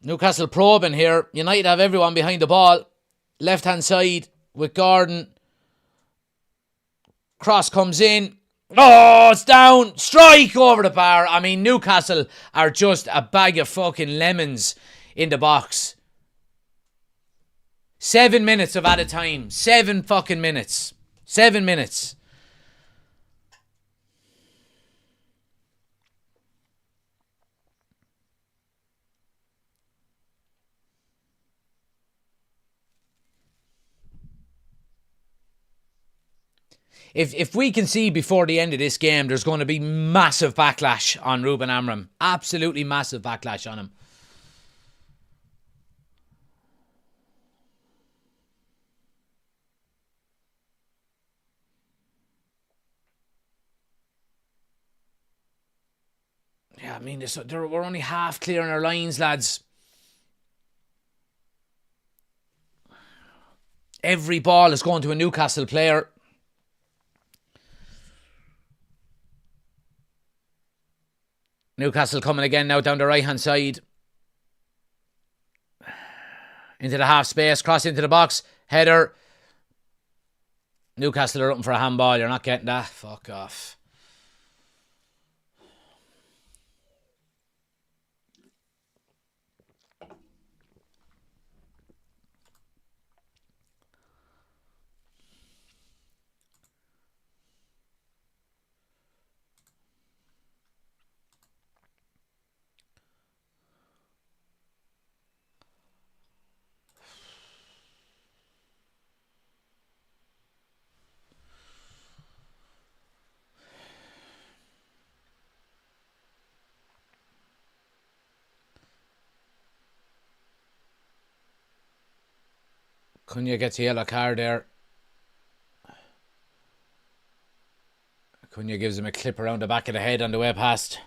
Newcastle probing here. United have everyone behind the ball. Left-hand side with Gordon. Cross comes in. Oh, it's down. Strike over the bar. I mean, Newcastle are just a bag of fucking lemons in the box. 7 minutes of added time. 7 fucking minutes. 7 minutes. If we can see before the end of this game, there's going to be massive backlash on Ruben Amorim. Absolutely massive backlash on him. Yeah, I mean, we're only half clear on our lines, lads. Every ball is going to a Newcastle player. Newcastle coming again now down the right-hand side. Into the half space, cross into the box, header. Newcastle are looking for a handball. You're not getting that. Fuck off. Cunha gets a yellow card there. Cunha gives him a clip around the back of the head on the way past.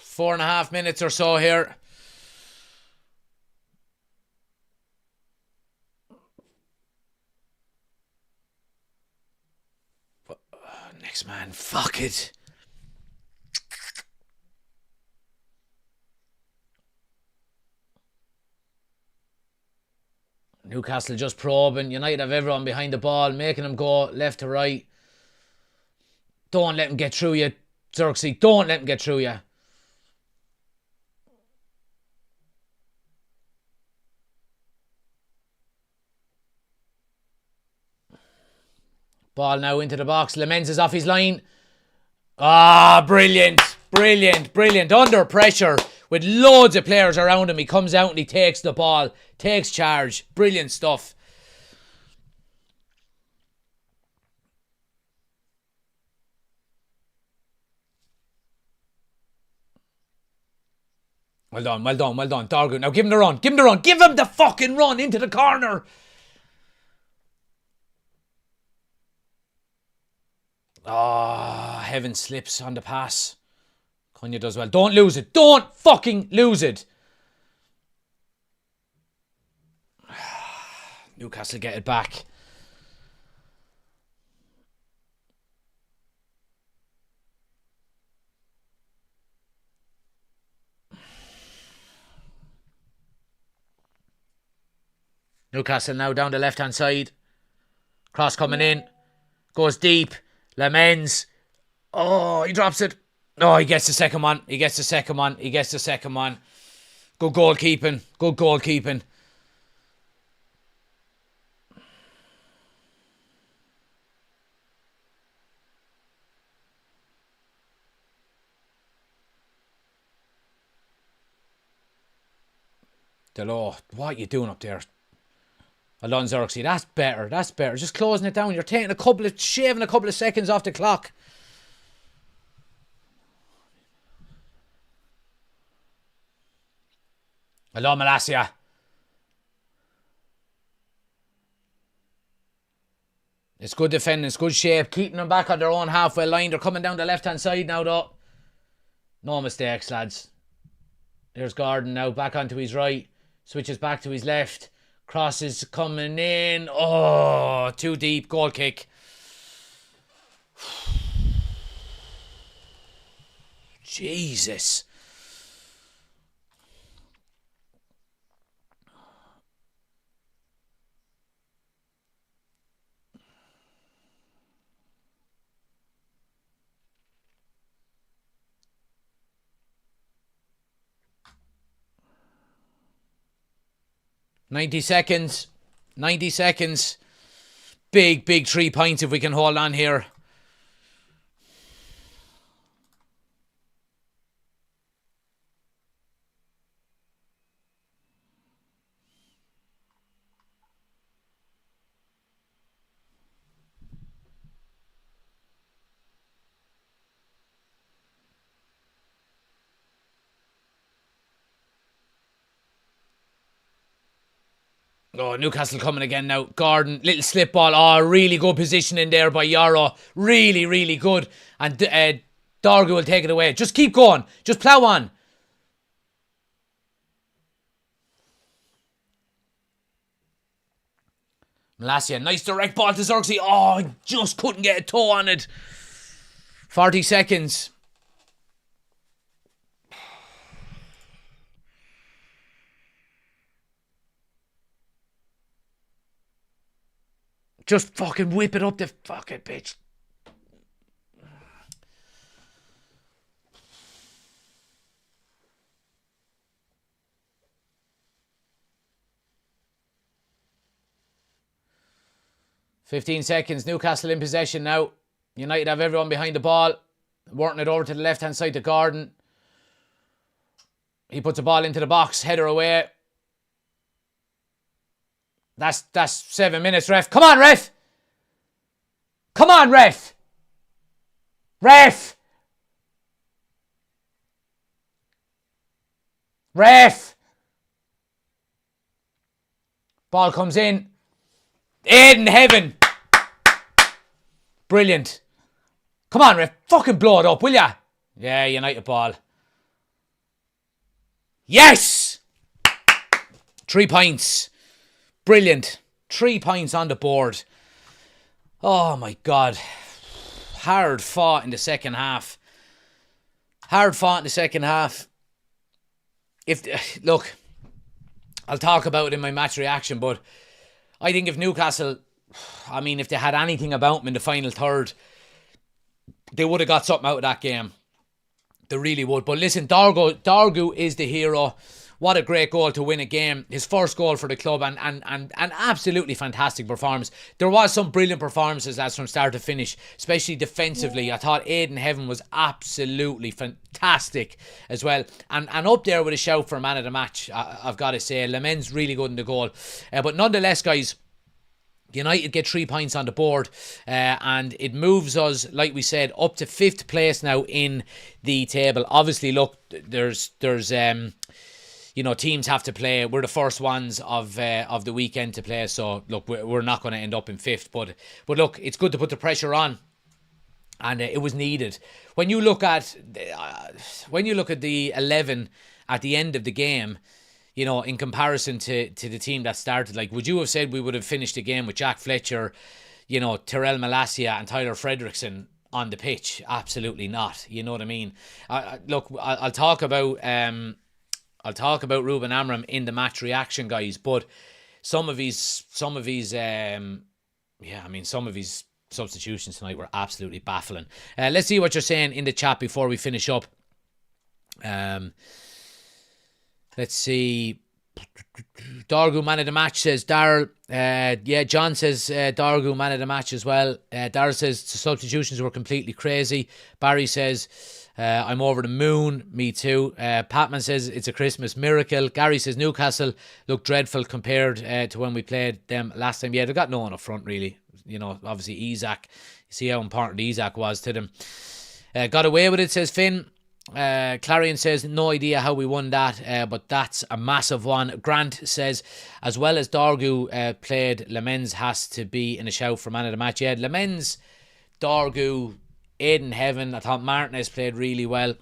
Four and a half minutes or so here. Next man, fuck it. Newcastle just probing. United have everyone behind the ball, making them go left to right. Don't let them get through you, Xerxes. Don't let them get through you. Ball now into the box. Lemens is off his line. Ah, brilliant. Brilliant, brilliant. Under pressure with loads of players around him. He comes out and he takes the ball. Takes charge. Brilliant stuff. Well done, well done, well done. Dargo, now give him the run. Give him the run. Give him the fucking run into the corner. Ah, heaven slips on the pass. Cunha does well. Don't lose it. Don't fucking lose it. Newcastle get it back. Newcastle now down the left-hand side. Cross coming in. Goes deep. Lemens. Oh, he drops it. Oh, he gets the second one. He gets the second one. He gets the second one. Good goalkeeping. Good goalkeeping. Delo, what are you doing up there? Alonso Xerxes, that's better. That's better. Just closing it down. You're taking shaving a couple of seconds off the clock. Hello, Malacia. It's good defending. It's good shape. Keeping them back on their own halfway line. They're coming down the left-hand side now, though. No mistakes, lads. There's Gordon now back onto his right. Switches back to his left. Crosses coming in. Oh, too deep. Goal kick. Jesus. "90 seconds. 90 seconds. Big 3 points if we can hold on here. Oh, Newcastle coming again now. Gordon, little slip ball. Oh, really good positioning there by Yarrow. Really good. And Dargu will take it away. Just keep going. Just plough on. Malacia, nice direct ball to Xerxes. Oh, just couldn't get a toe on it. 40 seconds. Just fucking whip it up the fucking pitch. "15 seconds. Newcastle in possession now. United have everyone behind the ball. Working it over to the left-hand side to Gordon. He puts the ball into the box. Header away. That's 7 minutes, ref. Come on, ref. Come on, ref. Ref. Ref. Ball comes in. Aid in heaven. Brilliant. Come on, ref. Fucking blow it up, will ya? Yeah, United ball. Yes! 3 points. Brilliant. 3 points on the board. Oh my God. Hard fought in the second half. Look, I'll talk about it in my match reaction, but I think if Newcastle, if they had anything about them in the final third, they would have got something out of that game. They really would. But listen, Dargu is the hero. What a great goal to win a game. His first goal for the club, and an absolutely fantastic performance. There was some brilliant performances as from start to finish, especially defensively. I thought Aiden Heaven was absolutely fantastic as well. And up there with a shout for man of the match, I've got to say. Lemen's really good in the goal. But nonetheless, guys, United get 3 points on the board, and it moves us, like we said, up to 5th place now in the table. Obviously, look, there's teams have to play. We're the first ones of the weekend to play, so look, we're not going to end up in 5th, but look, it's good to put the pressure on, and it was needed. When you look at the 11 at the end of the game, in comparison to the team that started, like, would you have said we would have finished the game with Jack Fletcher, Terrell Malacia and Tyler Fredrickson on the pitch? Absolutely not. You know what I mean? Look, I'll talk about Ruben Amorim in the match reaction, guys, but some of his substitutions tonight were absolutely baffling. Let's see what you're saying in the chat before we finish up. Let's see. Dargu man of the match, says Daryl. John says Dargu man of the match as well. Daryl says the substitutions were completely crazy. Barry says I'm over the moon. Me too. Patman says it's a Christmas miracle. Gary says Newcastle look dreadful compared to when we played them last time. Yeah, they got no one up front really. You know, obviously Isak. You see how important Isak was to them. Got away with it, says Finn. Clarion says no idea how we won that, but that's a massive one. Grant says as well as Dargu played, Lemens has to be in a shout for man of the match. Yeah, Lemens, Dargu, Aiden Heaven. I thought Martinez played really well.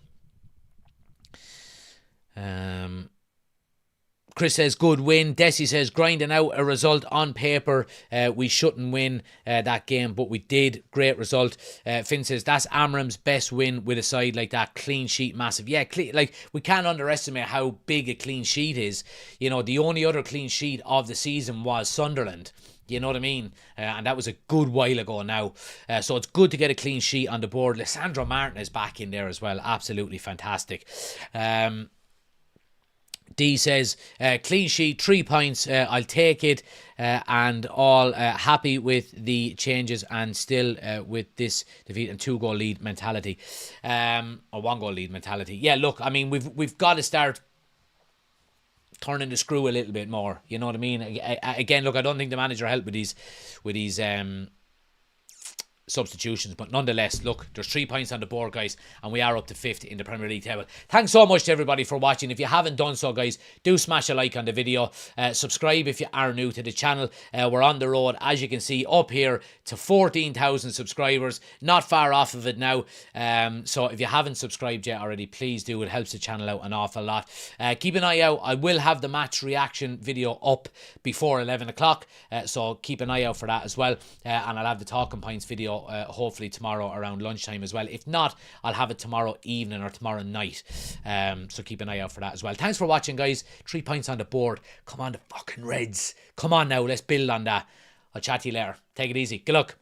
Chris says good win. Desi says grinding out a result on paper. We shouldn't win that game, but we did. Great result. Finn says that's Amorim's best win with a side like that. Clean sheet, massive. Yeah, like we can't underestimate how big a clean sheet is. You know, the only other clean sheet of the season was Sunderland. You know what I mean? And that was a good while ago now. So it's good to get a clean sheet on the board. Lissandro Martin is back in there as well. Absolutely fantastic. D says, clean sheet, 3 points, I'll take it, and all happy with the changes and still with this defeat and 2-goal lead mentality, or 1-goal lead mentality. Yeah, look, I mean, we've got to start turning the screw a little bit more, you know what I mean? Again, look, I don't think the manager helped with these substitutions, but nonetheless, look, there's 3 points on the board, guys, and we are up to 5th in the Premier League table. Thanks so much to everybody for watching. If you haven't done so, guys, do smash a like on the video, subscribe if you are new to the channel. We're on the road, as you can see up here, to 14,000 subscribers, not far off of it now. So if you haven't subscribed yet already, please do. It helps the channel out an awful lot. Keep an eye out. I will have the match reaction video up before 11 o'clock, so keep an eye out for that as well, and I'll have the talking points video hopefully tomorrow around lunchtime as well. If not, I'll have it tomorrow evening or tomorrow night, so keep an eye out for that as well. Thanks for watching, guys. 3 points on the board. Come on, the fucking Reds. Come on now, let's build on that. I'll chat to you later. Take it easy. Good luck.